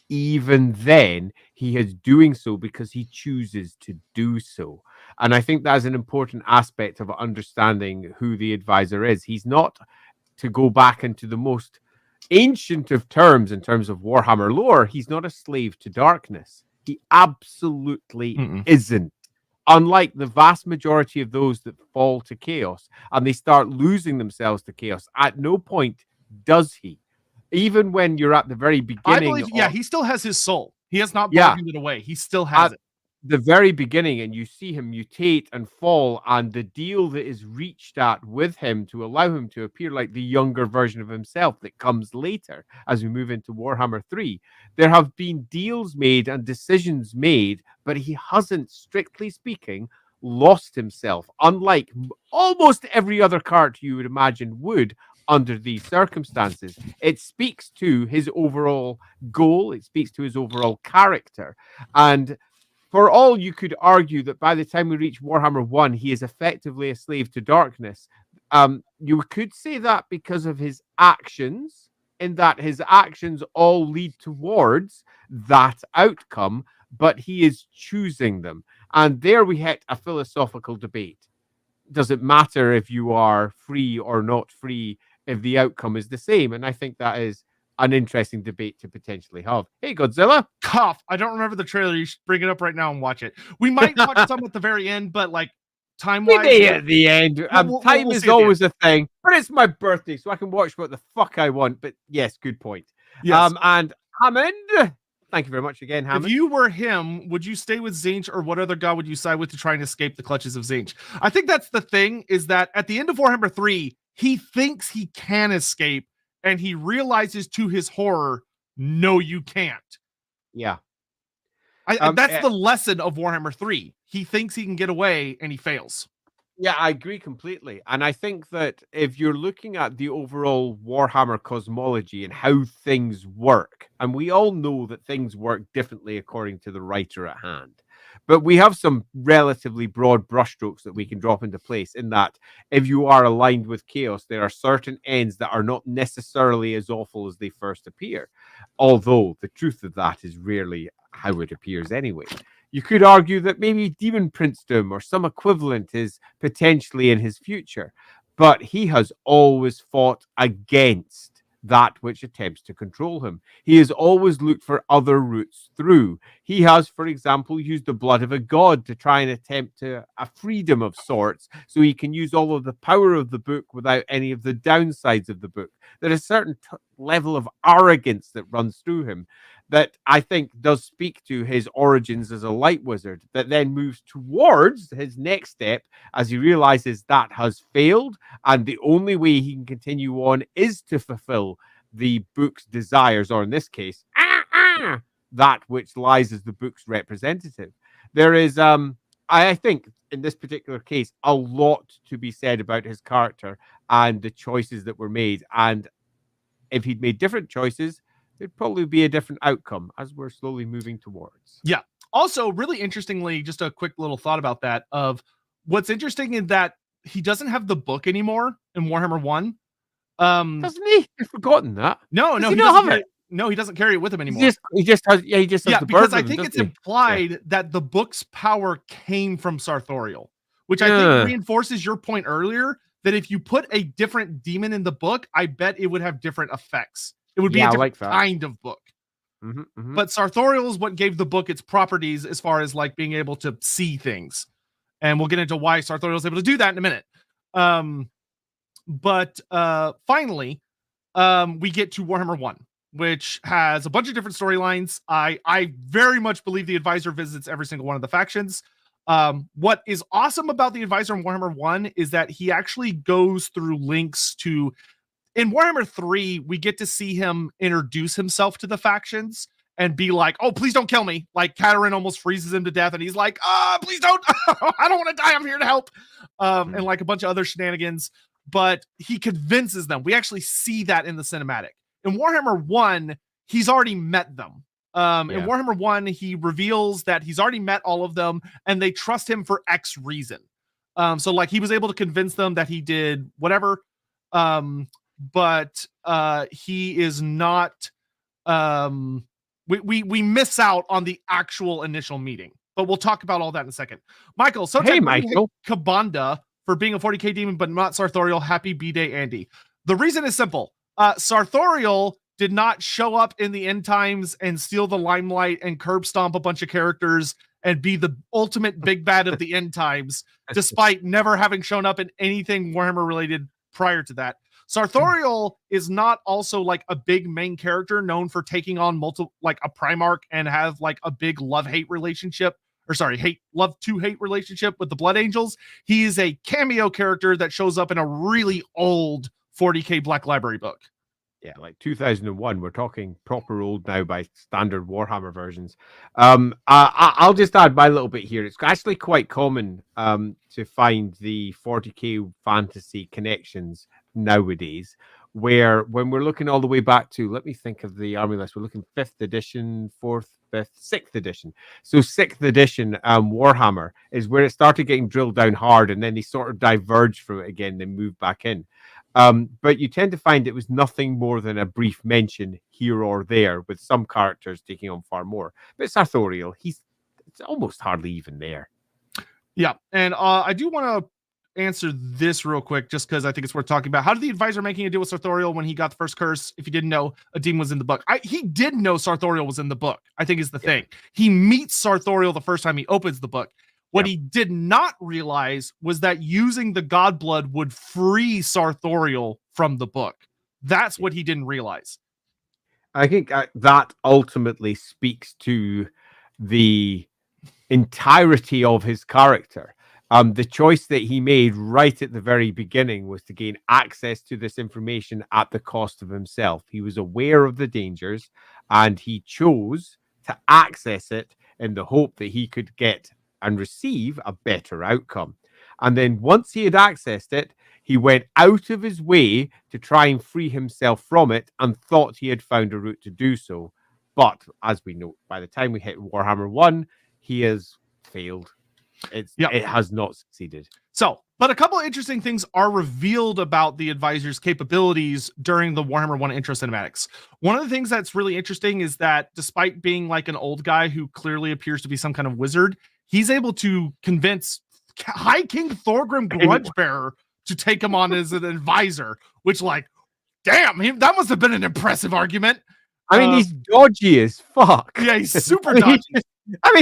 even then he is doing so because he chooses to do so. And I think that's an important aspect of understanding who the advisor is. He's not, to go back into the most ancient of terms in terms of Warhammer lore, he's not a slave to darkness. He absolutely isn't. Unlike the vast majority of those that fall to chaos and they start losing themselves to chaos, at no point does he. Even when you're at the very beginning. I believe, he still has his soul. He has not bargained it away. He still has it. The very beginning, and you see him mutate and fall, and the deal that is reached at with him to allow him to appear like the younger version of himself that comes later as we move into Warhammer 3. There have been deals made and decisions made, but he hasn't, strictly speaking, lost himself, unlike almost every other character you would imagine would under these circumstances. It speaks to his overall goal, it speaks to his overall character, and for all you could argue that by the time we reach Warhammer 1, he is effectively a slave to darkness. You could say that because of his actions, in that his actions all lead towards that outcome, but he is choosing them. And there we hit a philosophical debate. Does it matter if you are free or not free if the outcome is the same? And I think that is an interesting debate to potentially have. Hey, Godzilla. Cough. I don't remember the trailer. You should bring it up right now and watch it. We might watch some at the very end, but like time-wise. We may at the end. Time is always a thing, but it's my birthday, so I can watch what the fuck I want. But yes, good point. Yes. And Hammond, thank you very much again, Hammond. If you were him, would you stay with Tzeentch, or what other god would you side with to try and escape the clutches of Tzeentch? I think that's the thing, is that at the end of Warhammer 3, he thinks he can escape, and he realizes to his horror, no, you can't. Yeah. That's the lesson of Warhammer 3. He thinks he can get away, and he fails. Yeah, I agree completely. And I think that if you're looking at the overall Warhammer cosmology and how things work, and we all know that things work differently according to the writer at hand, but we have some relatively broad brushstrokes that we can drop into place, in that if you are aligned with chaos, there are certain ends that are not necessarily as awful as they first appear. Although the truth of that is rarely how it appears anyway. You could argue that maybe Demon Princedom or some equivalent is potentially in his future, but he has always fought against that which attempts to control him. He has always looked for other routes through. He has, for example, used the blood of a god to try and attempt a freedom of sorts, so he can use all of the power of the book without any of the downsides of the book. There is a certain level of arrogance that runs through him that I think does speak to his origins as a light wizard, that then moves towards his next step as he realizes that has failed, and the only way he can continue on is to fulfill the book's desires, or in this case, that which lies as the book's representative. There is, I think, in this particular case, a lot to be said about his character and the choices that were made. And if he'd made different choices, there'd probably be a different outcome as we're slowly moving towards. Yeah. Also, really interestingly, just a quick little thought about that, of what's interesting in that he doesn't have the book anymore in Warhammer 1. Doesn't he? I've forgotten that. No, he doesn't have it. No, he doesn't carry it with him anymore. He just has the because burden, I think it's implied that the book's power came from Sartorial, which I think reinforces your point earlier, that if you put a different demon in the book, I bet it would have different effects. It would be a different kind of book. But Sartorial is what gave the book its properties as far as like being able to see things. And we'll get into why Sartorial is able to do that in a minute. But finally, we get to Warhammer 1. which has a bunch of different storylines. I very much believe the advisor visits every single one of the factions. What is awesome about the advisor in Warhammer 1 is that he actually goes through links to, in Warhammer 3, we get to see him introduce himself to the factions and be like, oh, please don't kill me. Like, Katerin almost freezes him to death, and he's like, please don't. I don't want to die. I'm here to help. And like a bunch of other shenanigans. But he convinces them. We actually see that in the cinematic. In Warhammer 1, he's already met them. In Warhammer 1, he reveals that he's already met all of them, and they trust him for X reason. So, like, he was able to convince them that he did whatever. But he is not... We miss out on the actual initial meeting, but we'll talk about all that in a second. Michael, so hey, Michael, Kabanda for being a 40k demon, but not Sartorial. Happy B-Day, Andy. The reason is simple. Sartorial did not show up in the end times and steal the limelight and curb stomp a bunch of characters and be the ultimate big bad of the end times, despite never having shown up in anything Warhammer related prior to that. Sartorial is not also like a big main character known for taking on multiple, like a Primarch, and have like a big love-hate relationship, or sorry, love-to-hate relationship with the Blood Angels. He is a cameo character that shows up in a really old 40k Black Library book. Yeah, like 2001. We're talking proper old now by standard Warhammer versions. I'll just add my little bit here. It's actually quite common to find the 40k fantasy connections nowadays, where when we're looking all the way back to, let me think of the army list, we're looking 5th edition, 4th, 5th, 6th edition. So 6th edition Warhammer is where it started getting drilled down hard, and then they sort of diverged from it again, then moved back in. But you tend to find it was nothing more than a brief mention here or there, with some characters taking on far more. But Sartorial, it's almost hardly even there. Yeah, and I do want to answer this real quick, just because I think it's worth talking about. How did the advisor making a deal with Sartorial when he got the first curse? If you didn't know, a demon was in the book. He did know Sartorial was in the book, I think is the thing. He meets Sartorial the first time he opens the book. What he did not realize was that using the God Blood would free Sartorial from the book. That's what he didn't realize. I think that ultimately speaks to the entirety of his character. The choice that he made right at the very beginning was to gain access to this information at the cost of himself. He was aware of the dangers, and he chose to access it in the hope that he could get and receive a better outcome. And then once he had accessed it, he went out of his way to try and free himself from it, and thought he had found a route to do so. But as we know, by the time we hit Warhammer 1, he has failed. It has not succeeded. So, but a couple of interesting things are revealed about the advisor's capabilities during the Warhammer 1 intro cinematics. One of the things that's really interesting is that despite being like an old guy who clearly appears to be some kind of wizard, he's able to convince High King Thorgrim Grudgebearer to take him on as an advisor, which, like, damn, that must have been an impressive argument. I mean, he's dodgy as fuck. Yeah, he's super dodgy. I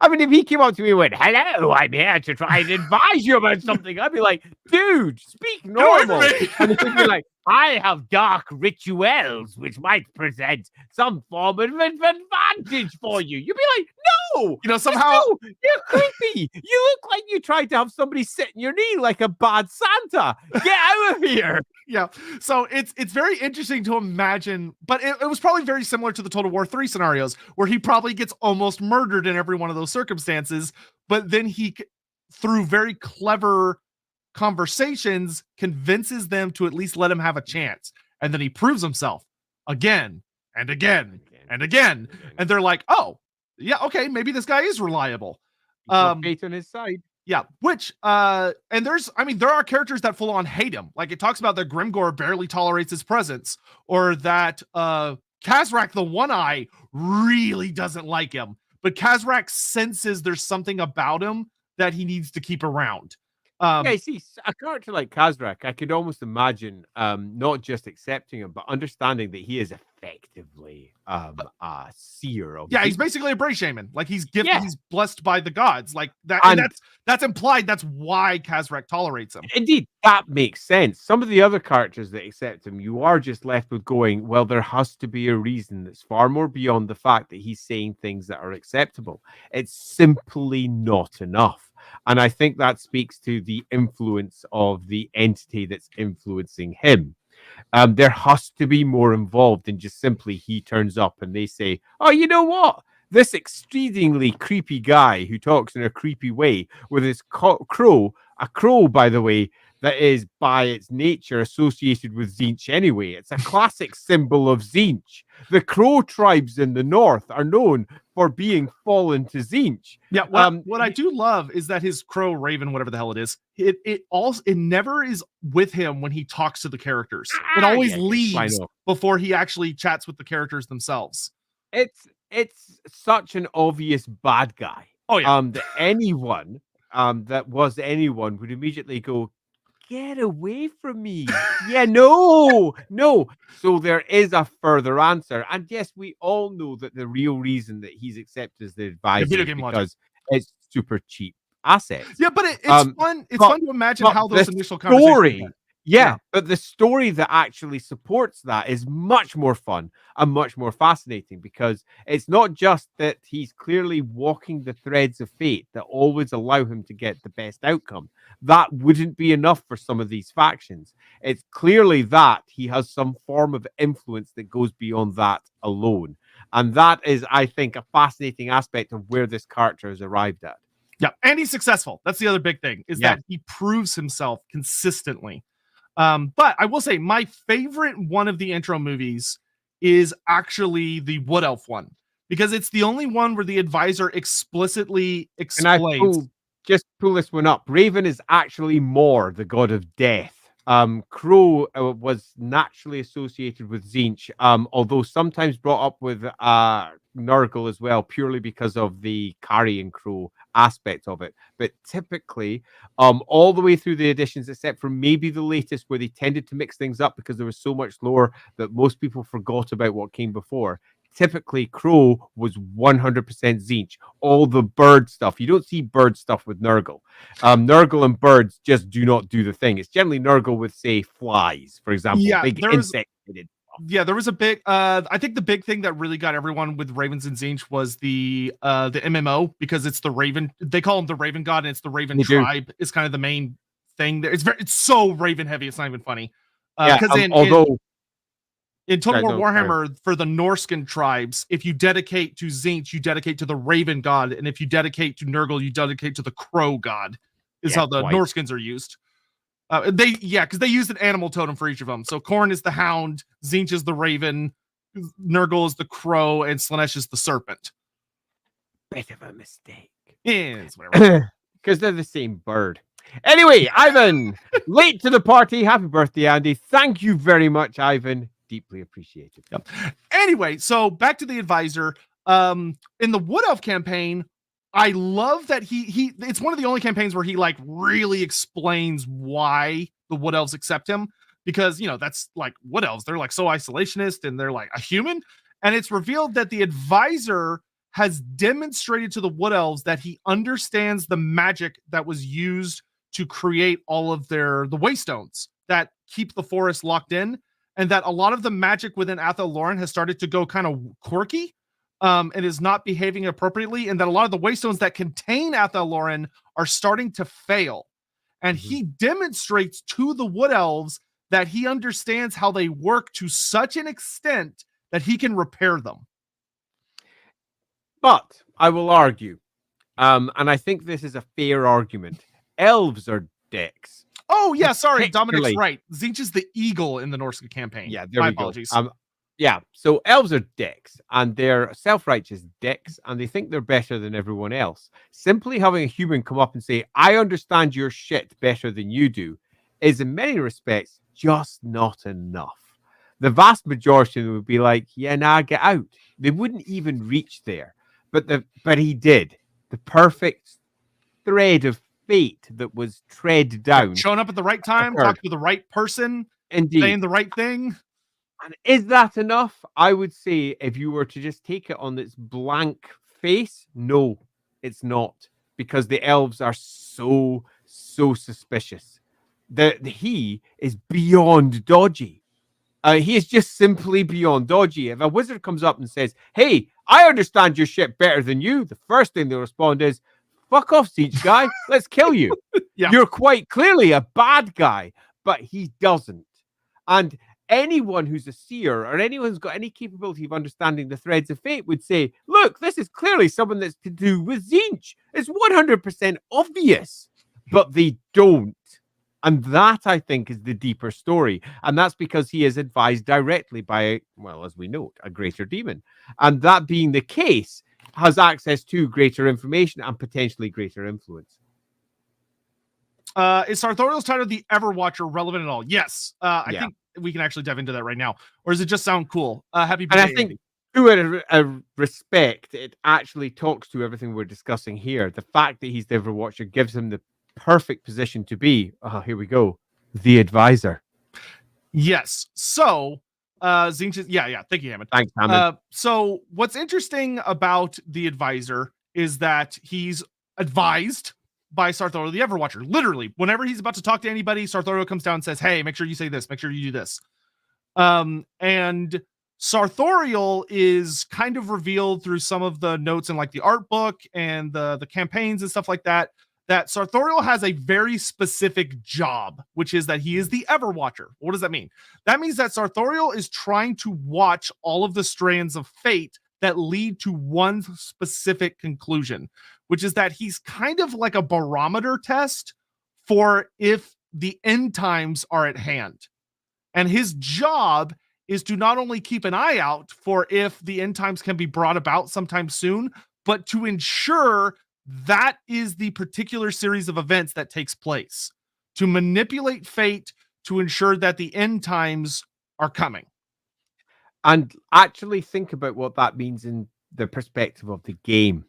mean, if he came up to me and went, "Hello, I'm here to try and advise you about something," I'd be like, "Dude, speak normal." And he'd be like, "I have dark rituals which might present some form of advantage for you." You'd be like, "No, you know, somehow you're creepy. You look like you tried to have somebody sit in your knee like a bad Santa. Get out of here." Yeah, so it's very interesting to imagine, but it was probably very similar to the Total War 3 scenarios, where he probably gets almost murdered in every one of those circumstances, but then he, through very clever conversations, convinces them to at least let him have a chance, and then he proves himself again and again and again, and they're like, "Oh, yeah, okay, maybe this guy is reliable." Fate on his side. Yeah, which, and there are characters that full on hate him. Like, it talks about that Grimgor barely tolerates his presence, or that Kazrak the One-Eye really doesn't like him. But Kazrak senses there's something about him that he needs to keep around. See, a character like Kazrak, I could almost imagine not just accepting him, but understanding that he is a effectively a seer of he's Zinch. basically a Bray shaman. Like he's gifted, Yeah. he's blessed by the gods. Like that, and that's implied. That's why Kazrak tolerates him. Indeed, that makes sense. Some of the other characters that accept him, you are just left with going, well, there has to be a reason that's far more beyond the fact that he's saying things that are acceptable. It's simply not enough. And I think that speaks to the influence of the entity that's influencing him. There has to be more involved than just simply he turns up and they say, oh, you know what? This exceedingly creepy guy who talks in a creepy way with his crow, a crow, by the way, that is by its nature associated with Zinch anyway. It's a classic symbol of Zinch. The crow tribes in the north are known for being fallen to Zinch. Yeah, what I do love is that his crow, raven, whatever the hell it is, it never is with him when he talks to the characters. It always leaves before he actually chats with the characters themselves. It's such an obvious bad guy. Oh yeah. That anyone that was anyone would immediately go, get away from me. Yeah, no. So there is a further answer. And yes, we all know that the real reason that he's accepted as the advisor is because it's super cheap assets. Yeah, but it's fun. It's fun to imagine how those initial conversations went. Yeah, but the story that actually supports that is much more fun and much more fascinating because it's not just that he's clearly walking the threads of fate that always allow him to get the best outcome. That wouldn't be enough for some of these factions. It's clearly that he has some form of influence that goes beyond that alone. And that is, I think, a fascinating aspect of where this character has arrived at. Yeah, and he's successful. That's the other big thing, is that he proves himself consistently. But I will say my favorite one of the intro movies is actually the Wood Elf one, because it's the only one where the advisor explicitly explains. Just pull this one up. Raven is actually more the god of death. Crow was naturally associated with Zinch, although sometimes brought up with Nurgle as well, purely because of the carrying crow aspect of it. But typically, all the way through the editions, except for maybe the latest where they tended to mix things up because there was so much lore that most people forgot about what came before. Typically, Crow was 100% Zinch. All the bird stuff. You don't see bird stuff with Nurgle. Nurgle and birds just do not do the thing. It's generally Nurgle with, say, flies, for example. Yeah, big insect. Yeah, there was a big I think the big thing that really got everyone with Ravens and Zinch was the MMO, because it's the Raven. They call him the Raven God, and it's the Raven tribe is kind of the main thing there. It's so Raven heavy, it's not even funny. In Total War Warhammer, for the Norscan tribes, if you dedicate to Zinch, you dedicate to the Raven God, and if you dedicate to Nurgle, you dedicate to the Crow God. Is how the Norskins are used. Because they used an animal totem for each of them. So Khorne is the Hound, Zinch is the Raven, Nurgle is the Crow, and Slaanesh is the Serpent. Bit of a mistake. Yes, whatever. Because they're the same bird. Anyway, Ivan, late to the party. Happy birthday, Andy. Thank you very much, Ivan. Deeply appreciated. Yep. Anyway, so back to the advisor. In the Wood Elf campaign, I love that he it's one of the only campaigns where he like really explains why the Wood Elves accept him, because that's like Wood Elves, they're like so isolationist and they're like a human, and it's revealed that the advisor has demonstrated to the Wood Elves that he understands the magic that was used to create all of the Waystones that keep the forest locked in, and that a lot of the magic within Athel Loren has started to go kind of quirky. And is not behaving appropriately, and that a lot of the Waystones that contain Athel Loren are starting to fail. And he demonstrates to the Wood Elves that he understands how they work to such an extent that he can repair them. But I will argue, and I think this is a fair argument, elves are dicks. Oh, yeah, sorry, Dominic's right. Zinch is the eagle in the Norse campaign. Yeah, there we apologies. Go. Yeah, so elves are dicks, and they're self-righteous dicks, and they think they're better than everyone else. Simply having a human come up and say, I understand your shit better than you do, is in many respects just not enough. The vast majority of them would be like, yeah, nah, get out. They wouldn't even reach there. But he did. The perfect thread of fate that was tread down. Showing up at the right time, talking to the right person, indeed, saying the right thing. And is that enough? I would say if you were to just take it on its blank face, no, it's not. Because the elves are so suspicious. He is beyond dodgy. He is just simply beyond dodgy. If a wizard comes up and says, "Hey, I understand your shit better than you," the first thing they'll respond is, "Fuck off, Siege guy. Let's kill you." Yeah. You're quite clearly a bad guy, but he doesn't. And anyone who's a seer or anyone who's got any capability of understanding the threads of fate would say, look, this is clearly someone that's to do with Tzeentch. It's 100% obvious, but they don't. And that, I think, is the deeper story. And that's because he is advised directly by, well, as we note, a greater demon. And that being the case, has access to greater information and potentially greater influence. Is Sartorial's title, the Everwatcher, relevant at all? Yes. I think we can actually dive into that right now. Or does it just sound cool? Happy birthday, and I think, Andy. To a respect, it actually talks to everything we're discussing here. The fact that he's the Everwatcher gives him the perfect position to be, here we go, the advisor. Yes. So, Tzeentch is, yeah. Thank you, Hammond. Thanks, Hammond. So, what's interesting about the advisor is that he's advised by Sartorial the Everwatcher. Literally, whenever he's about to talk to anybody, Sartorial comes down and says, "Hey, make sure you say this. Make sure you do this." And Sartorial is kind of revealed through some of the notes in like the art book and the campaigns and stuff like that, that Sartorial has a very specific job, which is that he is the Everwatcher. What does that mean? That means that Sartorial is trying to watch all of the strands of fate that lead to one specific conclusion, which is that he's kind of like a barometer test for if the end times are at hand. And his job is to not only keep an eye out for if the end times can be brought about sometime soon, but to ensure that is the particular series of events that takes place, to manipulate fate to ensure that the end times are coming. And actually think about what that means in the perspective of the game.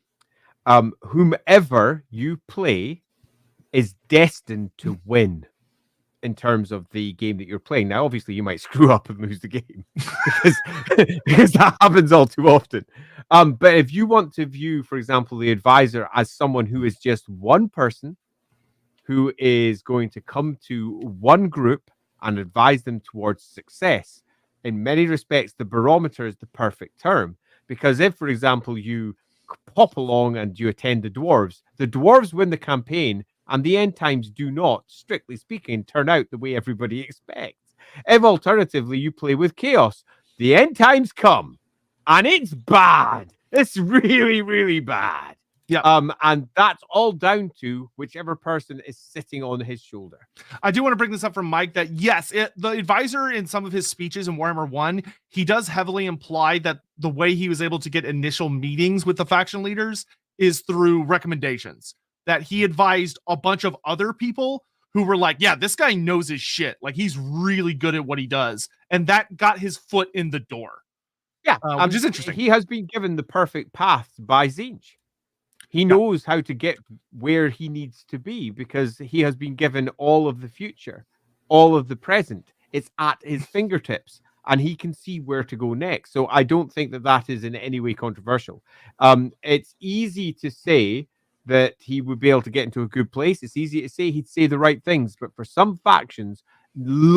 Whomever you play is destined to win in terms of the game that you're playing. Now, obviously, you might screw up and lose the game because that happens all too often. But if you want to view, for example, the advisor as someone who is just one person who is going to come to one group and advise them towards success, in many respects, the barometer is the perfect term. Because if, for example, you pop along and you attend the dwarves win the campaign, and the end times do not, strictly speaking, turn out the way everybody expects. If alternatively you play with chaos, the end times come, and it's bad. It's really, really bad. Yeah. And that's all down to whichever person is sitting on his shoulder. I do want to bring this up from Mike that yes, the advisor in some of his speeches in Warhammer 1, he does heavily imply that the way he was able to get initial meetings with the faction leaders is through recommendations. That he advised a bunch of other people who were like, yeah, this guy knows his shit. Like, he's really good at what he does. And that got his foot in the door. Yeah, which is interesting. He has been given the perfect path by Tzeentch. He knows how to get where he needs to be because he has been given all of the future, all of the present. It's at his fingertips, and he can see where to go next. So I don't think that that is in any way controversial. It's easy to say that he would be able to get into a good place. It's easy to say he'd say the right things, but for some factions,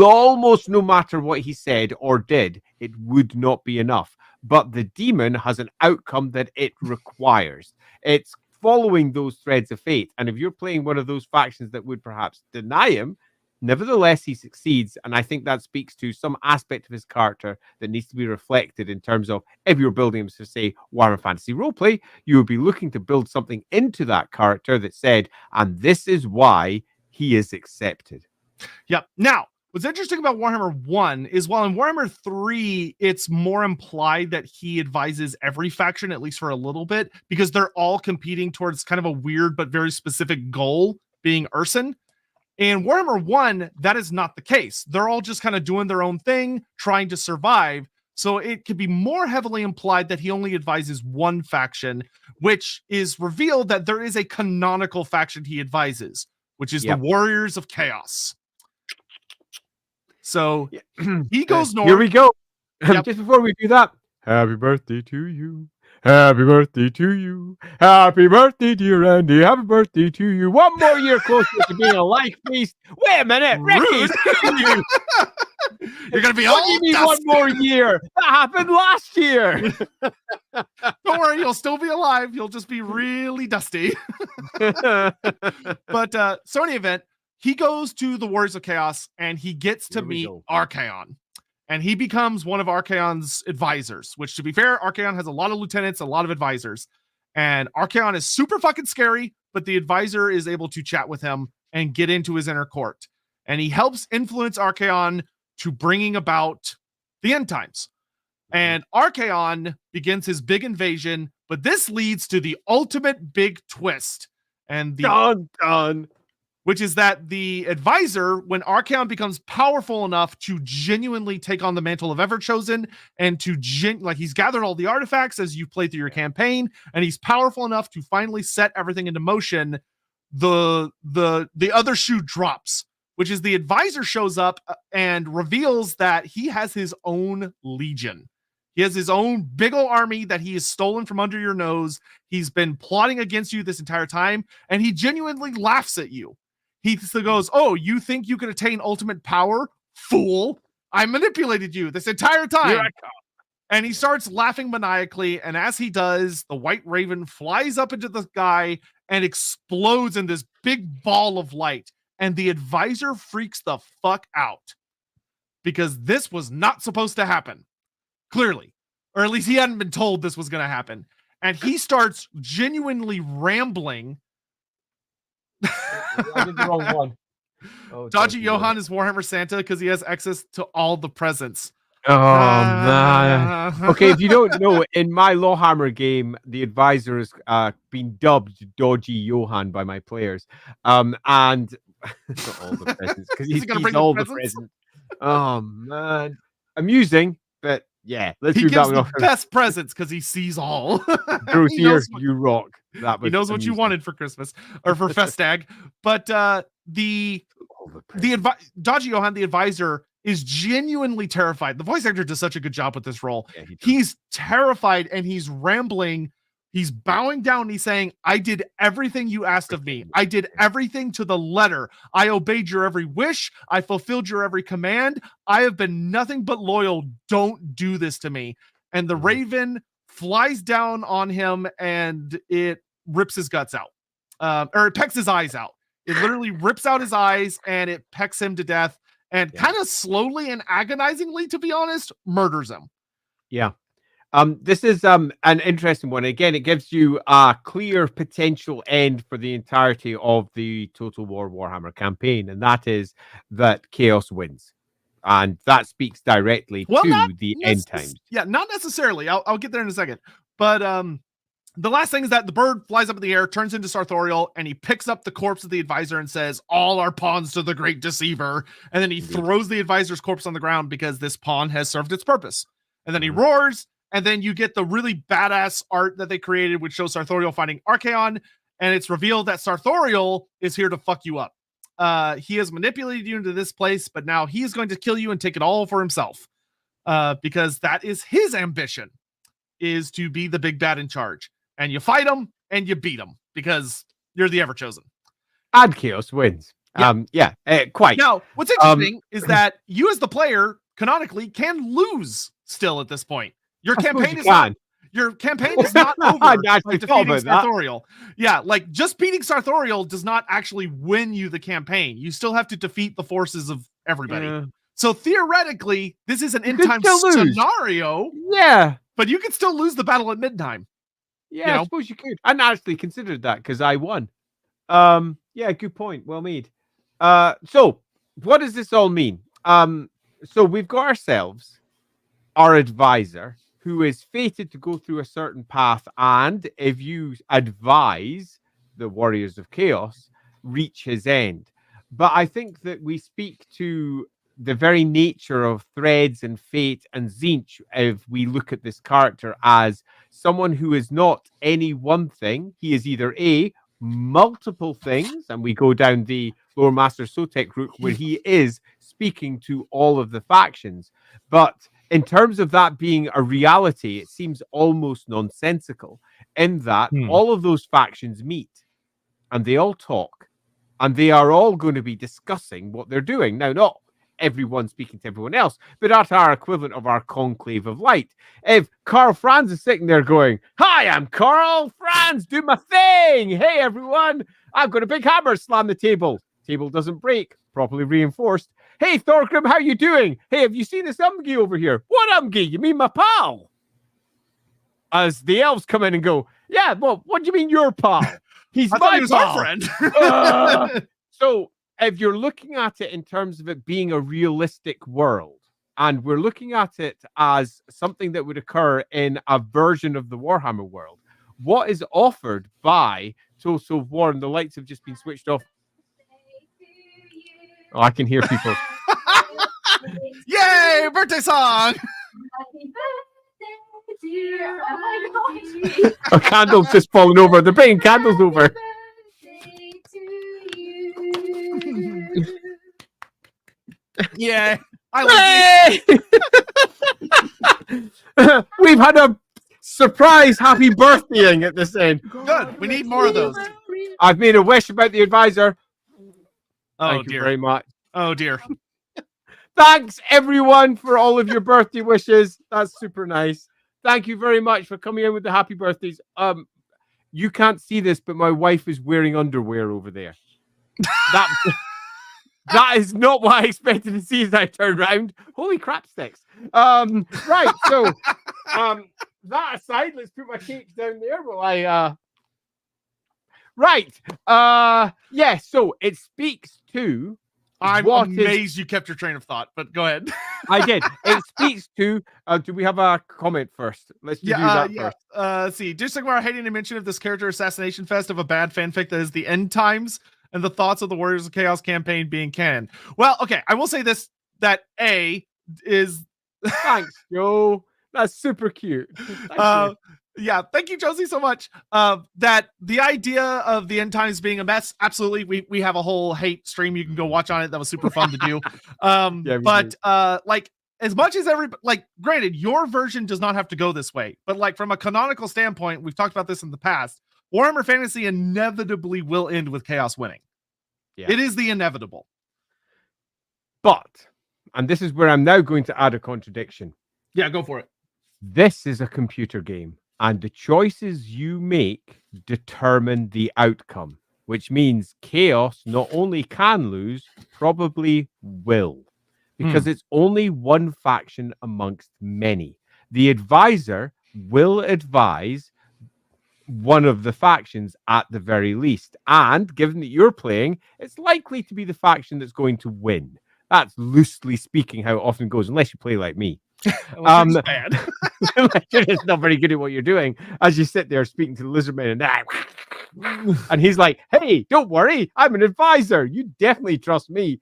almost no matter what he said or did, it would not be enough. But the demon has an outcome that it requires. It's following those threads of fate. And if you're playing one of those factions that would perhaps deny him, nevertheless, he succeeds. And I think that speaks to some aspect of his character that needs to be reflected in terms of if you're building him to, say, Warhammer Fantasy Roleplay, you would be looking to build something into that character that said, and this is why he is accepted. Yep. Now, what's interesting about Warhammer 1 is while in Warhammer 3, it's more implied that he advises every faction, at least for a little bit, because they're all competing towards kind of a weird but very specific goal, being Urson. In Warhammer 1, that is not the case. They're all just kind of doing their own thing, trying to survive. So it could be more heavily implied that he only advises one faction, which is revealed that there is a canonical faction he advises, which is the Warriors of Chaos. So he goes north. Here we go. Yep. Just before we do that, happy birthday to you. Happy birthday to you. Happy birthday, dear Andy. Happy birthday to you. One more year closer to being a life priest. Wait a minute, Ricky. You. You're gonna be What all do you mean dusty. 1 more year? That happened last year. Don't worry, you'll still be alive. You'll just be really dusty. But so in any event, he goes to the Warriors of Chaos and he gets to meet Archaon. And he becomes one of Archaon's advisors, which, to be fair, Archaon has a lot of lieutenants, a lot of advisors. And Archaon is super fucking scary, but the advisor is able to chat with him and get into his inner court. And he helps influence Archaon to bringing about the end times. And Archaon begins his big invasion, but this leads to the ultimate big twist. And the which is that the advisor, when Archaon becomes powerful enough to genuinely take on the mantle of Everchosen and to he's gathered all the artifacts as you play through your campaign, and he's powerful enough to finally set everything into motion, the other shoe drops, which is the advisor shows up and reveals that he has his own legion. He has his own big ol' army that he has stolen from under your nose. He's been plotting against you this entire time, and he genuinely laughs at you. He goes, "Oh, you think you can attain ultimate power? Fool! I manipulated you this entire time." And he starts laughing maniacally, and as he does, the white raven flies up into the sky and explodes in this big ball of light. And the advisor freaks the fuck out because this was not supposed to happen. Clearly. Or at least he hadn't been told this was going to happen. And he starts genuinely rambling. I did the wrong one. Oh, Dodgy Johan is Warhammer Santa because he has access to all the presents. Oh, man. Okay, if you don't know, in my LAWhammer game, the advisor has been dubbed Dodgy Johan by my players. And all the presents, because he's bring all the presents. Oh, man. Amusing, but yeah, let's he move gives that the one off. best presents because he sees all. Bruce, here, you rock. He knows what you wanted for Christmas or for Festag. But Dodgy Johan, the advisor, is genuinely terrified. The voice actor does such a good job with this role. Yeah, he's terrified and he's rambling. He's bowing down and he's saying, "I did everything you asked of me. I did everything to the letter. I obeyed your every wish. I fulfilled your every command. I have been nothing but loyal. Don't do this to me." And the raven flies down on him and it rips his guts out. Or it pecks his eyes out. It literally rips out his eyes and it pecks him to death and kind of slowly and agonizingly, to be honest, murders him. Yeah. This is an interesting one. Again, it gives you a clear potential end for the entirety of the Total War Warhammer campaign, and that is that chaos wins. And that speaks directly to the end times. Yeah, not necessarily. I'll get there in a second. But the last thing is that the bird flies up in the air, turns into Sartorial, and he picks up the corpse of the advisor and says, "All our pawns to the great deceiver." And then he throws the advisor's corpse on the ground because this pawn has served its purpose. And then he roars. And then you get the really badass art that they created, which shows Sartorial fighting Archaon. And it's revealed that Sartorial is here to fuck you up. He has manipulated you into this place, but now he is going to kill you and take it all for himself. Because that is his ambition, is to be the big bad in charge. And you fight him and you beat him because you're the Everchosen. And chaos wins. Yeah. Quite. Now, what's interesting is that you as the player, canonically, can lose still at this point. Your campaign is not over by defeating Sartorial. Yeah, like just beating Sartorial does not actually win you the campaign. You still have to defeat the forces of everybody. Yeah. So theoretically, this is an end time scenario. Yeah. But you can still lose the battle at midtime. Yeah, I suppose you could. I actually considered that because I won. Yeah, good point. Well made. So what does this all mean? So we've got ourselves our advisor, who is fated to go through a certain path, and if you advise the Warriors of Chaos, reach his end. But I think that we speak to the very nature of Threads and Fate and Tzeentch if we look at this character as someone who is not any one thing. He is either A, multiple things, and we go down the Loremaster of Sotek route where he is speaking to all of the factions. But in terms of that being a reality, it seems almost nonsensical in that all of those factions meet and they all talk and they are all going to be discussing what they're doing. Now, not everyone speaking to everyone else, but at our equivalent of our conclave of light. If Karl Franz is sitting there going, "Hi, I'm Karl Franz, do my thing. Hey, everyone, I've got a big hammer, slam the table. Table doesn't break, properly reinforced. Hey, Thorgrim, how you doing? Hey, have you seen this Umgi over here? What Umgi? You mean my pal?" As the elves come in and go, "Yeah, well, what do you mean your pal? He's my he was pal. our friend." So if you're looking at it in terms of it being a realistic world, and we're looking at it as something that would occur in a version of the Warhammer world, what is offered by Total of War, and the lights have just been switched off. Oh, I can hear people. Yay, birthday song! A candle's just falling over. They're bringing candles over. Yeah, I like it. We've had a surprise happy birthdaying at this end. Good. We need more of those. I've made a wish about the advisor. Thank you very much. Oh dear. Thanks everyone for all of your birthday wishes. That's super nice. Thank you very much for coming in with the happy birthdays. You can't see this, but my wife is wearing underwear over there. That is not what I expected to see as I turned around. Holy crap sticks. Right, so that aside, let's put my cakes down there while I right. Yeah, so it speaks to I'm amazed you kept your train of thought, but go ahead. I did. It speaks to do we have a comment first? Let's do that first. Let's see. Just like we're hating to mention of this character assassination fest of a bad fanfic that is the end times and the thoughts of the Warriors of Chaos campaign being canon. Well, okay, I will say this, that A is thanks, Joe. That's super cute. Yeah, thank you, Josie, so much. That the idea of the end times being a mess, absolutely. We have a whole hate stream you can go watch on it. That was super fun to do. Like as much as granted, your version does not have to go this way, but like from a canonical standpoint, we've talked about this in the past. Warhammer Fantasy inevitably will end with Chaos winning. Yeah. It is the inevitable. But, and this is where I'm now going to add a contradiction. Yeah, go for it. This is a computer game, and the choices you make determine the outcome, which means Chaos not only can lose, probably will, because it's only one faction amongst many. The advisor will advise one of the factions at the very least, and given that you're playing, it's likely to be the faction that's going to win. That's loosely speaking how it often goes, unless you play like me. Bad. You're just not very good at what you're doing as you sit there speaking to the lizardman and he's like, "Hey, don't worry, I'm an advisor. You definitely trust me."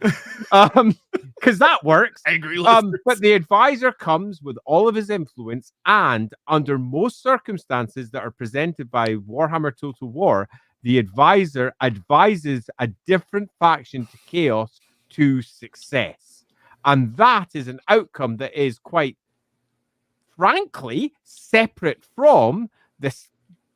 Because that works. Angry lizards. But the advisor comes with all of his influence, and under most circumstances that are presented by Warhammer Total War, the advisor advises a different faction to Chaos to success. And that is an outcome that is quite frankly separate from this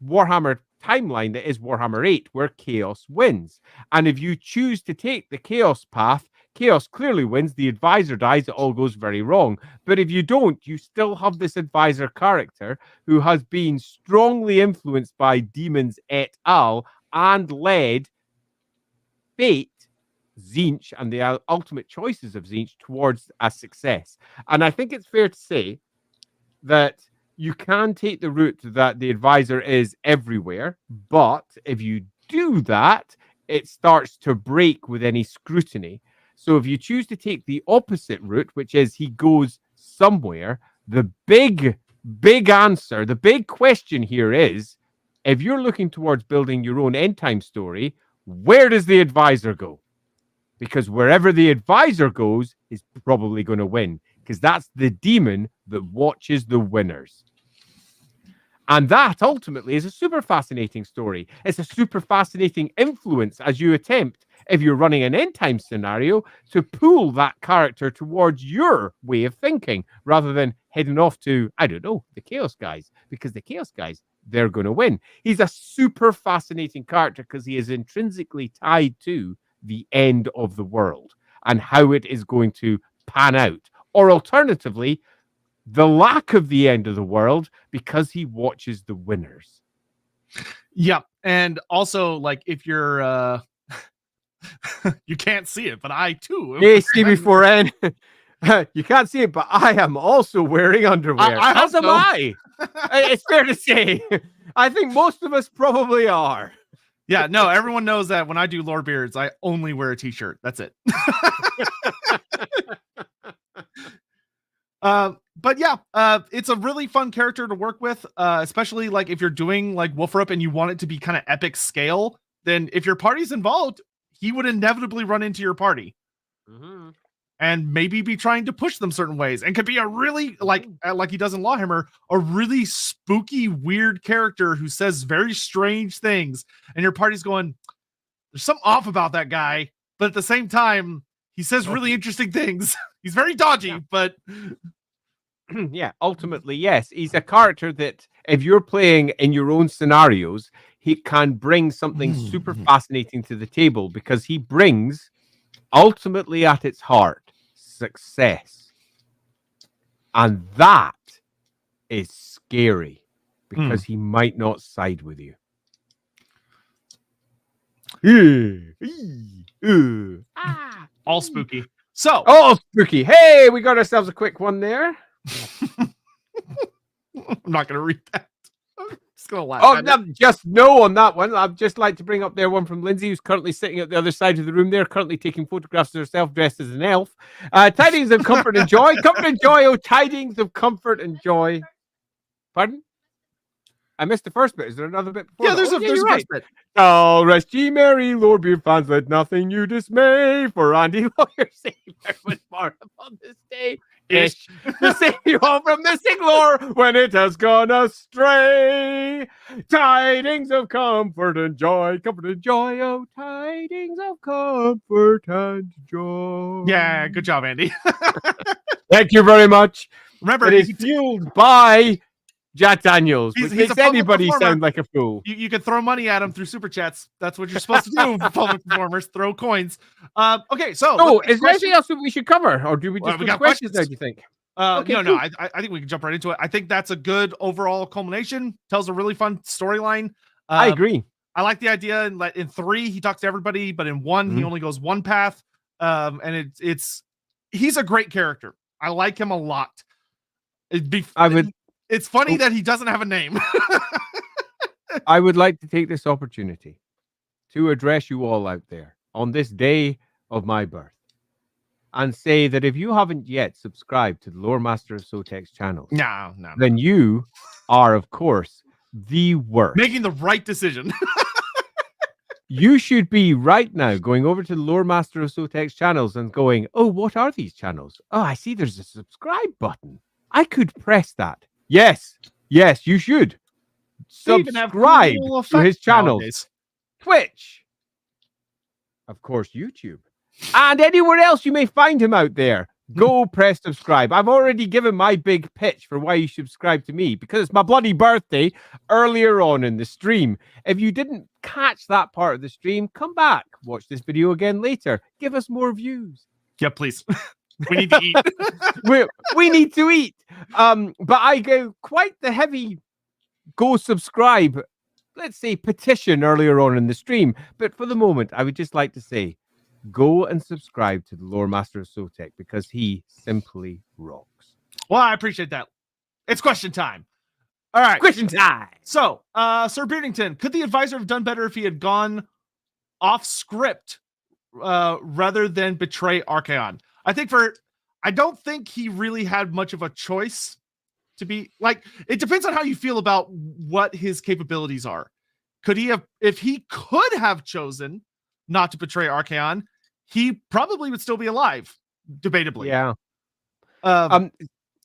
Warhammer timeline that is Warhammer 8, where Chaos wins. And if you choose to take the Chaos path, Chaos clearly wins, the advisor dies, it all goes very wrong. But if you don't, you still have this advisor character who has been strongly influenced by demons et al. And led fate, Tzeentch, and the ultimate choices of Tzeentch towards a success. And I think it's fair to say that you can take the route that the advisor is everywhere, but if you do that, it starts to break with any scrutiny. So if you choose to take the opposite route, which is he goes somewhere, the big answer, the big question here is, if you're looking towards building your own end time story, where does the advisor go? Because wherever the advisor goes is probably going to win, because that's the demon that watches the winners. And that ultimately is a super fascinating story. It's a super fascinating influence as you attempt if you're running an end time scenario, to pull that character towards your way of thinking rather than heading off to, I don't know, the Chaos guys, because the Chaos guys, they're going to win. He's a super fascinating character because he is intrinsically tied to the end of the world and how it is going to pan out. Or alternatively, the lack of the end of the world because he watches the winners. Yep. And also, like, if you're you can't see it, but I too. Hey, see before N. You can't see it, but I am also wearing underwear. As am I. It's fair to say. I think most of us probably are. Yeah, no, everyone knows that when I do lore beards, I only wear a t-shirt. That's it. But yeah, it's a really fun character to work with, especially like if you're doing like Wolfrup and you want it to be kind of epic scale, then if your party's involved, he would inevitably run into your party. Mm-hmm. And maybe be trying to push them certain ways, and could be a really like he does in LAWhammer, a really spooky, weird character who says very strange things, and your party's going, "There's something off about that guy," but at the same time, he says really interesting things. He's very dodgy, but yeah, ultimately, yes, he's a character that if you're playing in your own scenarios, he can bring something super fascinating to the table because he brings, ultimately at its heart, success. And that is scary because he might not side with you. all spooky. So, oh, spooky. Hey, we got ourselves a quick one there. I'm not going to read that. I'm just going to laugh. Oh, no, just no on that one. I'd just like to bring up there one from Lindsay, who's currently sitting at the other side of the room there, currently taking photographs of herself dressed as an elf. Tidings of comfort and joy. Comfort and joy. Oh, tidings of comfort and joy. Pardon? I missed the first bit. Is there another bit before? Yeah, there's a first bit. Oh, rest ye merry, Lord beer fans, let nothing you dismay. For Andy Lawyer Savior was born upon this day. Ish. To save you all from missing lore when it has gone astray. Tidings of comfort and joy, oh, tidings of comfort and joy. Yeah, good job, Andy. Thank you very much. Remember, it is fueled by Jack Daniels, which makes anybody sound like a fool. You can throw money at him through super chats. That's what you're supposed to do for public performers. Throw coins. Okay, so is there anything else that we should cover, or do we just got questions now? Do you think? Okay, no, cool. I think we can jump right into it. I think that's a good overall culmination. Tells a really fun storyline. I agree. I like the idea. In 3, he talks to everybody, but in 1, he only goes one path. And he's a great character. I like him a lot. It's funny that he doesn't have a name. I would like to take this opportunity to address you all out there on this day of my birth and say that if you haven't yet subscribed to the Loremaster of Sotek's channel, no, then you are, of course, the worst. Making the right decision. You should be right now going over to the Loremaster of Sotek's channels and going, oh, what are these channels? Oh, I see there's a subscribe button. I could press that. Yes, you should. Subscribe to his channels. Nowadays. Twitch. Of course, YouTube. And anywhere else you may find him out there. Go press subscribe. I've already given my big pitch for why you subscribe to me because it's my bloody birthday earlier on in the stream. If you didn't catch that part of the stream, come back. Watch this video again later. Give us more views. Yeah, please. We need to eat. we need to eat. But I go quite the heavy go subscribe, let's say petition earlier on in the stream. But for the moment, I would just like to say, go and subscribe to the Loremaster of Sotek because he simply rocks. Well, I appreciate that. It's question time. All right. Question time. So, Sir Beardington, could the advisor have done better if he had gone off script rather than betray Archaon? I don't think he really had much of a choice to be like, it depends on how you feel about what his capabilities are. Could he have, if he could have chosen not to betray Archaon, he probably would still be alive, debatably. Yeah.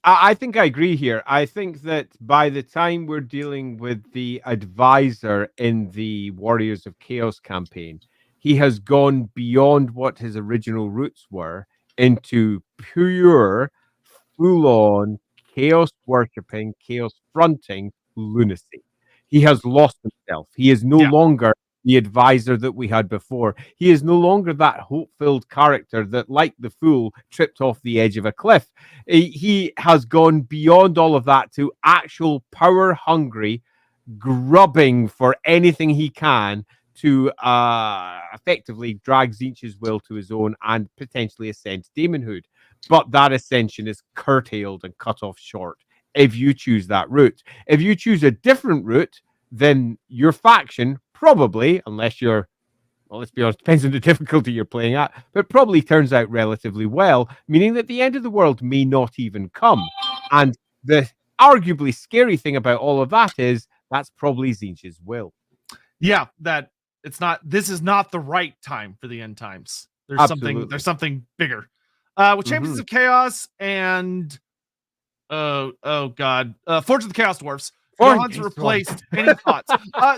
I think I agree here. I think that by the time we're dealing with the advisor in the Warriors of Chaos campaign, he has gone beyond what his original roots were into pure, full-on, chaos-worshipping, chaos-fronting lunacy. He has lost himself. He is no longer the advisor that we had before. He is no longer that hope-filled character that, like the fool, tripped off the edge of a cliff. He has gone beyond all of that to actual power-hungry, grubbing for anything he can to effectively drag Tzeentch's will to his own and potentially ascend to demonhood. But that ascension is curtailed and cut off short if you choose that route. If you choose a different route, then your faction probably, unless you're, well, let's be honest, depends on the difficulty you're playing at, but probably turns out relatively well, meaning that the end of the world may not even come. And the arguably scary thing about all of that is that's probably Tzeentch's will. Yeah, that it's not. This is not the right time for the end times. There's Absolutely. There's something bigger. With Champions of Chaos and oh god, Forge of the Chaos Dwarfs. Johan's replaced. Any thoughts?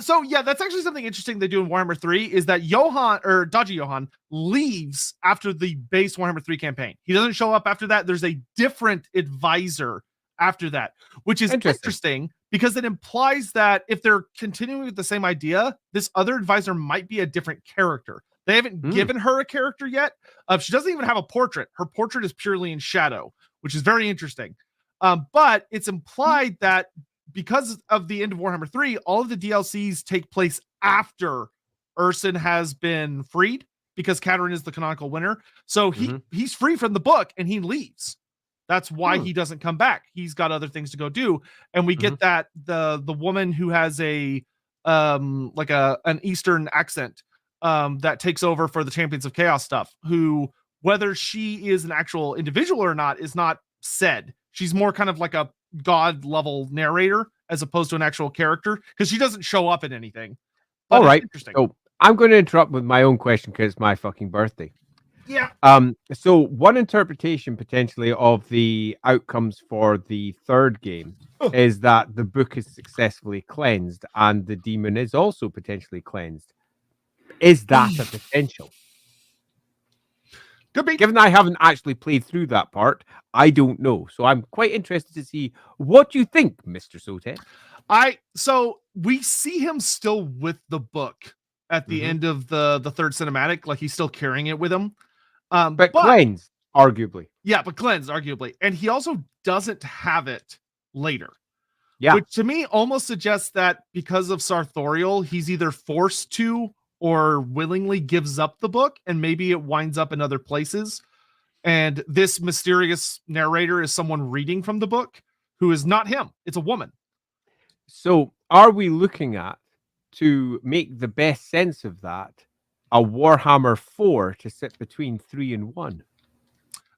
So yeah, that's actually something interesting they do in Warhammer 3 is that Johan or Dodgy Johan leaves after the base Warhammer 3 campaign. He doesn't show up after that. There's a different advisor after that, which is interesting because it implies that if they're continuing with the same idea, this other advisor might be a different character. They haven't given her a character yet. She doesn't even have a portrait. Her portrait is purely in shadow, which is very interesting. But it's implied that because of the end of Warhammer 3, all of the DLCs take place after Urson has been freed because Canon is the canonical winner. So he's free from the book and he leaves. That's why he doesn't come back. He's got other things to go do. And we get that the woman who has a like an Eastern accent that takes over for the Champions of Chaos stuff, who whether she is an actual individual or not is not said. She's more kind of like a god level narrator as opposed to an actual character because she doesn't show up in anything. But all right. Interesting. So I'm going to interrupt with my own question because it's my fucking birthday. Yeah. So one interpretation potentially of the outcomes for the third game is that the book is successfully cleansed and the demon is also potentially cleansed. Is that a potential? Could be. Given I haven't actually played through that part, I don't know. So I'm quite interested to see what you think, Mr. Sotek. So we see him still with the book at the end of the third cinematic, like he's still carrying it with him. But cleansed, arguably. Yeah, but cleansed, arguably. And he also doesn't have it later. Yeah. Which to me almost suggests that because of Sartorial, he's either forced to or willingly gives up the book, and maybe it winds up in other places. And this mysterious narrator is someone reading from the book who is not him. It's a woman. So are we looking at, to make the best sense of that, a Warhammer 4 to sit between 3 and 1?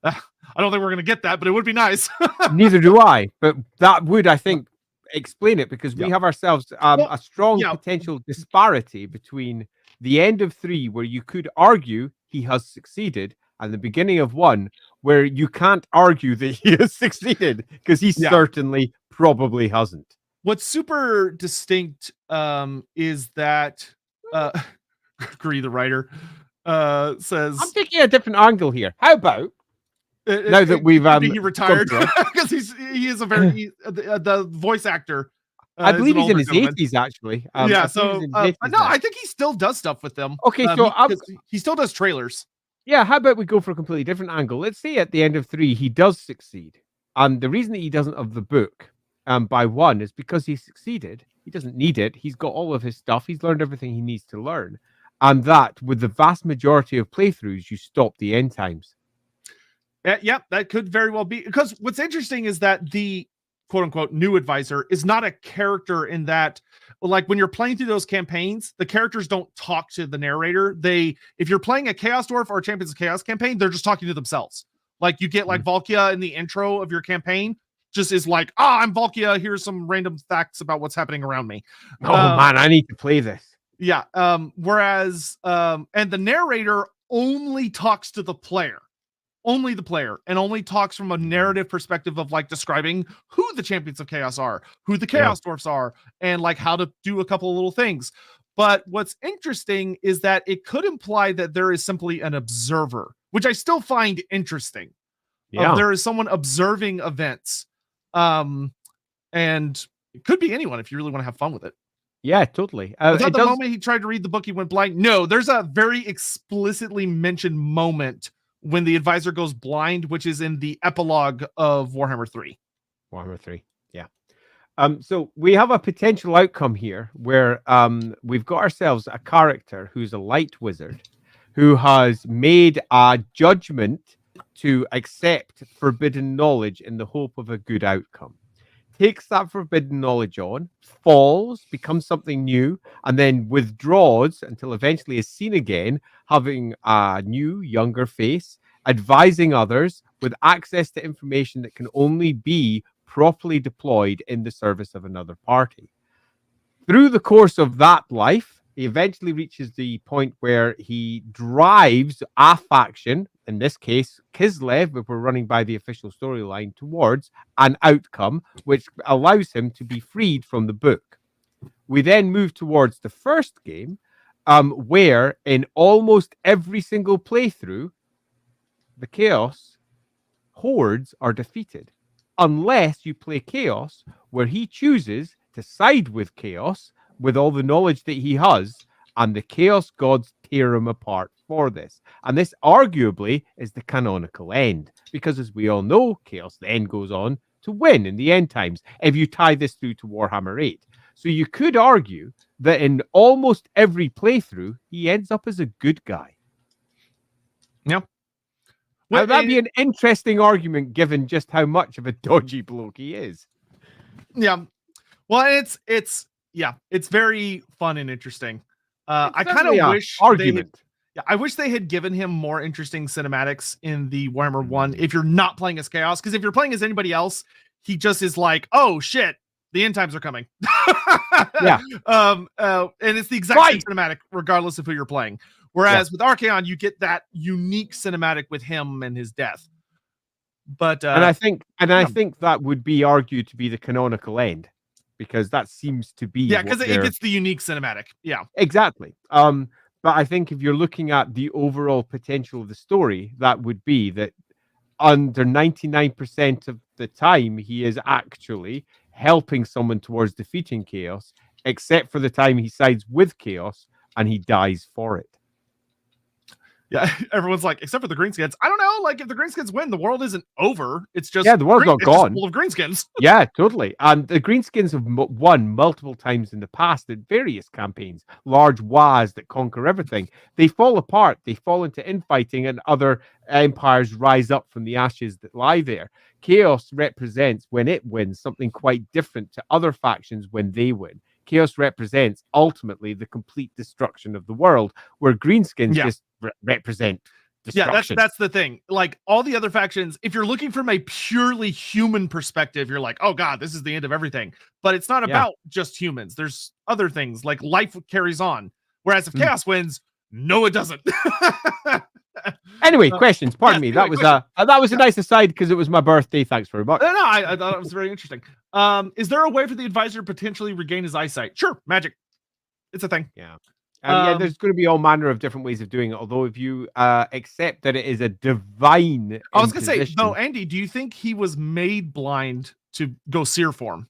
I don't think we're going to get that, but it would be nice. Neither do I, but that would, I think, explain it, because we have ourselves a strong potential disparity between the end of 3, where you could argue he has succeeded, and the beginning of 1, where you can't argue that he has succeeded, because he certainly probably hasn't. What's super distinct is that Gregory, the writer, says, I'm taking a different angle here. How about now that we've he retired because he is a very the voice actor. I believe he's in his 80s, actually. I think he still does stuff with them. Okay, so he still does trailers. Yeah, how about we go for a completely different angle? Let's say at the end of 3, he does succeed. And the reason that he doesn't of the book by 1 is because he succeeded. He doesn't need it. He's got all of his stuff. He's learned everything he needs to learn. And that, with the vast majority of playthroughs, you stop the end times. Yeah, that could very well be. Because what's interesting is that the quote-unquote new advisor is not a character in that, like, when you're playing through those campaigns, the characters don't talk to the narrator. If you're playing a Chaos Dwarf or a Champions of Chaos campaign, they're just talking to themselves. Like, you get like Valkia in the intro of your campaign, just is like, I'm Valkia, here's some random facts about what's happening around me. Oh man, I need to play this. Yeah. Whereas and the narrator only talks to the player. Only the player, and only talks from a narrative perspective of like describing who the Champions of Chaos are, who the Chaos Dwarfs are, and like how to do a couple of little things. But what's interesting is that it could imply that there is simply an observer, which I still find interesting. Yeah. There is someone observing events. And it could be anyone if you really want to have fun with it. Yeah, totally. Was that the moment he tried to read the book, he went blind? No, there's a very explicitly mentioned moment when the advisor goes blind, which is in the epilogue of Warhammer 3. Warhammer 3, yeah. So we have a potential outcome here where we've got ourselves a character who's a light wizard who has made a judgment to accept forbidden knowledge in the hope of a good outcome. Takes that forbidden knowledge on, falls, becomes something new, and then withdraws until eventually is seen again, having a new, younger face, advising others with access to information that can only be properly deployed in the service of another party. Through the course of that life, he eventually reaches the point where he drives a faction, in this case, Kislev, if we're running by the official storyline, towards an outcome which allows him to be freed from the book. We then move towards the first game, where in almost every single playthrough, the Chaos hordes are defeated, unless you play Chaos, where he chooses to side with Chaos with all the knowledge that he has, and the Chaos gods tear him apart for this. And this arguably is the canonical end, because as we all know, Chaos then goes on to win in the end times, if you tie this through to Warhammer 8. So you could argue that in almost every playthrough, he ends up as a good guy. Yeah. Well, that'd be an interesting argument given just how much of a dodgy bloke he is. Yeah. Well, it's very fun and interesting. I kind of wish I wish they had given him more interesting cinematics in the Warhammer 1 if you're not playing as Chaos, because if you're playing as anybody else, he just is like, oh shit, the end times are coming. Yeah. And it's the exact same cinematic regardless of who you're playing. Whereas with Archaon, you get that unique cinematic with him and his death. But I think that would be argued to be the canonical end, because that seems to be because it gets the unique cinematic. Yeah, exactly. But I think if you're looking at the overall potential of the story, that would be that under 99% of the time he is actually helping someone towards defeating Chaos, except for the time he sides with Chaos and he dies for it. Yeah, everyone's like, except for the greenskins. I don't know, like if the greenskins win, the world isn't over. It's just the world's not gone. Full of greenskins. Yeah, totally. And the greenskins have won multiple times in the past in various campaigns. Large wars that conquer everything. They fall apart. They fall into infighting, and other empires rise up from the ashes that lie there. Chaos represents, when it wins, something quite different to other factions when they win. Chaos represents ultimately the complete destruction of the world, where greenskins just represent destruction. Yeah, that's the thing. Like all the other factions, if you're looking from a purely human perspective, you're like, oh god, this is the end of everything. But it's not about just humans. There's other things, like life carries on. Whereas if Chaos wins, no, it doesn't. Anyway, questions. Pardon me. That was a nice aside because it was my birthday. Thanks very much. No, I thought it was very interesting. Is there a way for the advisor to potentially regain his eyesight? Sure, magic. It's a thing. Yeah. There's going to be all manner of different ways of doing it. Although if you accept that it is a divine, I was going to say, no, Andy, do you think he was made blind to go seer form?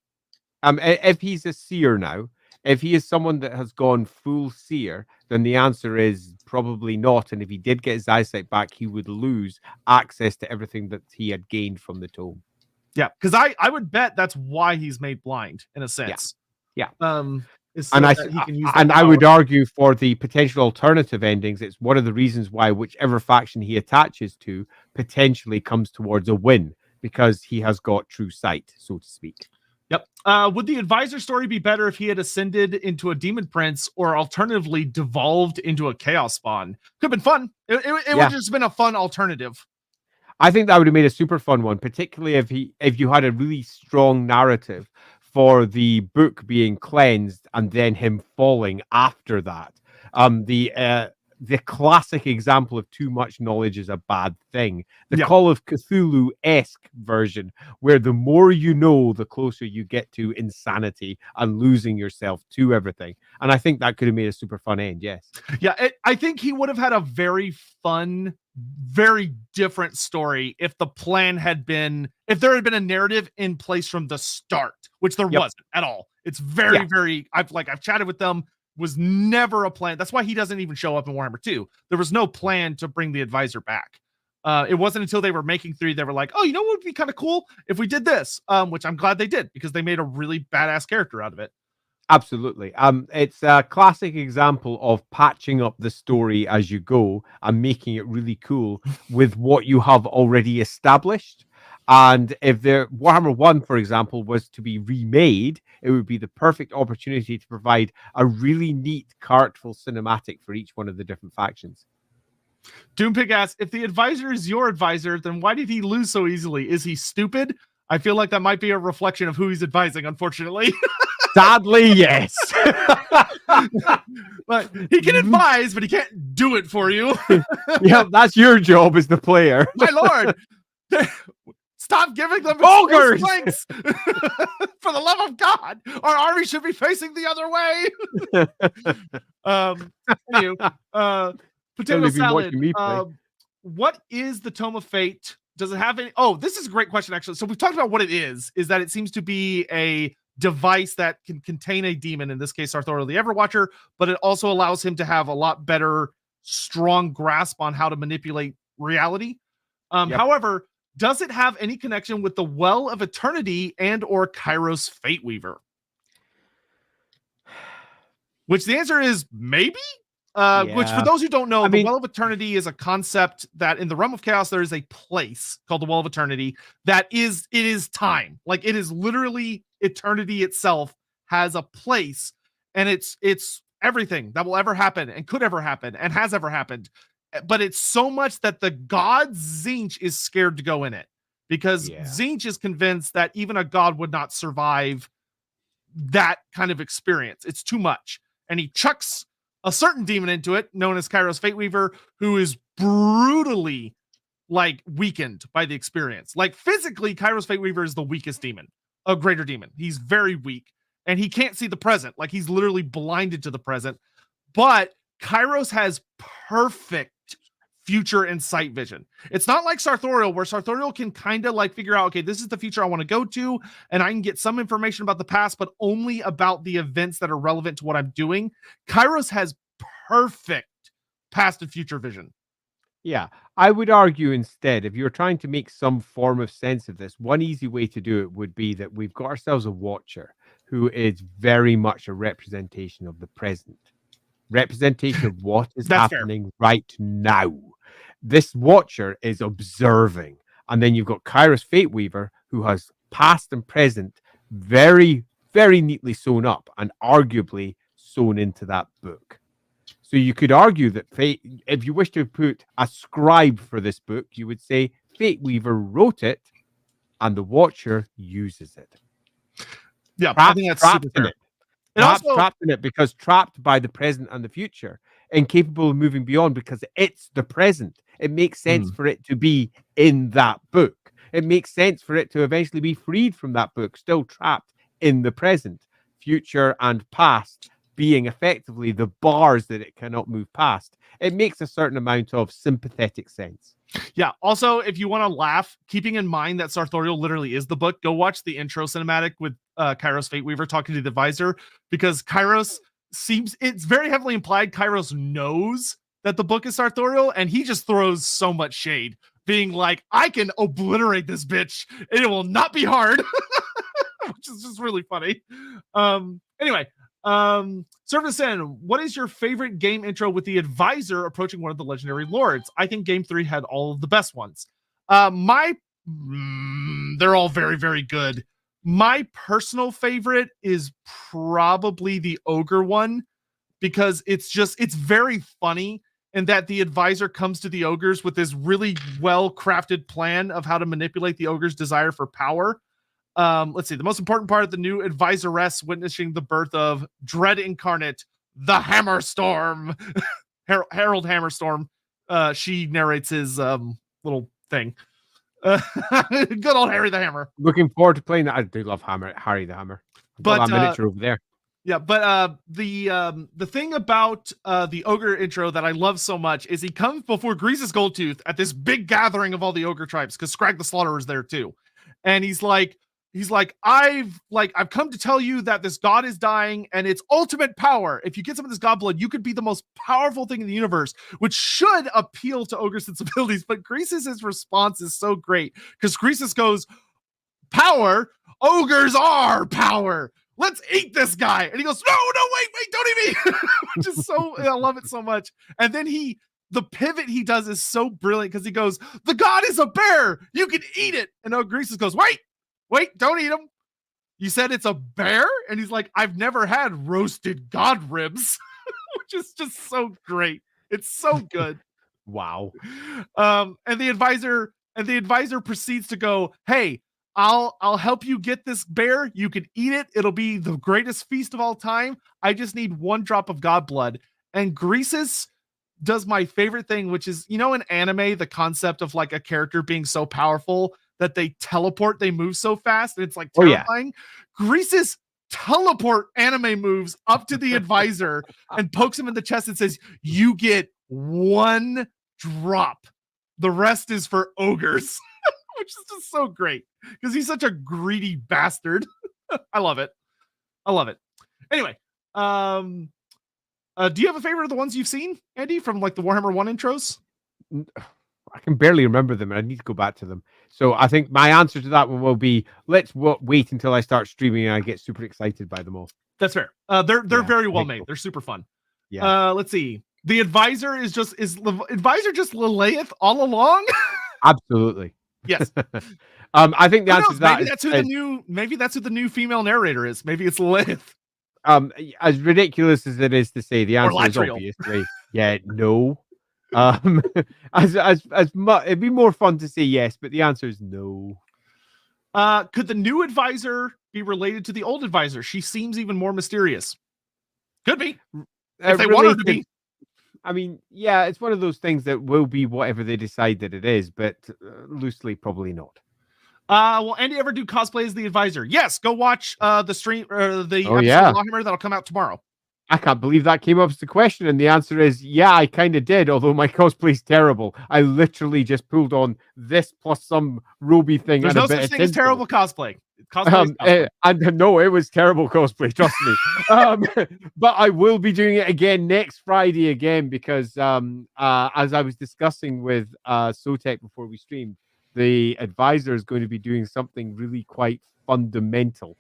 If he's a seer now, if he is someone that has gone full seer, then the answer is probably not. And if he did get his eyesight back, he would lose access to everything that he had gained from the tome. Yeah, because I would bet that's why he's made blind in a sense. Yeah. I would argue for the potential alternative endings. It's one of the reasons why whichever faction he attaches to potentially comes towards a win, because he has got true sight, so to speak. Yep. Would the advisor story be better if he had ascended into a demon prince, or alternatively devolved into a chaos spawn? Could have been fun. It would have just been a fun alternative. I think that would have made a super fun one, particularly if you had a really strong narrative for the book being cleansed and then him falling after that. the classic example of too much knowledge is a bad thing. The Yeah. Call of Cthulhu-esque version, where the more you know, the closer you get to insanity and losing yourself to everything. And I think that could have made a super fun end, yes. Yeah, I think he would have had a very fun, very different story if the plan had been, if there had been a narrative in place from the start, which there wasn't at all. It's very, I've chatted with them, was never a plan. That's why he doesn't even show up in Warhammer 2. There was no plan to bring the advisor back. It wasn't until they were making 3 they were like, oh, you know what would be kind of cool if we did this, which I'm glad they did, because they made a really badass character out of it. Absolutely. It's a classic example of patching up the story as you go and making it really cool with what you have already established. And if the Warhammer 1, for example, was to be remade, it would be the perfect opportunity to provide a really neat, characterful cinematic for each one of the different factions. Doompig asks, if the advisor is your advisor, then why did he lose so easily? Is he stupid? I feel like that might be a reflection of who he's advising, unfortunately. Sadly, yes. But he can advise, but he can't do it for you. Yeah, that's your job as the player. My lord. Stop giving them Ogres! Flanks. For the love of God, our army should be facing the other way. Anyway, potato salad. What is the Tome of Fate? Does it have any? Oh, this is a great question, actually. So we've talked about what it is that it seems to be a device that can contain a demon, in this case, Sartorial the Everwatcher, but it also allows him to have a lot better, strong grasp on how to manipulate reality. However, does it have any connection with the Well of Eternity and or Kairos Fate Weaver? Which the answer is maybe. Which, for those who don't know, the Well of Eternity is a concept that in the Realm of Chaos there is a place called the Well of Eternity that it is time. Like, it is literally eternity itself has a place, and it's everything that will ever happen and could ever happen and has ever happened. But it's so much that the god Tzeentch is scared to go in it, because Tzeentch is convinced that even a god would not survive that kind of experience. It's too much. And he chucks a certain demon into it, known as Kairos Fate Weaver, who is brutally weakened by the experience. Like, physically, Kairos Fate Weaver is the weakest demon, a greater demon. He's very weak, and he can't see the present. Like, he's literally blinded to the present. But Kairos has perfect future and sight vision. It's not like Sartorial, where Sartorial can kind of figure out, okay, this is the future I want to go to, and I can get some information about the past, but only about the events that are relevant to what I'm doing. Kairos has perfect past and future vision. Yeah, I would argue instead, if you're trying to make some form of sense of this, one easy way to do it would be that we've got ourselves a watcher who is very much a representation of the present. Representation of what is happening right now. This watcher is observing. And then you've got Kairos Fate Weaver, who has past and present very, very neatly sewn up and arguably sewn into that book. So you could argue that Fate, if you wish to put a scribe for this book, you would say Fate Weaver wrote it and the watcher uses it. Yeah, I think that's super fair. Trapped in it because trapped by the present and the future, incapable of moving beyond because it's the present. It makes sense for it to be in that book. It makes sense for it to eventually be freed from that book, still trapped in the present, future and past being effectively the bars that it cannot move past. It makes a certain amount of sympathetic sense. Yeah. Also, if you want to laugh, keeping in mind that Sartorial literally is the book, go watch the intro cinematic with Kairos Fate Weaver talking to the advisor, because Kairos it's very heavily implied Kairos knows that the book is Sartorial, and he just throws so much shade, being like, I can obliterate this bitch, and it will not be hard. Which is just really funny. Anyway, Service N, what is your favorite game intro with the advisor approaching one of the legendary lords? I think game 3 had all of the best ones. They're all very, very good. My personal favorite is probably the ogre one, because it's very funny, and that the advisor comes to the ogres with this really well-crafted plan of how to manipulate the ogre's desire for power. Let's see. The most important part of the new advisoress witnessing the birth of Dread Incarnate, the Hammer Storm. Harold Hammerstorm. She narrates his little thing. Good old Harry the Hammer. Looking forward to playing that. I do love Harry the Hammer. But that miniature over there. Yeah, but the thing about the ogre intro that I love so much is he comes before Grease's Goldtooth at this big gathering of all the ogre tribes, because Scrag the Slaughterer is there too, and he's like, I've come to tell you that this god is dying, and it's ultimate power. If you get some of this god blood, you could be the most powerful thing in the universe, which should appeal to ogre sensibilities. But Grease's response is so great, because Grease's goes, power? Ogres are power. Let's eat this guy. And he goes, no, wait, don't eat me. Which is so, I love it so much. And then the pivot he does is so brilliant, because he goes, the god is a bear. You can eat it. And Ogresus goes, wait, don't eat him. You said it's a bear? And he's like, I've never had roasted god ribs, which is just so great. It's so good. Wow. And the advisor proceeds to go, hey, I'll help you get this bear. You can eat it. It'll be the greatest feast of all time. I just need 1 drop of god blood. And Greasus does my favorite thing, which is, in anime, the concept of like a character being so powerful that they teleport, they move so fast, and it's like terrifying. Oh, yeah. Greasus teleport anime moves up to the advisor and pokes him in the chest and says, you get 1 drop. The rest is for ogres. Which is just so great, because he's such a greedy bastard. I love it. Anyway, do you have a favorite of the ones you've seen, Andy, from like the Warhammer 1 intros? I can barely remember them, and I need to go back to them. So I think my answer to that one will be, let's wait until I start streaming and I get super excited by them all. That's fair. They're very well made. They're super fun. Yeah. Let's see. The advisor is just Lilith all along? Absolutely. Yes. I think the answer to that maybe that's who the new female narrator is. Maybe it's Lilith. As ridiculous as it is to say, the answer is obviously no. It'd be more fun to say yes, but the answer is no. Could the new advisor be related to the old advisor? She seems even more mysterious. Could be. If they want her to be. I mean, yeah, it's one of those things that will be whatever they decide that it is, but loosely, probably not. Will Andy ever do cosplay as the advisor? Yes, go watch the stream or the episode of LAWhammer that'll come out tomorrow. I can't believe that came up as the question, and the answer is yeah, I kind of did, although my cosplay's terrible. I literally just pulled on this plus some roby thing. There's no such thing as terrible cosplay. And no, it was terrible cosplay, trust me. But I will be doing it again next Friday because as I was discussing with Sotek before we streamed, the advisor is going to be doing something really quite fundamental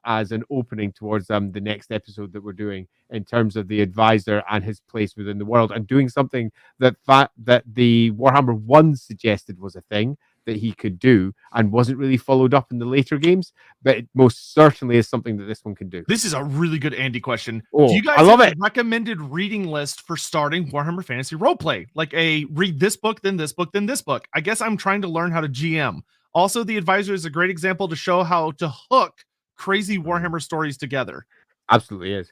as an opening towards the next episode that we're doing in terms of the advisor and his place within the world, and doing something that the Warhammer 1 suggested was a thing that he could do and wasn't really followed up in the later games, but it most certainly is something that this one can do. This is a really good Andy question. Oh, do you guys have a recommended reading list for starting Warhammer Fantasy Roleplay? Like a read this book, then this book, then this book. I guess I'm trying to learn how to GM. Also, the advisor is a great example to show how to hook crazy Warhammer stories together. Absolutely is.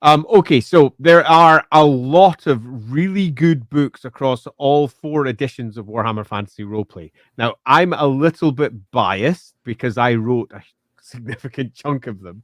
Okay, so there are a lot of really good books across all 4 editions of Warhammer Fantasy Roleplay. Now, I'm a little bit biased because I wrote a significant chunk of them.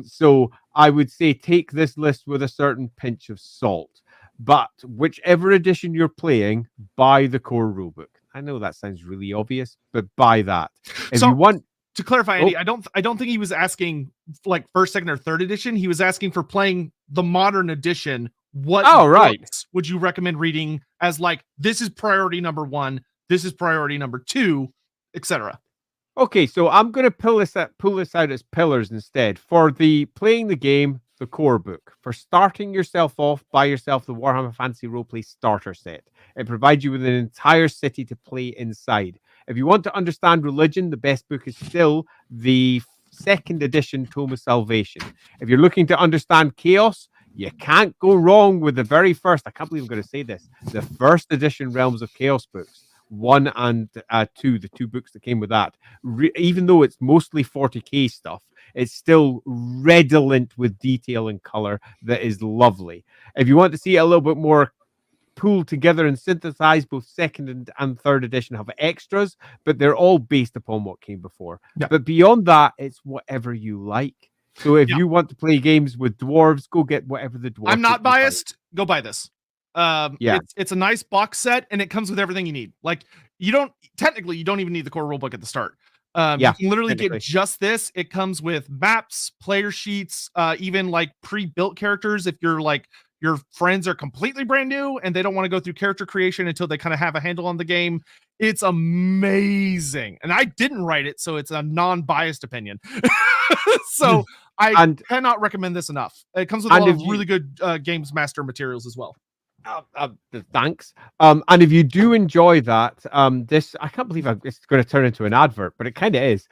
So I would say take this list with a certain pinch of salt. But whichever edition you're playing, buy the core rulebook. I know that sounds really obvious, but buy that. If you want... To clarify, Andy, I don't think he was asking like 1st, 2nd, or 3rd edition. He was asking for playing the modern edition. What books would you recommend reading as like, this is priority number 1, this is priority number 2, etc. Okay, so I'm going to pull this out as pillars instead. For the playing the game, the core book. For starting yourself off, buy yourself the Warhammer Fantasy Roleplay starter set. It provides you with an entire city to play inside. If you want to understand religion, the best book is still the 2nd edition Tome of Salvation. If you're looking to understand chaos, you can't go wrong with the very first, I can't believe I'm going to say this, the 1st edition Realms of Chaos books. 1 and 2, the 2 books that came with that. Even though it's mostly 40k stuff, it's still redolent with detail and color that is lovely. If you want to see a little bit more pulled together and synthesized, both second and third edition have extras, but they're all based upon what came before. Yeah. But beyond that, it's whatever you like. So if you want to play games with dwarves, go get whatever the dwarves. I'm not biased. Go buy this. Yeah, it's a nice box set, and it comes with everything you need. Like, you don't even need the core rulebook at the start. You can literally get just this. It comes with maps, player sheets, even like pre-built characters if you're like your friends are completely brand new and they don't want to go through character creation until they kind of have a handle on the game. It's amazing. And I didn't write it, so it's a non-biased opinion. So I cannot recommend this enough. It comes with a lot of really good Games Master materials as well. Thanks. And if you do enjoy that, this, I can't believe it's going to turn into an advert, but it kind of is.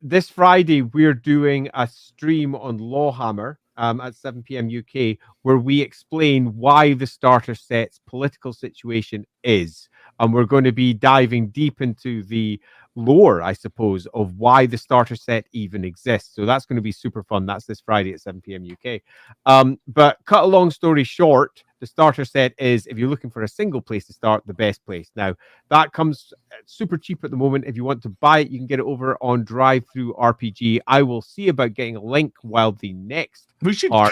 This Friday, we're doing a stream on LAWhammer at 7 p.m. UK, where we explain why the starter set's political situation is. And we're going to be diving deep into the lore, I suppose, of why the starter set even exists. So that's going to be super fun. That's this Friday at 7 p.m. UK. But cut a long story short, the starter set is, if you're looking for a single place to start, the best place. Now, that comes super cheap at the moment. If you want to buy it, you can get it over on Drive-Thru RPG. I will see about getting a link while the next we should get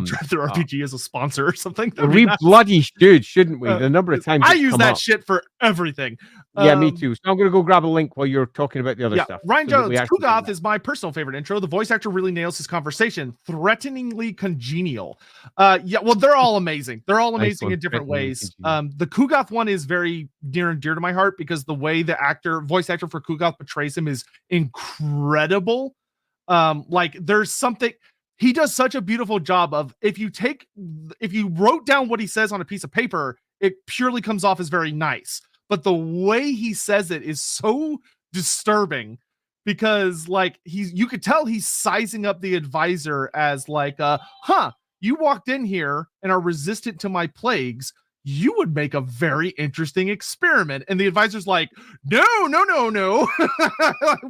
Drive-Thru RPG as a sponsor or something. We bloody should, shouldn't we? The number of times I use that shit for everything. Yeah, me too. So I'm going to go grab a link while you're talking about the other stuff. Ryan Jones, Kugoth is my personal favorite intro. The voice actor really nails his conversation. Threateningly congenial. Well, they're all amazing. They're all amazing in different ways. The Kugoth one is very near and dear to my heart because the way the voice actor for Kugoth portrays him is incredible. Like, there's something, he does such a beautiful job of, if you wrote down what he says on a piece of paper, it purely comes off as very nice. But the way he says it is so disturbing because, like, you could tell he's sizing up the advisor as like, you walked in here and are resistant to my plagues. You would make a very interesting experiment. And the advisor's like, no,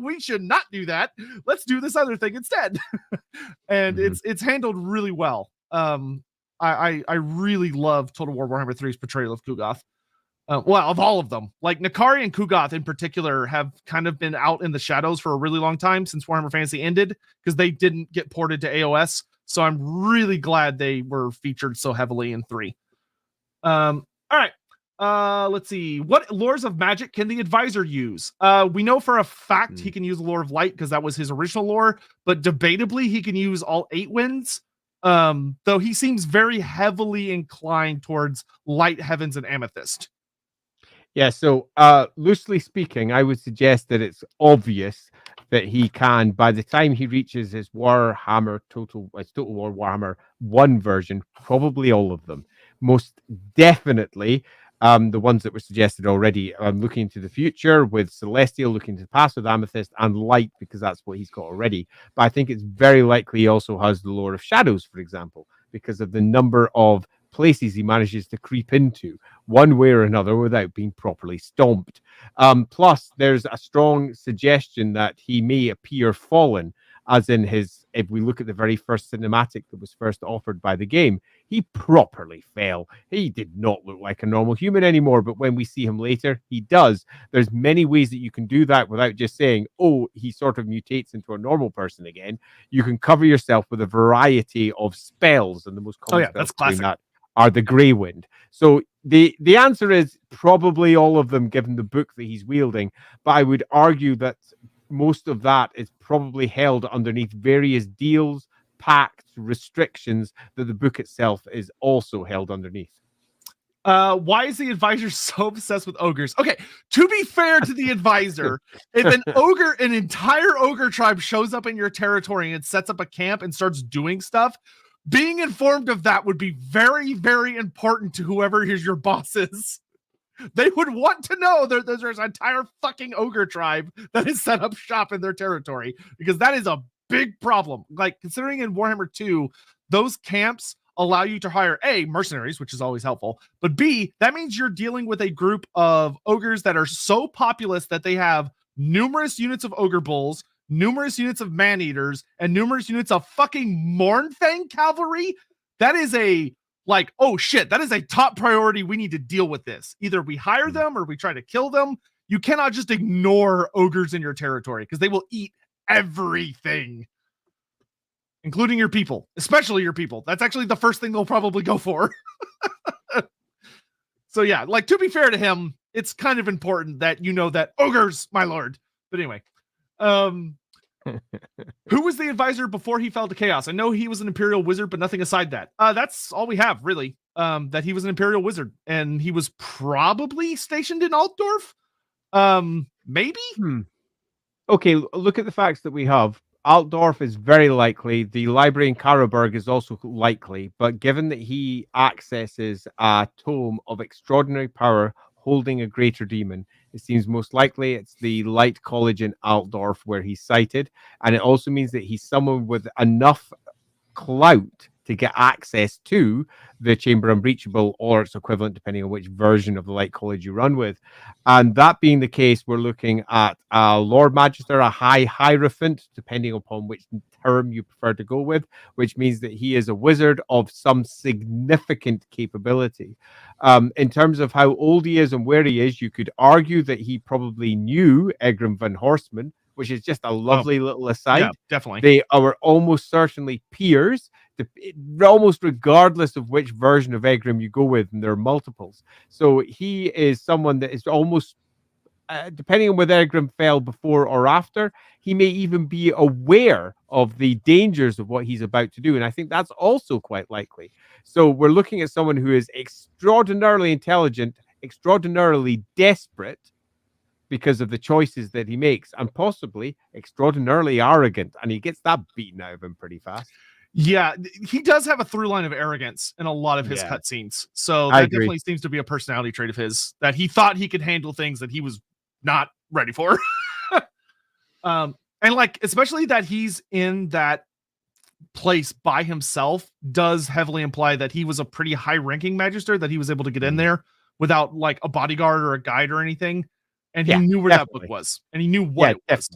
we should not do that. Let's do this other thing instead. And it's handled really well. I really love Total War Warhammer 3's portrayal of Kugoth. Well, of all of them, like Nakari and Kugoth in particular have kind of been out in the shadows for a really long time since Warhammer Fantasy ended because they didn't get ported to AOS. So I'm really glad they were featured so heavily in 3. All right. Let's see. What lores of magic can the advisor use? We know for a fact he can use the lore of light because that was his original lore, but debatably he can use all 8 winds. Though he seems very heavily inclined towards light, heavens, and amethyst. Yeah, so loosely speaking, I would suggest that it's obvious that he can, by the time he reaches his Warhammer Total War Warhammer 1 version, probably all of them. Most definitely the ones that were suggested already. Looking into the future with Celestial, looking to the past with Amethyst, and Light, because that's what he's got already. But I think it's very likely he also has the Lore of Shadows, for example, because of the number of places he manages to creep into one way or another without being properly stomped. Plus, there's a strong suggestion that he may appear fallen, as in if we look at the very first cinematic that was first offered by the game, he properly fell. He did not look like a normal human anymore, but when we see him later, he does. There's many ways that you can do that without just saying, oh, he sort of mutates into a normal person again. You can cover yourself with a variety of spells, and the most common spells that's classic. that are the Grey Wind. So the answer is probably all of them, given the book that he's wielding, but I would argue that most of that is probably held underneath various deals, pacts, restrictions that the book itself is also held underneath. Why is the advisor so obsessed with ogres? Okay, to be fair to the advisor, if an entire ogre tribe shows up in your territory and sets up a camp and starts doing stuff, being informed of that would be very, very important to whoever your boss is. They would want to know that there's an entire fucking ogre tribe that has set up shop in their territory, because that is a big problem. Like, considering in Warhammer 2, those camps allow you to hire A, mercenaries, which is always helpful, but B, that means you're dealing with a group of ogres that are so populous that they have numerous units of ogre bulls, numerous units of man-eaters, and numerous units of fucking Mournfang cavalry, that is oh shit, that is a top priority. We need to deal with this. Either we hire them or we try to kill them. You cannot just ignore ogres in your territory because they will eat everything, including your people, especially your people. That's actually the first thing they'll probably go for. So yeah, like, to be fair to him, it's kind of important that you know that ogres, my lord. But anyway, who was the advisor before he fell to chaos? I know he was an Imperial wizard, but nothing aside that. That's all we have, really. That he was an Imperial wizard, and he was probably stationed in Altdorf. Maybe. Okay, look at the facts that we have. Altdorf is very likely. The library in Karlberg is also likely, but given that he accesses a tome of extraordinary power holding a greater demon, it seems most likely it's the Light College in Altdorf where he's cited, and it also means that he's someone with enough clout to get access to the Chamber Unbreachable or its equivalent, depending on which version of the Light College you run with. And that being the case, we're looking at a Lord Magister, a High Hierophant, depending upon which term you prefer to go with, which means that he is a wizard of some significant capability. In terms of how old he is and where he is, you could argue that he probably knew Egram van Horstman, which is just a lovely little aside. Yeah, definitely. They are almost certainly peers, almost regardless of which version of Egram you go with, and there are multiples. So he is someone that is almost, depending on whether Egram fell before or after, he may even be aware of the dangers of what he's about to do. And I think that's also quite likely. So we're looking at someone who is extraordinarily intelligent, extraordinarily desperate, because of the choices that he makes, and possibly extraordinarily arrogant, and he gets that beaten out of him pretty fast. Yeah, he does have a through line of arrance in a lot of his cutscenes, so that definitely seems to be a personality trait of his, that he thought he could handle things that he was not ready for. And like, especially that he's in that place by himself does heavily imply that he was a pretty high-ranking magister, that he was able to get in there without like a bodyguard or a guide or anything. And he knew where that book was, and he knew what it was.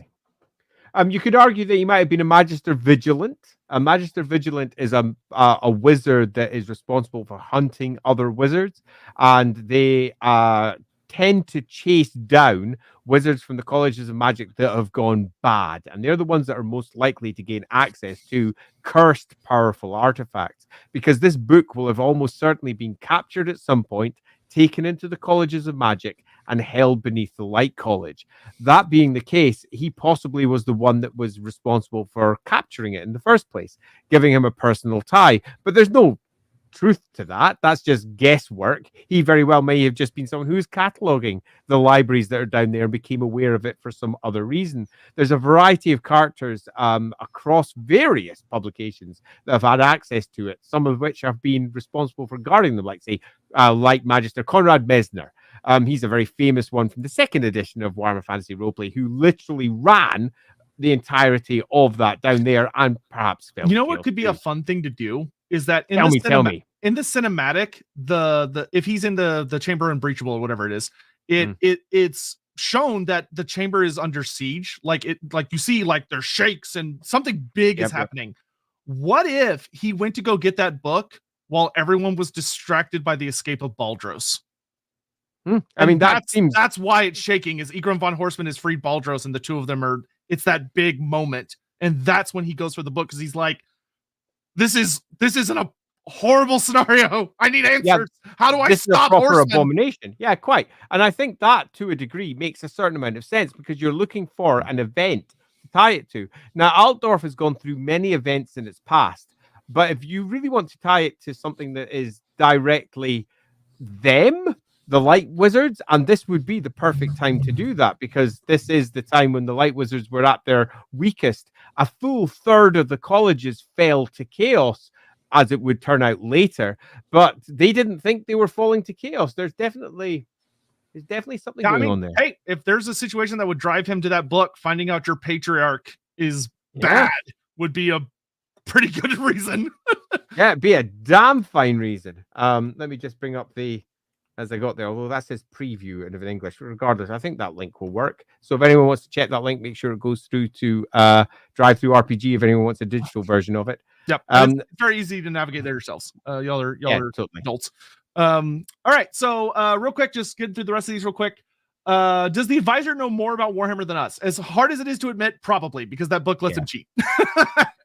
You could argue that he might have been a Magister Vigilant. A Magister Vigilant is a wizard that is responsible for hunting other wizards, and they tend to chase down wizards from the colleges of magic that have gone bad, and they're the ones that are most likely to gain access to cursed powerful artifacts, because this book will have almost certainly been captured at some point, taken into the colleges of magic, and held beneath the Light College. That being the case, he possibly was the one that was responsible for capturing it in the first place, giving him a personal tie. But there's no truth to that. That's just guesswork. He very well may have just been someone who was cataloging the libraries that are down there and became aware of it for some other reason. There's a variety of characters across various publications that have had access to it, some of which have been responsible for guarding them, like, say, Light Magister Konrad Mesner. He's a very famous one from the second edition of Warhammer Fantasy Roleplay, who literally ran the entirety of that down there, and perhaps fell. You know what could be a fun thing to do is that in tell me. In the cinematic, the if he's in the chamber unbreachable or whatever it is, it's shown that the chamber is under siege. Like you see, like there's shakes and something big is happening. What if he went to go get that book while everyone was distracted by the escape of Baldros? I mean, that's why it's shaking. Is Egram von Horstman has freed Baldros, and the two of them are. It's that big moment, and that's when he goes for the book, because he's like, "This isn't a horrible scenario. I need answers. How do I stop proper Horstman?" Abomination? Yeah, quite. And I think that, to a degree, makes a certain amount of sense, because you're looking for an event to tie it to. Now, Altdorf has gone through many events in its past, but if you really want to tie it to something that is directly them, the Light Wizards, and this would be the perfect time to do that, because this is the time when the Light Wizards were at their weakest. A full third of the colleges fell to chaos, as it would turn out later, but they didn't think they were falling to chaos. There's definitely something going on there. Hey, if there's a situation that would drive him to that book, finding out your patriarch is bad would be a pretty good reason. Yeah, it'd be a damn fine reason. Let me just bring up the as I got there, although that says preview and in English. Regardless, I think that link will work. So if anyone wants to check that link, make sure it goes through to Drive Through RPG if anyone wants a digital version of it. Yep. It's very easy to navigate there yourselves. Y'all are totally adults. All right. So real quick, just get through the rest of these real quick. Does the advisor know more about Warhammer than us? As hard as it is to admit, probably, because that book lets him cheat.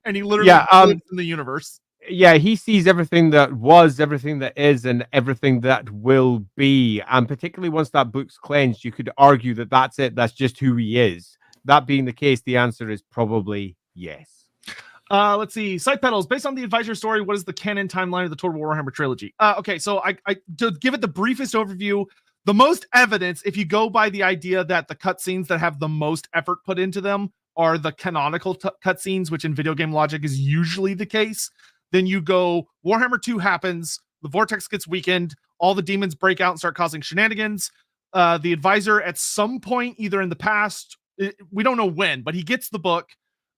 And he literally lives in the universe. Yeah, he sees everything that was, everything that is, and everything that will be. And particularly once that book's cleansed, you could argue that that's it. That's just who he is. That being the case, the answer is probably yes. Let's see. Side pedals. Based on the advisor story, what is the canon timeline of the Total Warhammer trilogy? Okay, so I to give it the briefest overview, the most evidence, if you go by the idea that the cutscenes that have the most effort put into them are the canonical cutscenes, which in video game logic is usually the case. Then you go, Warhammer 2 happens, the vortex gets weakened, all the demons break out and start causing shenanigans. The advisor at some point, either in the past, we don't know when, but he gets the book.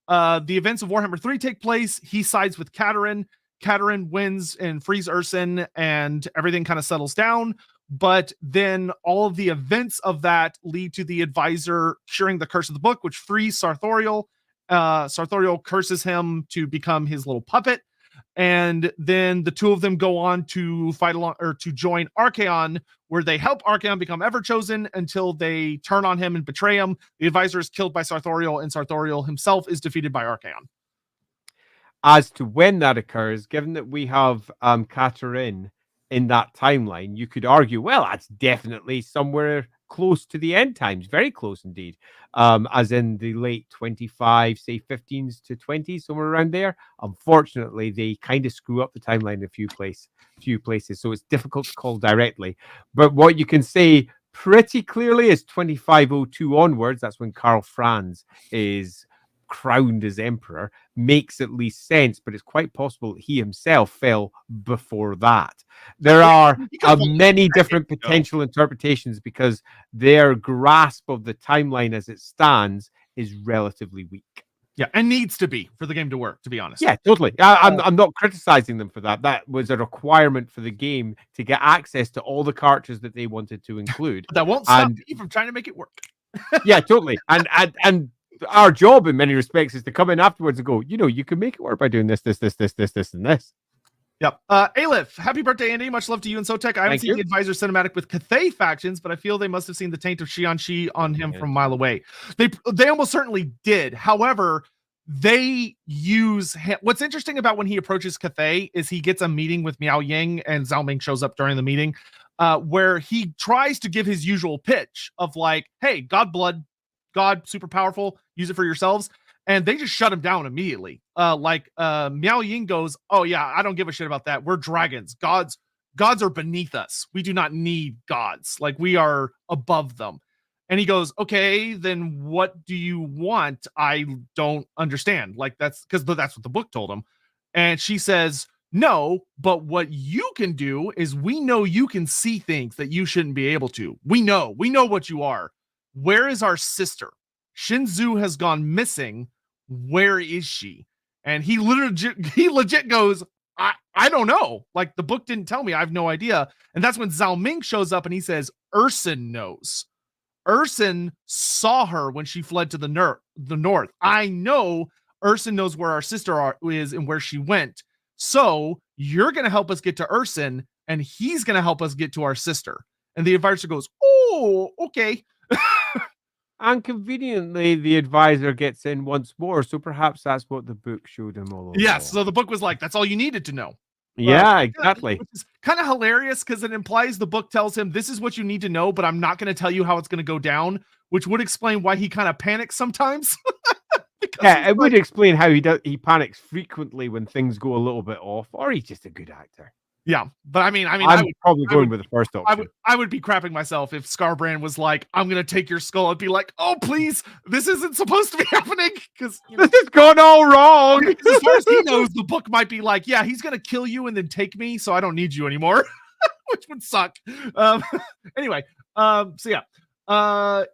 The events of Warhammer 3 take place. He sides with Katerin. Katerin wins and frees Urson, and everything kind of settles down. But then all of the events of that lead to the advisor curing the curse of the book, which frees Sartorial. Sartorial curses him to become his little puppet. And then the two of them go on to fight along, or to join Archaon, where they help Archaon become Everchosen until they turn on him and betray him. The advisor is killed by Sartorial, and Sartorial himself is defeated by Archaon. As to when that occurs, given that we have Katerin in that timeline, you could argue, well, that's definitely somewhere close to the end times, very close indeed, as in the late 25, say 15s to 20s, somewhere around there. Unfortunately, they kind of screw up the timeline in a few places, so it's difficult to call directly. But what you can say pretty clearly is 2502 onwards. That's when Karl Franz is crowned as emperor. Makes at least sense, but it's quite possible that he himself fell before that. There are many different potential interpretations because their grasp of the timeline as it stands is relatively weak. Yeah, and needs to be for the game to work, to be honest. Yeah, totally. I'm not criticizing them for that. That was a requirement for the game to get access to all the characters that they wanted to include. But that won't stop me from trying to make it work. Yeah, totally. And our job in many respects is to come in afterwards and go, you can make it work by doing this, and this. Yep. Aleph, happy birthday, Andy. Much love to you and Sotek. I haven't seen the advisor cinematic with Cathay factions, but I feel they must have seen the taint of Xianxi on him from a mile away. They almost certainly did. However, they use what's interesting about when he approaches Cathay is he gets a meeting with Miao Ying, and Zhao Ming shows up during the meeting, where he tries to give his usual pitch of like, hey, God, super powerful, use it for yourselves. And they just shut him down immediately. Miao Ying goes, oh yeah, I don't give a shit about that. We're dragons. Gods are beneath us. We do not need gods. Like, we are above them. And he goes, okay, then what do you want? I don't understand. Like, that's what the book told him. And she says, no, but what you can do is, we know you can see things that you shouldn't be able to. We know what you are. Where is our sister? Shinzu has gone missing. Where is she? And he legit goes, I don't know. Like, the book didn't tell me. I have no idea. And that's when Zhao Ming shows up and he says, Urson knows. Urson saw her when she fled to the north. I know Urson knows where our sister is and where she went. So you're going to help us get to Urson, and he's going to help us get to our sister. And the advisor goes, oh, okay. And conveniently, the advisor gets in once more, so perhaps that's what the book showed him all along. Yes, so the book was like, that's all you needed to know. Yeah, exactly. Which is kind of hilarious because it implies the book tells him this is what you need to know, but I'm not going to tell you how it's going to go down, which would explain why he kind of panics sometimes. Yeah, it would explain how he panics frequently when things go a little bit off, or he's just a good actor. Yeah, but I mean, I'm probably going with the first option. I would be crapping myself if Scarbrand was like, "I'm gonna take your skull." I'd be like, "Oh, please, this isn't supposed to be happening," because this has gone all wrong. As far as he knows, the book might be like, "Yeah, he's gonna kill you and then take me, so I don't need you anymore," which would suck. Anyway, so yeah.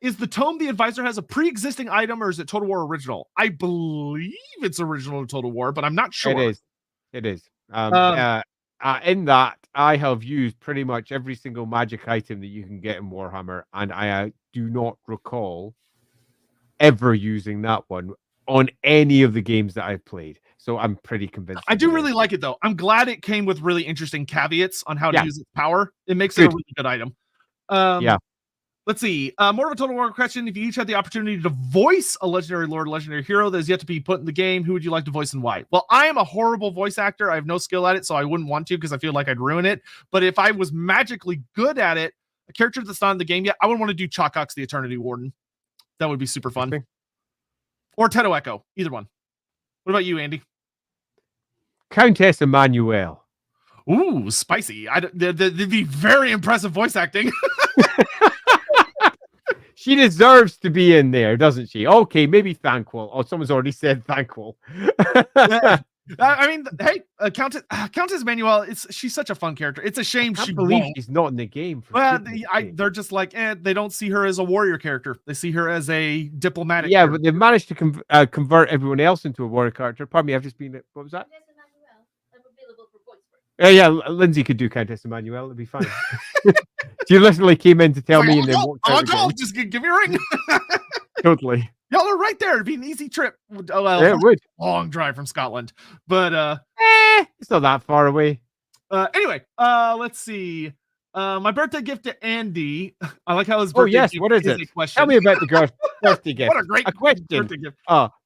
Is the tome the advisor has a pre-existing item, or is it Total War original? I believe it's original to Total War, but I'm not sure. It is. in that, I have used pretty much every single magic item that you can get in Warhammer, and I do not recall ever using that one on any of the games that I've played. So I'm pretty convinced. I do really like it, though. I'm glad it came with really interesting caveats on how to use its power. It makes it a really good item. Yeah. Let's see. More of a Total War question. If you each had the opportunity to voice a legendary lord, legendary hero that is yet to be put in the game, who would you like to voice and why? Well, I am a horrible voice actor. I have no skill at it, so I wouldn't want to because I feel like I'd ruin it. But if I was magically good at it, a character that's not in the game yet, I would want to do Chakax the Eternity Warden. That would be super fun. Okay. Or Teto Echo. Either one. What about you, Andy? Countess Emmanuel. Ooh, spicy. That'd be very impressive voice acting. She deserves to be in there, doesn't she? Okay, maybe Thankful. Oh, someone's already said Thankful. I mean, hey, Countess Manuel, she's such a fun character. It's a shame I believe she's not in the game. They're just like, they don't see her as a warrior character. They see her as a diplomatic. Yeah, character. But they've managed to convert everyone else into a warrior character. Pardon me, I've just been. What was that? Yeah, Lindsay could do Countess Emmanuel. It'd be fine. She literally came in to tell me, and then walked out again. Just give me a ring. Totally. Y'all are right there. It'd be an easy trip. Oh, well, yeah, it would. Long drive from Scotland, but it's not that far away. Anyway, let's see. My birthday gift to Andy. I like how his birthday gift gift what is it? Tell me about the girl's birthday gift. What a great question. Birthday gift.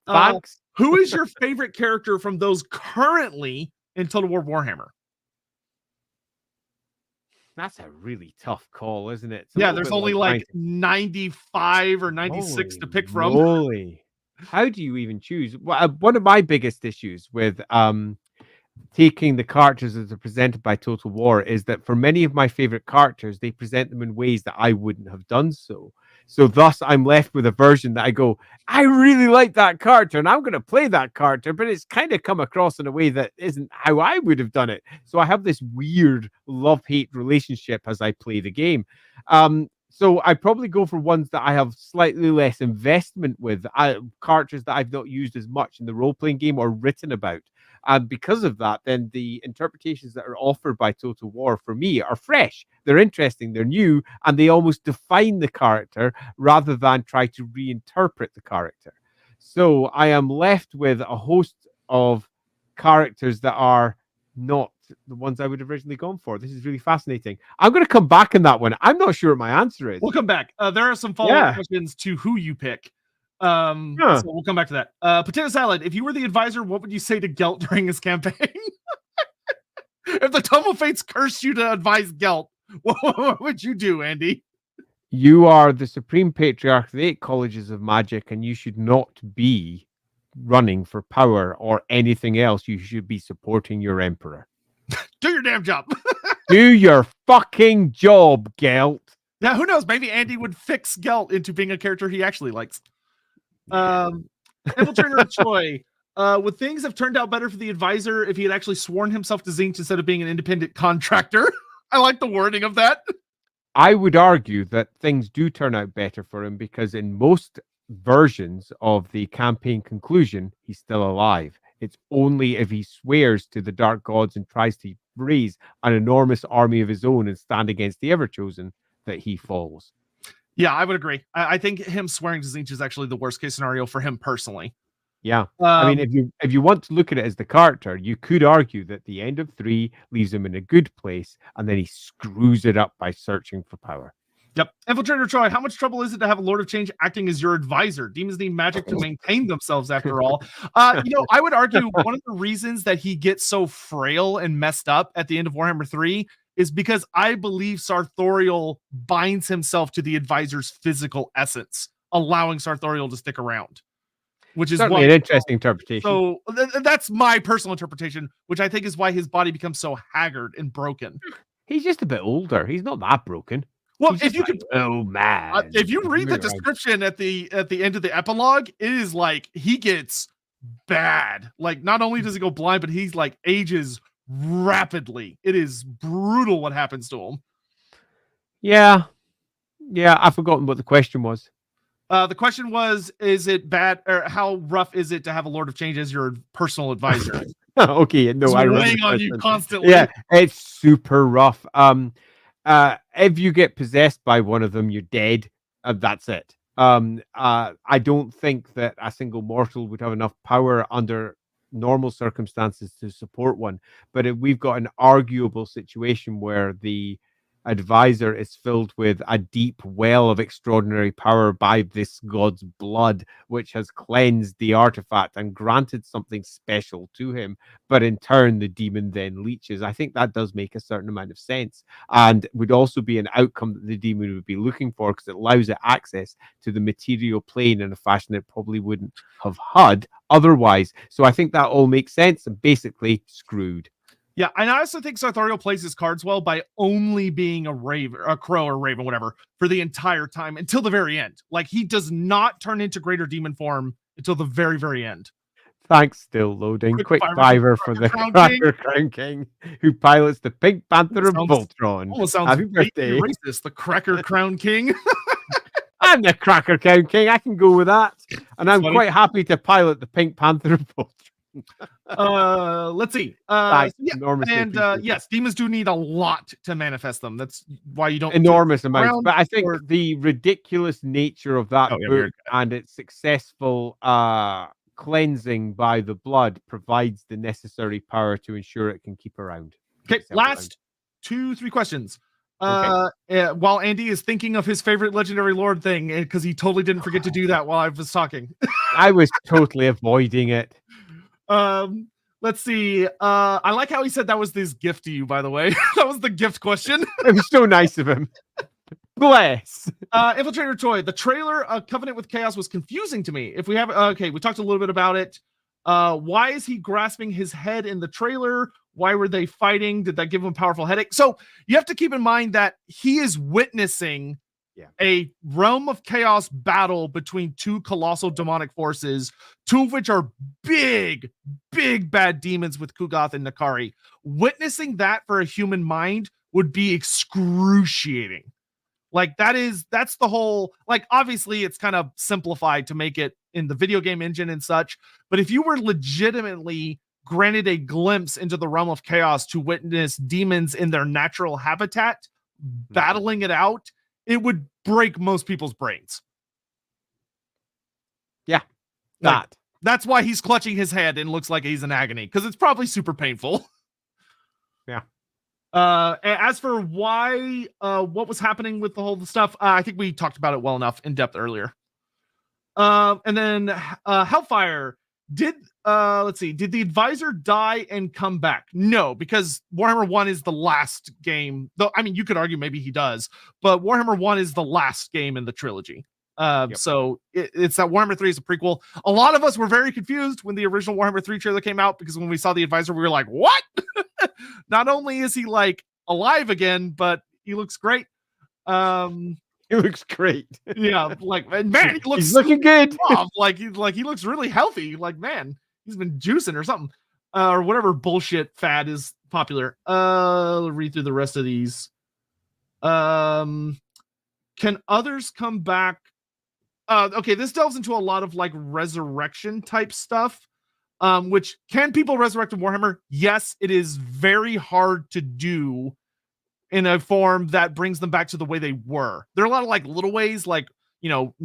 Thanks. Who is your favorite character from those currently in Total War Warhammer? That's a really tough call, isn't it? Yeah, there's only like 95 or 96 to pick from. Holy. How do you even choose? Well, one of my biggest issues with taking the characters that are presented by Total War is that for many of my favorite characters, they present them in ways that I wouldn't have done so. So thus, I'm left with a version that I go, I really like that character, and I'm going to play that character, but it's kind of come across in a way that isn't how I would have done it. So I have this weird love-hate relationship as I play the game. So I probably go for ones that I have slightly less investment with, characters that I've not used as much in the role-playing game or written about. And because of that, then the interpretations that are offered by Total War for me are fresh. They're interesting, they're new, and they almost define the character rather than try to reinterpret the character. So I am left with a host of characters that are not the ones I would have originally gone for. This is really fascinating. I'm going to come back on that one. I'm not sure what my answer is. We'll come back. There are some follow-up questions to who you pick. So we'll come back to that. Potato Salad, if you were the advisor, what would you say to Gelt during his campaign? If the Tome of Fates cursed you to advise Gelt, what would you do, Andy? You are the Supreme Patriarch of the 8 Colleges of Magic, and you should not be running for power or anything else. You should be supporting your Emperor. Do your damn job. Do your fucking job, Gelt. Yeah, who knows? Maybe Andy would fix Gelt into being a character he actually likes. Infiltrator Troy, would things have turned out better for the advisor if he had actually sworn himself to Zinc instead of being an independent contractor? I like the wording of that. I would argue that things do turn out better for him because in most versions of the campaign conclusion, he's still alive. It's only if he swears to the Dark Gods and tries to raise an enormous army of his own and stand against the Everchosen that he falls. Yeah, I would agree. I think him swearing to Zinch is actually the worst case scenario for him personally. Yeah. I mean, if you want to look at it as the character, you could argue that the end of 3 leaves him in a good place, and then he screws it up by searching for power. Yep. Infiltrator Troy, how much trouble is it to have a Lord of Change acting as your advisor? Demons need magic to maintain themselves, after all. I would argue one of the reasons that he gets so frail and messed up at the end of Warhammer 3 is because I believe Sartorial binds himself to the advisor's physical essence, allowing Sartorial to stick around. Which is certainly an interesting interpretation. So that's my personal interpretation, which I think is why his body becomes so haggard and broken. He's just a bit older. He's not that broken. Well, he's if you could, oh man, if you read the description at the end of the epilogue, it is like he gets bad. Like not only does he go blind, but he's like ages rapidly. It is brutal what happens to him. Yeah, I've forgotten what the question was. The question was, is it bad or how rough is it to have a Lord of Change as your personal advisor? Okay, no, Just I remember weighing the on first you one. constantly. Yeah, it's super rough. If you get possessed by one of them, you're dead. That's it. I don't think that a single mortal would have enough power under normal circumstances to support one. But if we've got an arguable situation where the advisor is filled with a deep well of extraordinary power by this god's blood, which has cleansed the artifact and granted something special to him, but in turn the demon then leeches, I think that does make a certain amount of sense, and would also be an outcome that the demon would be looking for, because it allows it access to the material plane in a fashion it probably wouldn't have had otherwise. So I think that all makes sense, and basically screwed. Yeah, and I also think Sartorial plays his cards well by only being a raven, a crow or raven, whatever, for the entire time until the very end. Like, he does not turn into greater demon form until the very, very end. Thanks, still loading. Quick fiver for the Cracker Crown King, who pilots the Pink Panther of Voltron. Almost sounds Happy birthday. racist. The Cracker Crown King. I'm the Cracker Crown King. I can go with that. And I'm quite happy to pilot the Pink Panther of Voltron. Let's see. Yes, demons do need a lot to manifest them. That's why you don't enormous amounts. But I think the ridiculous nature of that book and its successful cleansing by the blood provides the necessary power to ensure it can keep around. Okay, last 2-3 questions. While Andy is thinking of his favorite legendary lord thing, because he totally didn't forget to do that while I was talking. I was totally avoiding it. Let's see. I like how he said that was this gift to you, by the way. That was the gift question. It was so nice of him. Bless. Infiltrator Toy, the trailer Covenant with Chaos was confusing to me. If we have we talked a little bit about it. Why is he grasping his head in the trailer? Why were they fighting? Did that give him a powerful headache? So you have to keep in mind that he is witnessing a realm of chaos battle between two colossal demonic forces, two of which are big bad demons with Kugoth and Nakari. Witnessing that for a human mind would be excruciating. Like, that's the whole, like, obviously it's kind of simplified to make it in the video game engine and such, but if you were legitimately granted a glimpse into the realm of chaos to witness demons in their natural habitat battling it out, it would break most people's brains. Yeah. That's why he's clutching his head and looks like he's in agony, because it's probably super painful. Yeah. As for why, what was happening with the whole stuff, I think we talked about it well enough in depth earlier. And then Hellfire, did the advisor die and come back? No, because Warhammer 1 is the last game. Though, I mean, you could argue maybe he does, but Warhammer 1 is the last game in the trilogy. So it's that Warhammer 3 is a prequel. A lot of us were very confused when the original Warhammer 3 trailer came out, because when we saw the advisor, we were like, what? Not only is he like alive again, but he looks great. He looks great. Yeah, like, man, he's looking good. Like he looks really healthy. Like, man, he's been juicing or something. Or whatever bullshit fad is popular. I'll read through the rest of these. Can others come back? Okay, this delves into a lot of like resurrection type stuff. Which, can people resurrect in Warhammer? Yes, it is very hard to do in a form that brings them back to the way they were. There are a lot of like little ways, like, you know,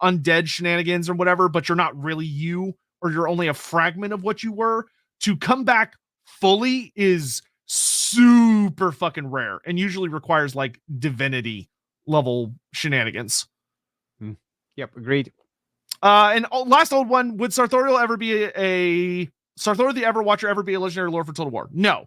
undead shenanigans or whatever, but you're not really you, or you're only a fragment of what you were. To come back fully is super fucking rare and usually requires like divinity level shenanigans. Yep, agreed. And last old one, would Sartorial the Everwatcher ever be a legendary lord for Total War? No.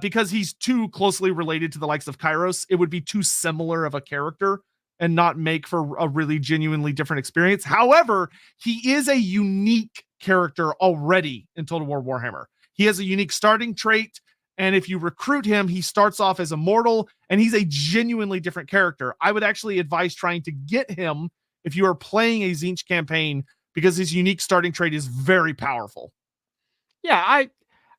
Because he's too closely related to the likes of Kairos, it would be too similar of a character and not make for a really genuinely different experience. However, he is a unique character already in Total War Warhammer. He has a unique starting trait, and if you recruit him, he starts off as a mortal, and he's a genuinely different character. I would actually advise trying to get him if you are playing a Tzeentch campaign, because his unique starting trait is very powerful. Yeah,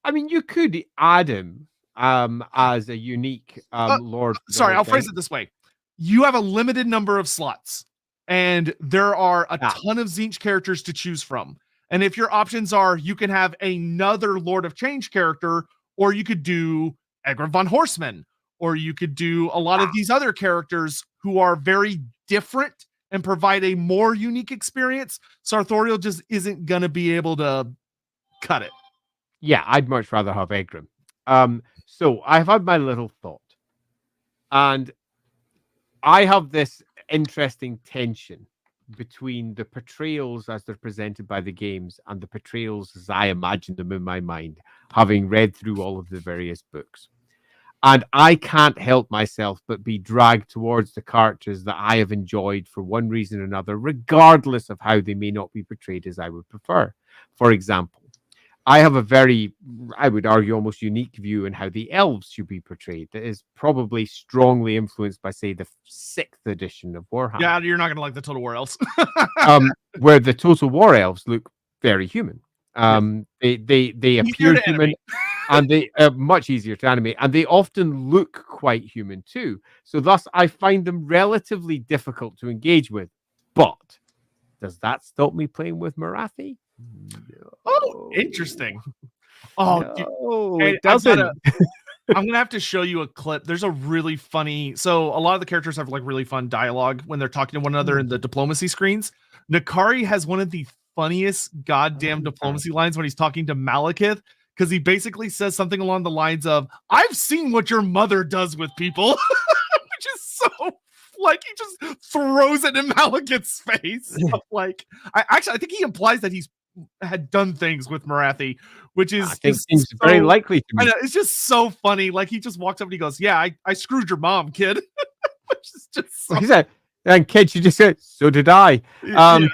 I mean, you could add him as a unique lord. Sorry, I'll phrase it this way. You have a limited number of slots, and there are a ton of Tzeentch characters to choose from. And if your options are, you can have another Lord of Change character, or you could do Egra von Horseman, or you could do a lot of these other characters who are very different and provide a more unique experience. Sartorial just isn't going to be able to cut it. Yeah, I'd much rather have Egram. So I've had my little thought. And I have this interesting tension between the portrayals as they're presented by the games and the portrayals as I imagine them in my mind, having read through all of the various books. And I can't help myself but be dragged towards the characters that I have enjoyed for one reason or another, regardless of how they may not be portrayed as I would prefer. For example, I have a very, I would argue, almost unique view on how the elves should be portrayed that is probably strongly influenced by, say, the 6th edition of Warhammer. Yeah, you're not going to like the Total War elves. Where the Total War elves look very human. They appear human and they are much easier to animate, and they often look quite human too. So thus I find them relatively difficult to engage with. But does that stop me playing with Marathi? No. Oh, interesting. Oh, no, it doesn't. I'm gonna have to show you a clip. There's a really funny. So a lot of the characters have like really fun dialogue when they're talking to one another in the diplomacy screens. Nakari has one of the funniest goddamn diplomacy lines when he's talking to Malekith, because he basically says something along the lines of, "I've seen what your mother does with people," which is so like he just throws it in Malekith's face. Like, I think he implies that he's had done things with Marathi, which is seems very likely to me. I know, it's just so funny. Like he just walks up and he goes, "Yeah, I screwed your mom, kid." Which is just so... He said, and kid, she just said, "So did I."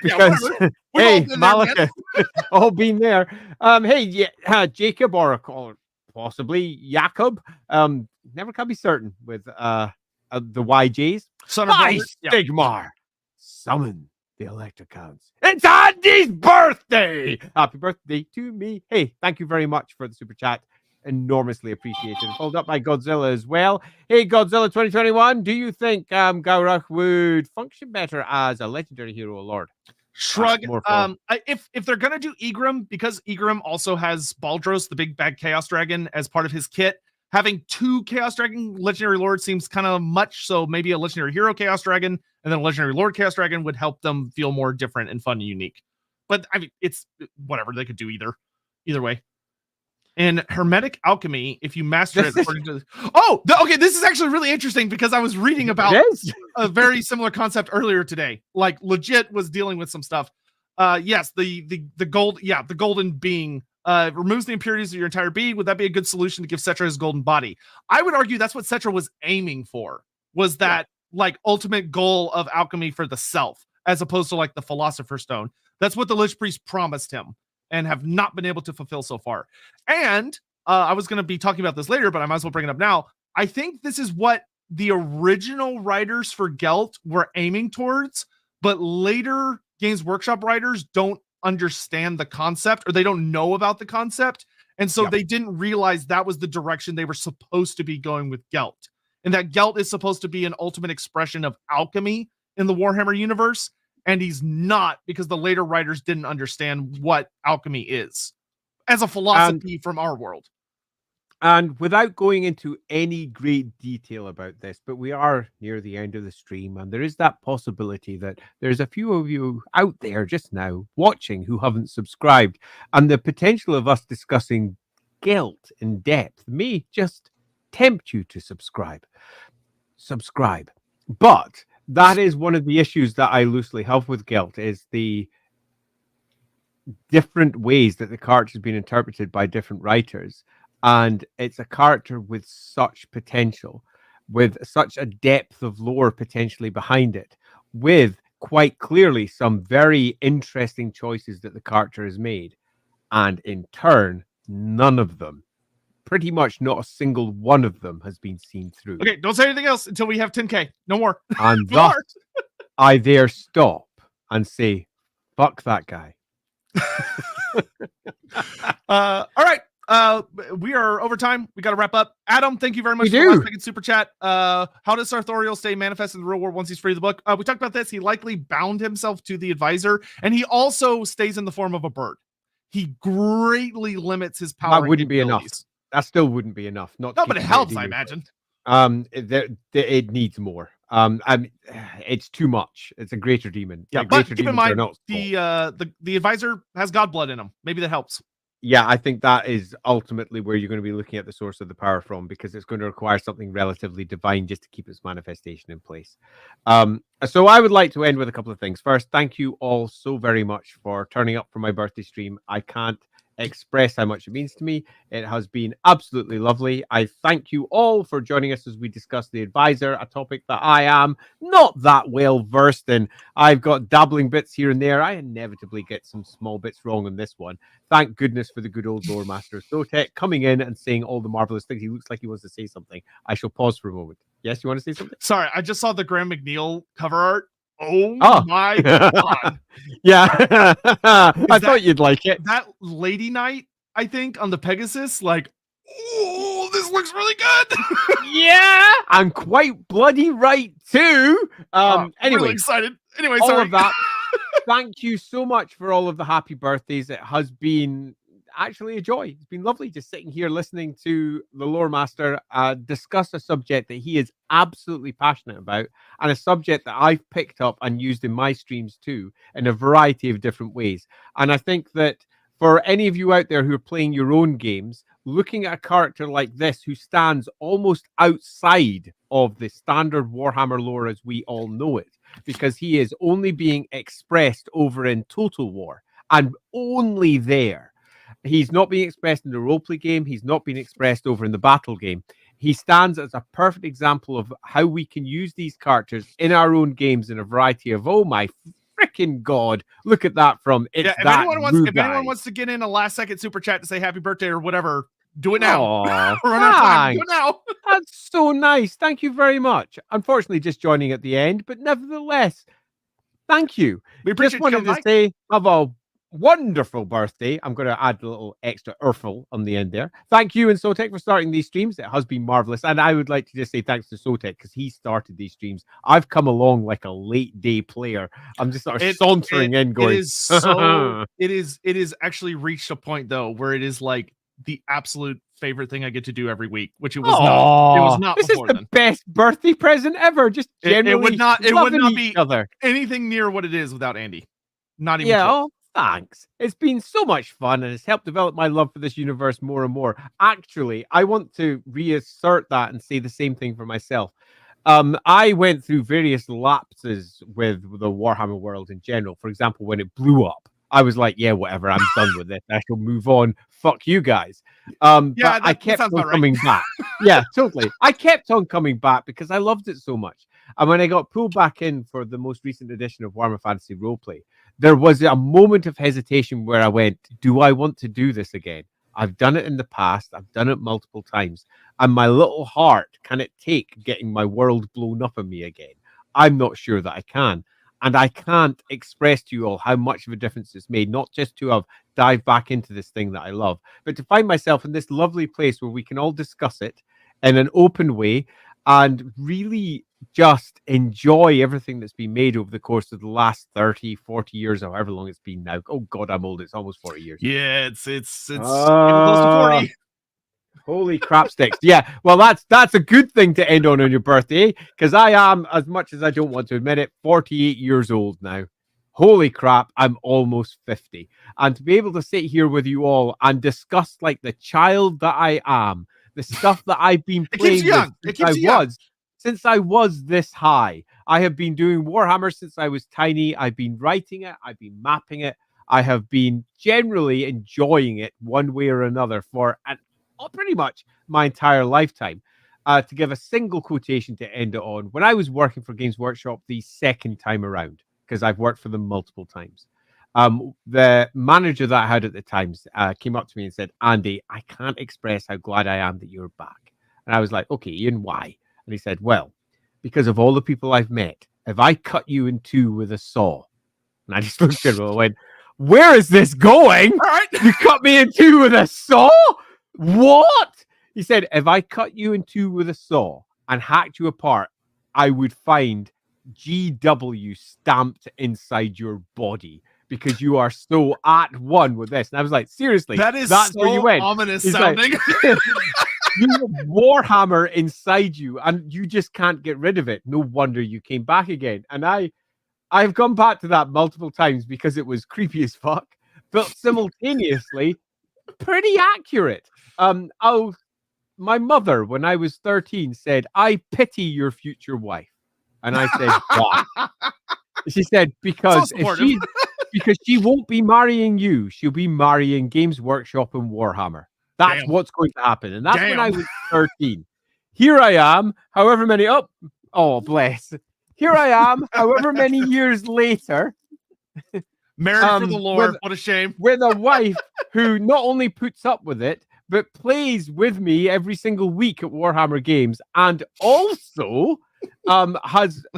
Because hey, Malika, all been there. Hey, Jacob or possibly Jacob. Never can be certain with the YJs. Son of Stigmar, summon the Electrocounts. It's Andy's birthday. Happy birthday to me. Hey, thank you very much for the super chat. Enormously appreciated. Followed up by Godzilla as well. Hey, Godzilla 2021, do you think Gaurach would function better as a legendary hero or lord? Shrug. If they're gonna do Egram, because Egram also has Baldros, the big bad Chaos Dragon, as part of his kit, having 2 Chaos Dragon legendary lords seems kind of much. So maybe a legendary hero Chaos Dragon and then a legendary lord Chaos Dragon would help them feel more different and fun and unique. But I mean, it's whatever, they could do either way. And Hermetic Alchemy, if you master it according to okay, this is actually really interesting because I was reading about a very similar concept earlier today. Like legit was dealing with some stuff. Yes, the golden being removes the impurities of your entire being. Would that be a good solution to give Cetra his golden body? I would argue that's what Cetra was aiming for, was that like ultimate goal of alchemy for the self, as opposed to like the Philosopher's Stone. That's what the Lich Priest promised him and have not been able to fulfill so far. And I was going to be talking about this later, but I might as well bring it up now. I think this is what the original writers for Gelt were aiming towards, but later Games Workshop writers don't understand the concept, or they don't know about the concept, and so they didn't realize that was the direction they were supposed to be going with Gelt, and that Gelt is supposed to be an ultimate expression of alchemy in the Warhammer universe, and he's not, because the later writers didn't understand what alchemy is as a philosophy from our world. And without going into any great detail about this, but we are near the end of the stream, and there is that possibility that there's a few of you out there just now watching who haven't subscribed, and the potential of us discussing Gelt in depth may just tempt you to subscribe. But that is one of the issues that I loosely have with Gelt, is the different ways that the character has been interpreted by different writers. And it's a character with such potential, with such a depth of lore potentially behind it, with quite clearly some very interesting choices that the character has made. And in turn, none of them, pretty much not a single one of them, has been seen through. Okay, don't say anything else until we have 10K. No more. And thus, I dare stop and say, fuck that guy. All right. We are over time. We got to wrap up. Adam, thank you very much for the last second super chat. How does Sartorial stay manifest in the real world once he's free of the book? We talked about this. He likely bound himself to the advisor, and he also stays in the form of a bird. he greatly limits his power. That wouldn't be enough. That still wouldn't be enough. No, but it helps, I imagine. It needs more. It's too much. It's a greater demon. Yeah, but keep in mind the advisor has god blood in him. Maybe that helps. Yeah, I think that is ultimately where you're going to be looking at the source of the power from, because it's going to require something relatively divine just to keep its manifestation in place. So I would like to end with a couple of things. First, thank you all so very much for turning up for my birthday stream. I can't express how much it means to me. It has been absolutely lovely. I thank you all for joining us as we discuss the advisor, a topic that I am not that well versed in. I've got dabbling bits here and there. I inevitably get some small bits wrong on this one. Thank goodness for the good old Loremaster of Sotek coming in and saying all the marvelous things. He looks like he wants to say something. I shall pause for a moment. Yes, you want to say something? Sorry, I just saw the Graham McNeil cover art. Oh my god. Yeah. I thought you'd like it. That Lady Knight, I think, on the Pegasus, like, oh, this looks really good. Yeah, I'm quite bloody right too. Anyway, really excited. Anyway, all sorry. of that. Thank you so much for all of the happy birthdays. It has been actually a joy. It's been lovely just sitting here listening to the Loremaster discuss a subject that he is absolutely passionate about, and a subject that I've picked up and used in my streams too in a variety of different ways. And I think that for any of you out there who are playing your own games, looking at a character like this who stands almost outside of the standard Warhammer lore as we all know it, because he is only being expressed over in Total War and only there. He's not being expressed in the roleplay game. He's not being expressed over in the battle game. He stands as a perfect example of how we can use these characters in our own games in a variety of, oh my freaking god, look at that from It's yeah, if That anyone wants to get in a last second super chat to say happy birthday or whatever, do it now. Run out of time. Do it now. That's so nice. Thank you very much. Unfortunately, just joining at the end, but nevertheless, thank you. We appreciate just wanted to say have a wonderful birthday. I'm going to add a little extra urful on the end there. Thank you and Sotek for starting these streams. It has been marvelous. And I would like to just say thanks to Sotek because he started these streams. I've come along like a late day player. I'm just sort of sauntering in going. It is actually reached a point though where it is like the absolute favorite thing I get to do every week, which it was not. It was not. This is the best birthday present ever. Just generally, it would not be other anything near what it is without Andy. Not even. Yeah. Thanks. It's been so much fun and it's helped develop my love for this universe more and more. Actually, I want to reassert that and say the same thing for myself. I went through various lapses with the Warhammer world in general. For example, when it blew up, I was like, yeah, whatever, I'm done with it. I shall move on. Fuck you guys. But I kept on coming back. Yeah, totally. I kept on coming back because I loved it so much. And when I got pulled back in for the most recent edition of Warhammer Fantasy Roleplay, there was a moment of hesitation where I went, do I want to do this again? I've done it in the past. I've done it multiple times. And my little heart, can it take getting my world blown up on me again? I'm not sure that I can. And I can't express to you all how much of a difference it's made, not just to have dived back into this thing that I love, but to find myself in this lovely place where we can all discuss it in an open way and really just enjoy everything that's been made over the course of the last 30, 40 years, or however long it's been now. Oh God, I'm old. It's almost 40 years. Yeah, it's close to 40. Holy crap sticks. Yeah, well, that's a good thing to end on your birthday, because I am, as much as I don't want to admit it, 48 years old now. Holy crap, I'm almost 50. And to be able to sit here with you all and discuss like the child that I am, the stuff that I've been playing since I was this high. I have been doing Warhammer since I was tiny. I've been writing it. I've been mapping it. I have been generally enjoying it one way or another for pretty much my entire lifetime. To give a single quotation to end it on, when I was working for Games Workshop the second time around, because I've worked for them multiple times, the manager that I had at the time came up to me and said, Andy, I can't express how glad I am that you're back. And I was like, okay, Ian, why? And he said, well, because of all the people I've met, if I cut you in two with a saw, and I just looked at him and went, where is this going? All right. You cut me in two with a saw? What? He said, if I cut you in two with a saw and hacked you apart, I would find GW stamped inside your body because you are so at one with this. And I was like, seriously, that's so where you went. ominous He's sounding. Like, you have Warhammer inside you, and you just can't get rid of it. No wonder you came back again. And I've gone back to that multiple times because it was creepy as fuck, but simultaneously pretty accurate. My mother, when I was 13, said, "I pity your future wife," and I said, "Why?" She said, "Because because she won't be marrying you; she'll be marrying Games Workshop and Warhammer. That's what's going to happen." And that's when I was 13. Here I am, however many. Oh, bless. Here I am, however many years later. Married for the lore. What a shame. With a wife who not only puts up with it, but plays with me every single week at Warhammer Games, and also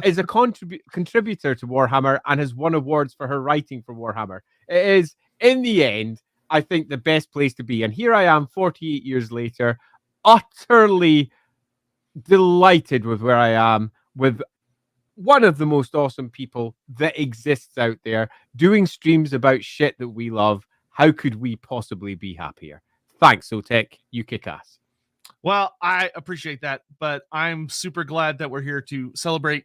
is a contributor to Warhammer and has won awards for her writing for Warhammer. It is, in the end, I think, the best place to be. And here I am, 48 years later, utterly delighted with where I am, with one of the most awesome people that exists out there, doing streams about shit that we love. How could we possibly be happier? Thanks, Sotek. You kick ass. Well, I appreciate that, but I'm super glad that we're here to celebrate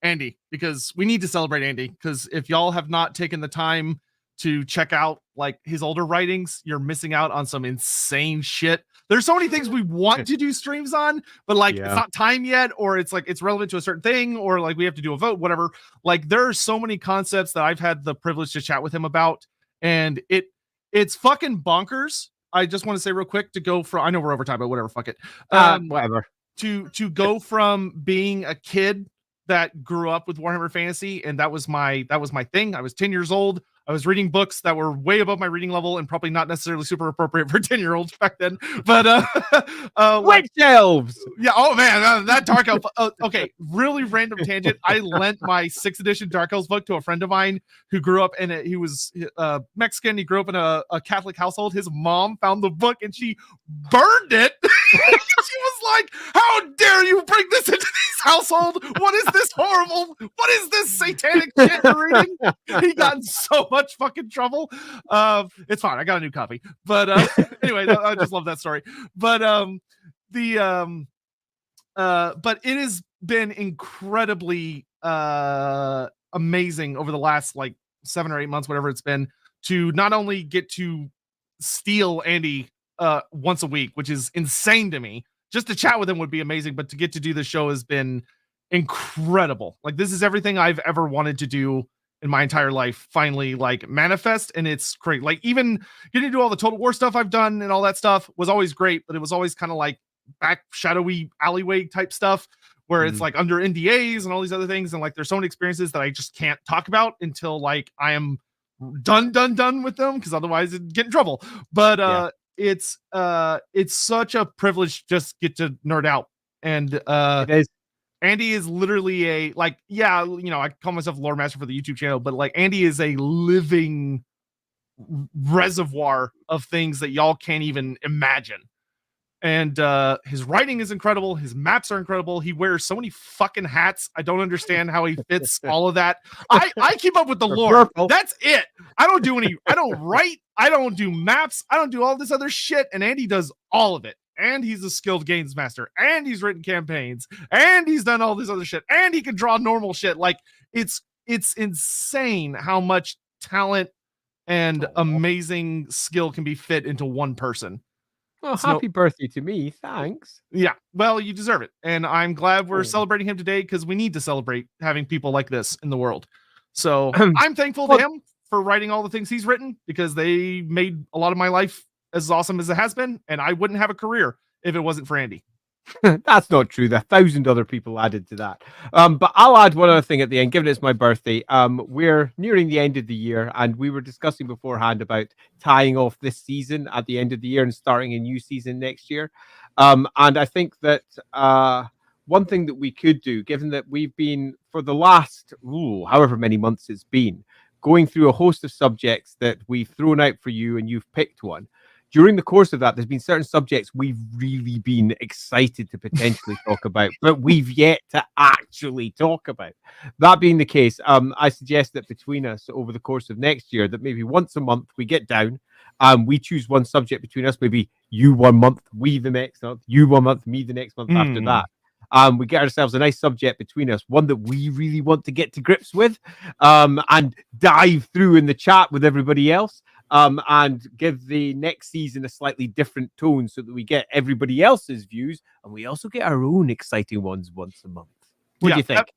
Andy, because we need to celebrate Andy, because if y'all have not taken the time to check out like his older writings, you're missing out on some insane shit. There's so many things we want to do streams on, but like it's not time yet, or it's like it's relevant to a certain thing, or like we have to do a vote, whatever. Like there are so many concepts that I've had the privilege to chat with him about, and it's fucking bonkers. I just want to say real quick to go from, I know we're over time, but whatever, fuck it. Whatever. To go from being a kid that grew up with Warhammer Fantasy, and that was my thing. I was 10 years old. I was reading books that were way above my reading level and probably not necessarily super appropriate for 10-year-olds back then. But Witch elves. Yeah. Oh man, that Dark Elf. Okay, really random tangent. I lent my 6th edition Dark Elves book to a friend of mine who grew up in it. He was Mexican. He grew up in a Catholic household. His mom found the book and she burned it. She was like, "How dare you bring this into this household? What is this horrible? What is this satanic shit you're reading?" He got in so much fucking trouble. It's fine. I got a new copy. But anyway, I just love that story. But but it has been incredibly amazing over the last like 7 or 8 months, whatever it's been, to not only get to steal Andy once a week, which is insane to me. Just to chat with him would be amazing, but to get to do the show has been incredible. Like this is everything I've ever wanted to do in my entire life finally like manifest, and it's great. Like even getting to do all the Total War stuff I've done and all that stuff was always great, but it was always kind of like back shadowy alleyway type stuff where it's like under NDAs and all these other things, and like there's so many experiences that I just can't talk about until like I am done with them, because otherwise it'd get in trouble. But it's such a privilege to just get to nerd out, and it is. Andy is literally a like, yeah, you know, I call myself Loremaster for the YouTube channel, but like Andy is a living reservoir of things that y'all can't even imagine. And his writing is incredible. His maps are incredible. He wears so many fucking hats. I don't understand how he fits all of that. I keep up with the lore. Purple. That's it. I don't write. I don't do maps. I don't do all this other shit. And Andy does all of it. And he's a skilled games master, and he's written campaigns, and he's done all this other shit, and he can draw normal shit. Like it's insane how much talent and amazing skill can be fit into one person. Well, happy birthday to me. Thanks. Yeah. Well, you deserve it. And I'm glad we're celebrating him today, because we need to celebrate having people like this in the world. So I'm thankful to him for writing all the things he's written, because they made a lot of my life as awesome as it has been, and I wouldn't have a career if it wasn't for Andy. That's not true. There are 1,000 other people added to that. But I'll add one other thing at the end, given it's my birthday. We're nearing the end of the year, and we were discussing beforehand about tying off this season at the end of the year and starting a new season next year. And I think that one thing that we could do, given that we've been, for the last however many months it's been, going through a host of subjects that we've thrown out for you, and you've picked one. during the course of that, there's been certain subjects we've really been excited to potentially talk about, but we've yet to actually talk about. That being the case, I suggest that between us over the course of next year, that maybe once a month we get down, we choose one subject between us, maybe you 1 month, we the next month, you 1 month, me the next month after that. We get ourselves a nice subject between us, one that we really want to get to grips with, and dive through in the chat with everybody else, and give the next season a slightly different tone so that we get everybody else's views and we also get our own exciting ones once a month. What do you think?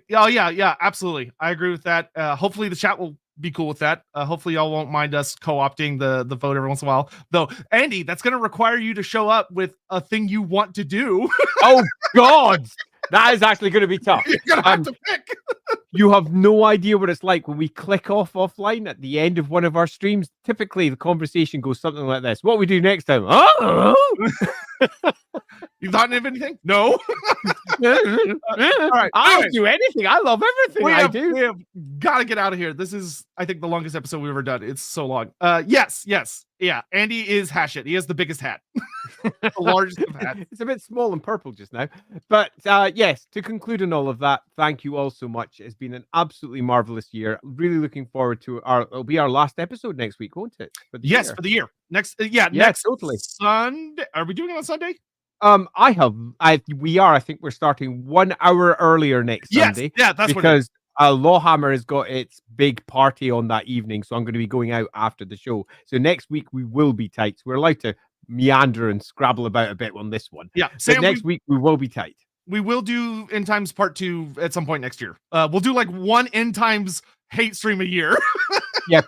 Yeah, absolutely. I agree with that. Hopefully the chat will be cool with that. Hopefully y'all won't mind us co-opting the vote every once in a while. Though, Andy, that's going to require you to show up with a thing you want to do. Oh, God. That is actually going to be tough. You're going to have to pick. You have no idea what it's like when we click offline at the end of one of our streams. Typically, the conversation goes something like this. What we do next time? Oh! You thought of anything? No. All right. I'll do anything. I love everything I do. We have got to get out of here. This is, I think, the longest episode we've ever done. It's so long. Yes. Yeah. Andy is Hashit. He has the biggest hat. The largest of hats. It's a bit small and purple just now. But yes, to conclude on all of that, thank you all so much. It's been an absolutely marvelous year. Really looking forward to it'll be our last episode next week, won't it? For the year. Next, totally. Sunday. Are we doing it on Sunday? We are. I think we're starting 1 hour earlier next Sunday. Yeah, that's because LAWhammer has got its big party on that evening, so I'm going to be going out after the show. So next week we will be tight. So we're allowed to meander and scrabble about a bit on this one. Yeah, Sam, next week we will be tight. We will do End Times Part 2 at some point next year. We'll do like one End Times hate stream a year. Yeah,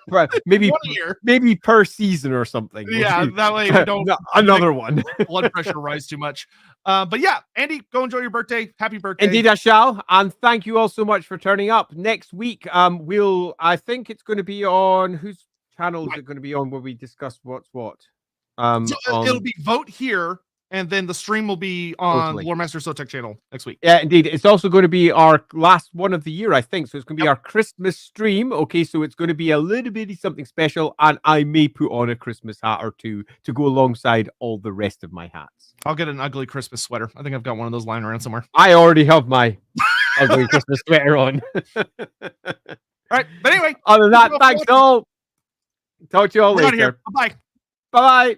maybe per season or something. Yeah, that way we don't another one. Blood pressure rise too much. But yeah, Andy, go enjoy your birthday. Happy birthday. Indeed, I shall. And thank you all so much for turning up. Next week, I think it's going to be on whose channel is it going to be on where we discuss what's what. It'll be vote here, and then the stream will be on Loremaster of Sotek channel next week. Yeah, indeed. It's also going to be our last one of the year, I think. So it's going to be our Christmas stream. Okay, so it's going to be a little bitty something special, and I may put on a Christmas hat or two to go alongside all the rest of my hats. I'll get an ugly Christmas sweater. I think I've got one of those lying around somewhere. I already have my ugly Christmas sweater on. All right, but anyway. Other than that, thanks all. Talk to you all later. Bye-bye. Bye-bye.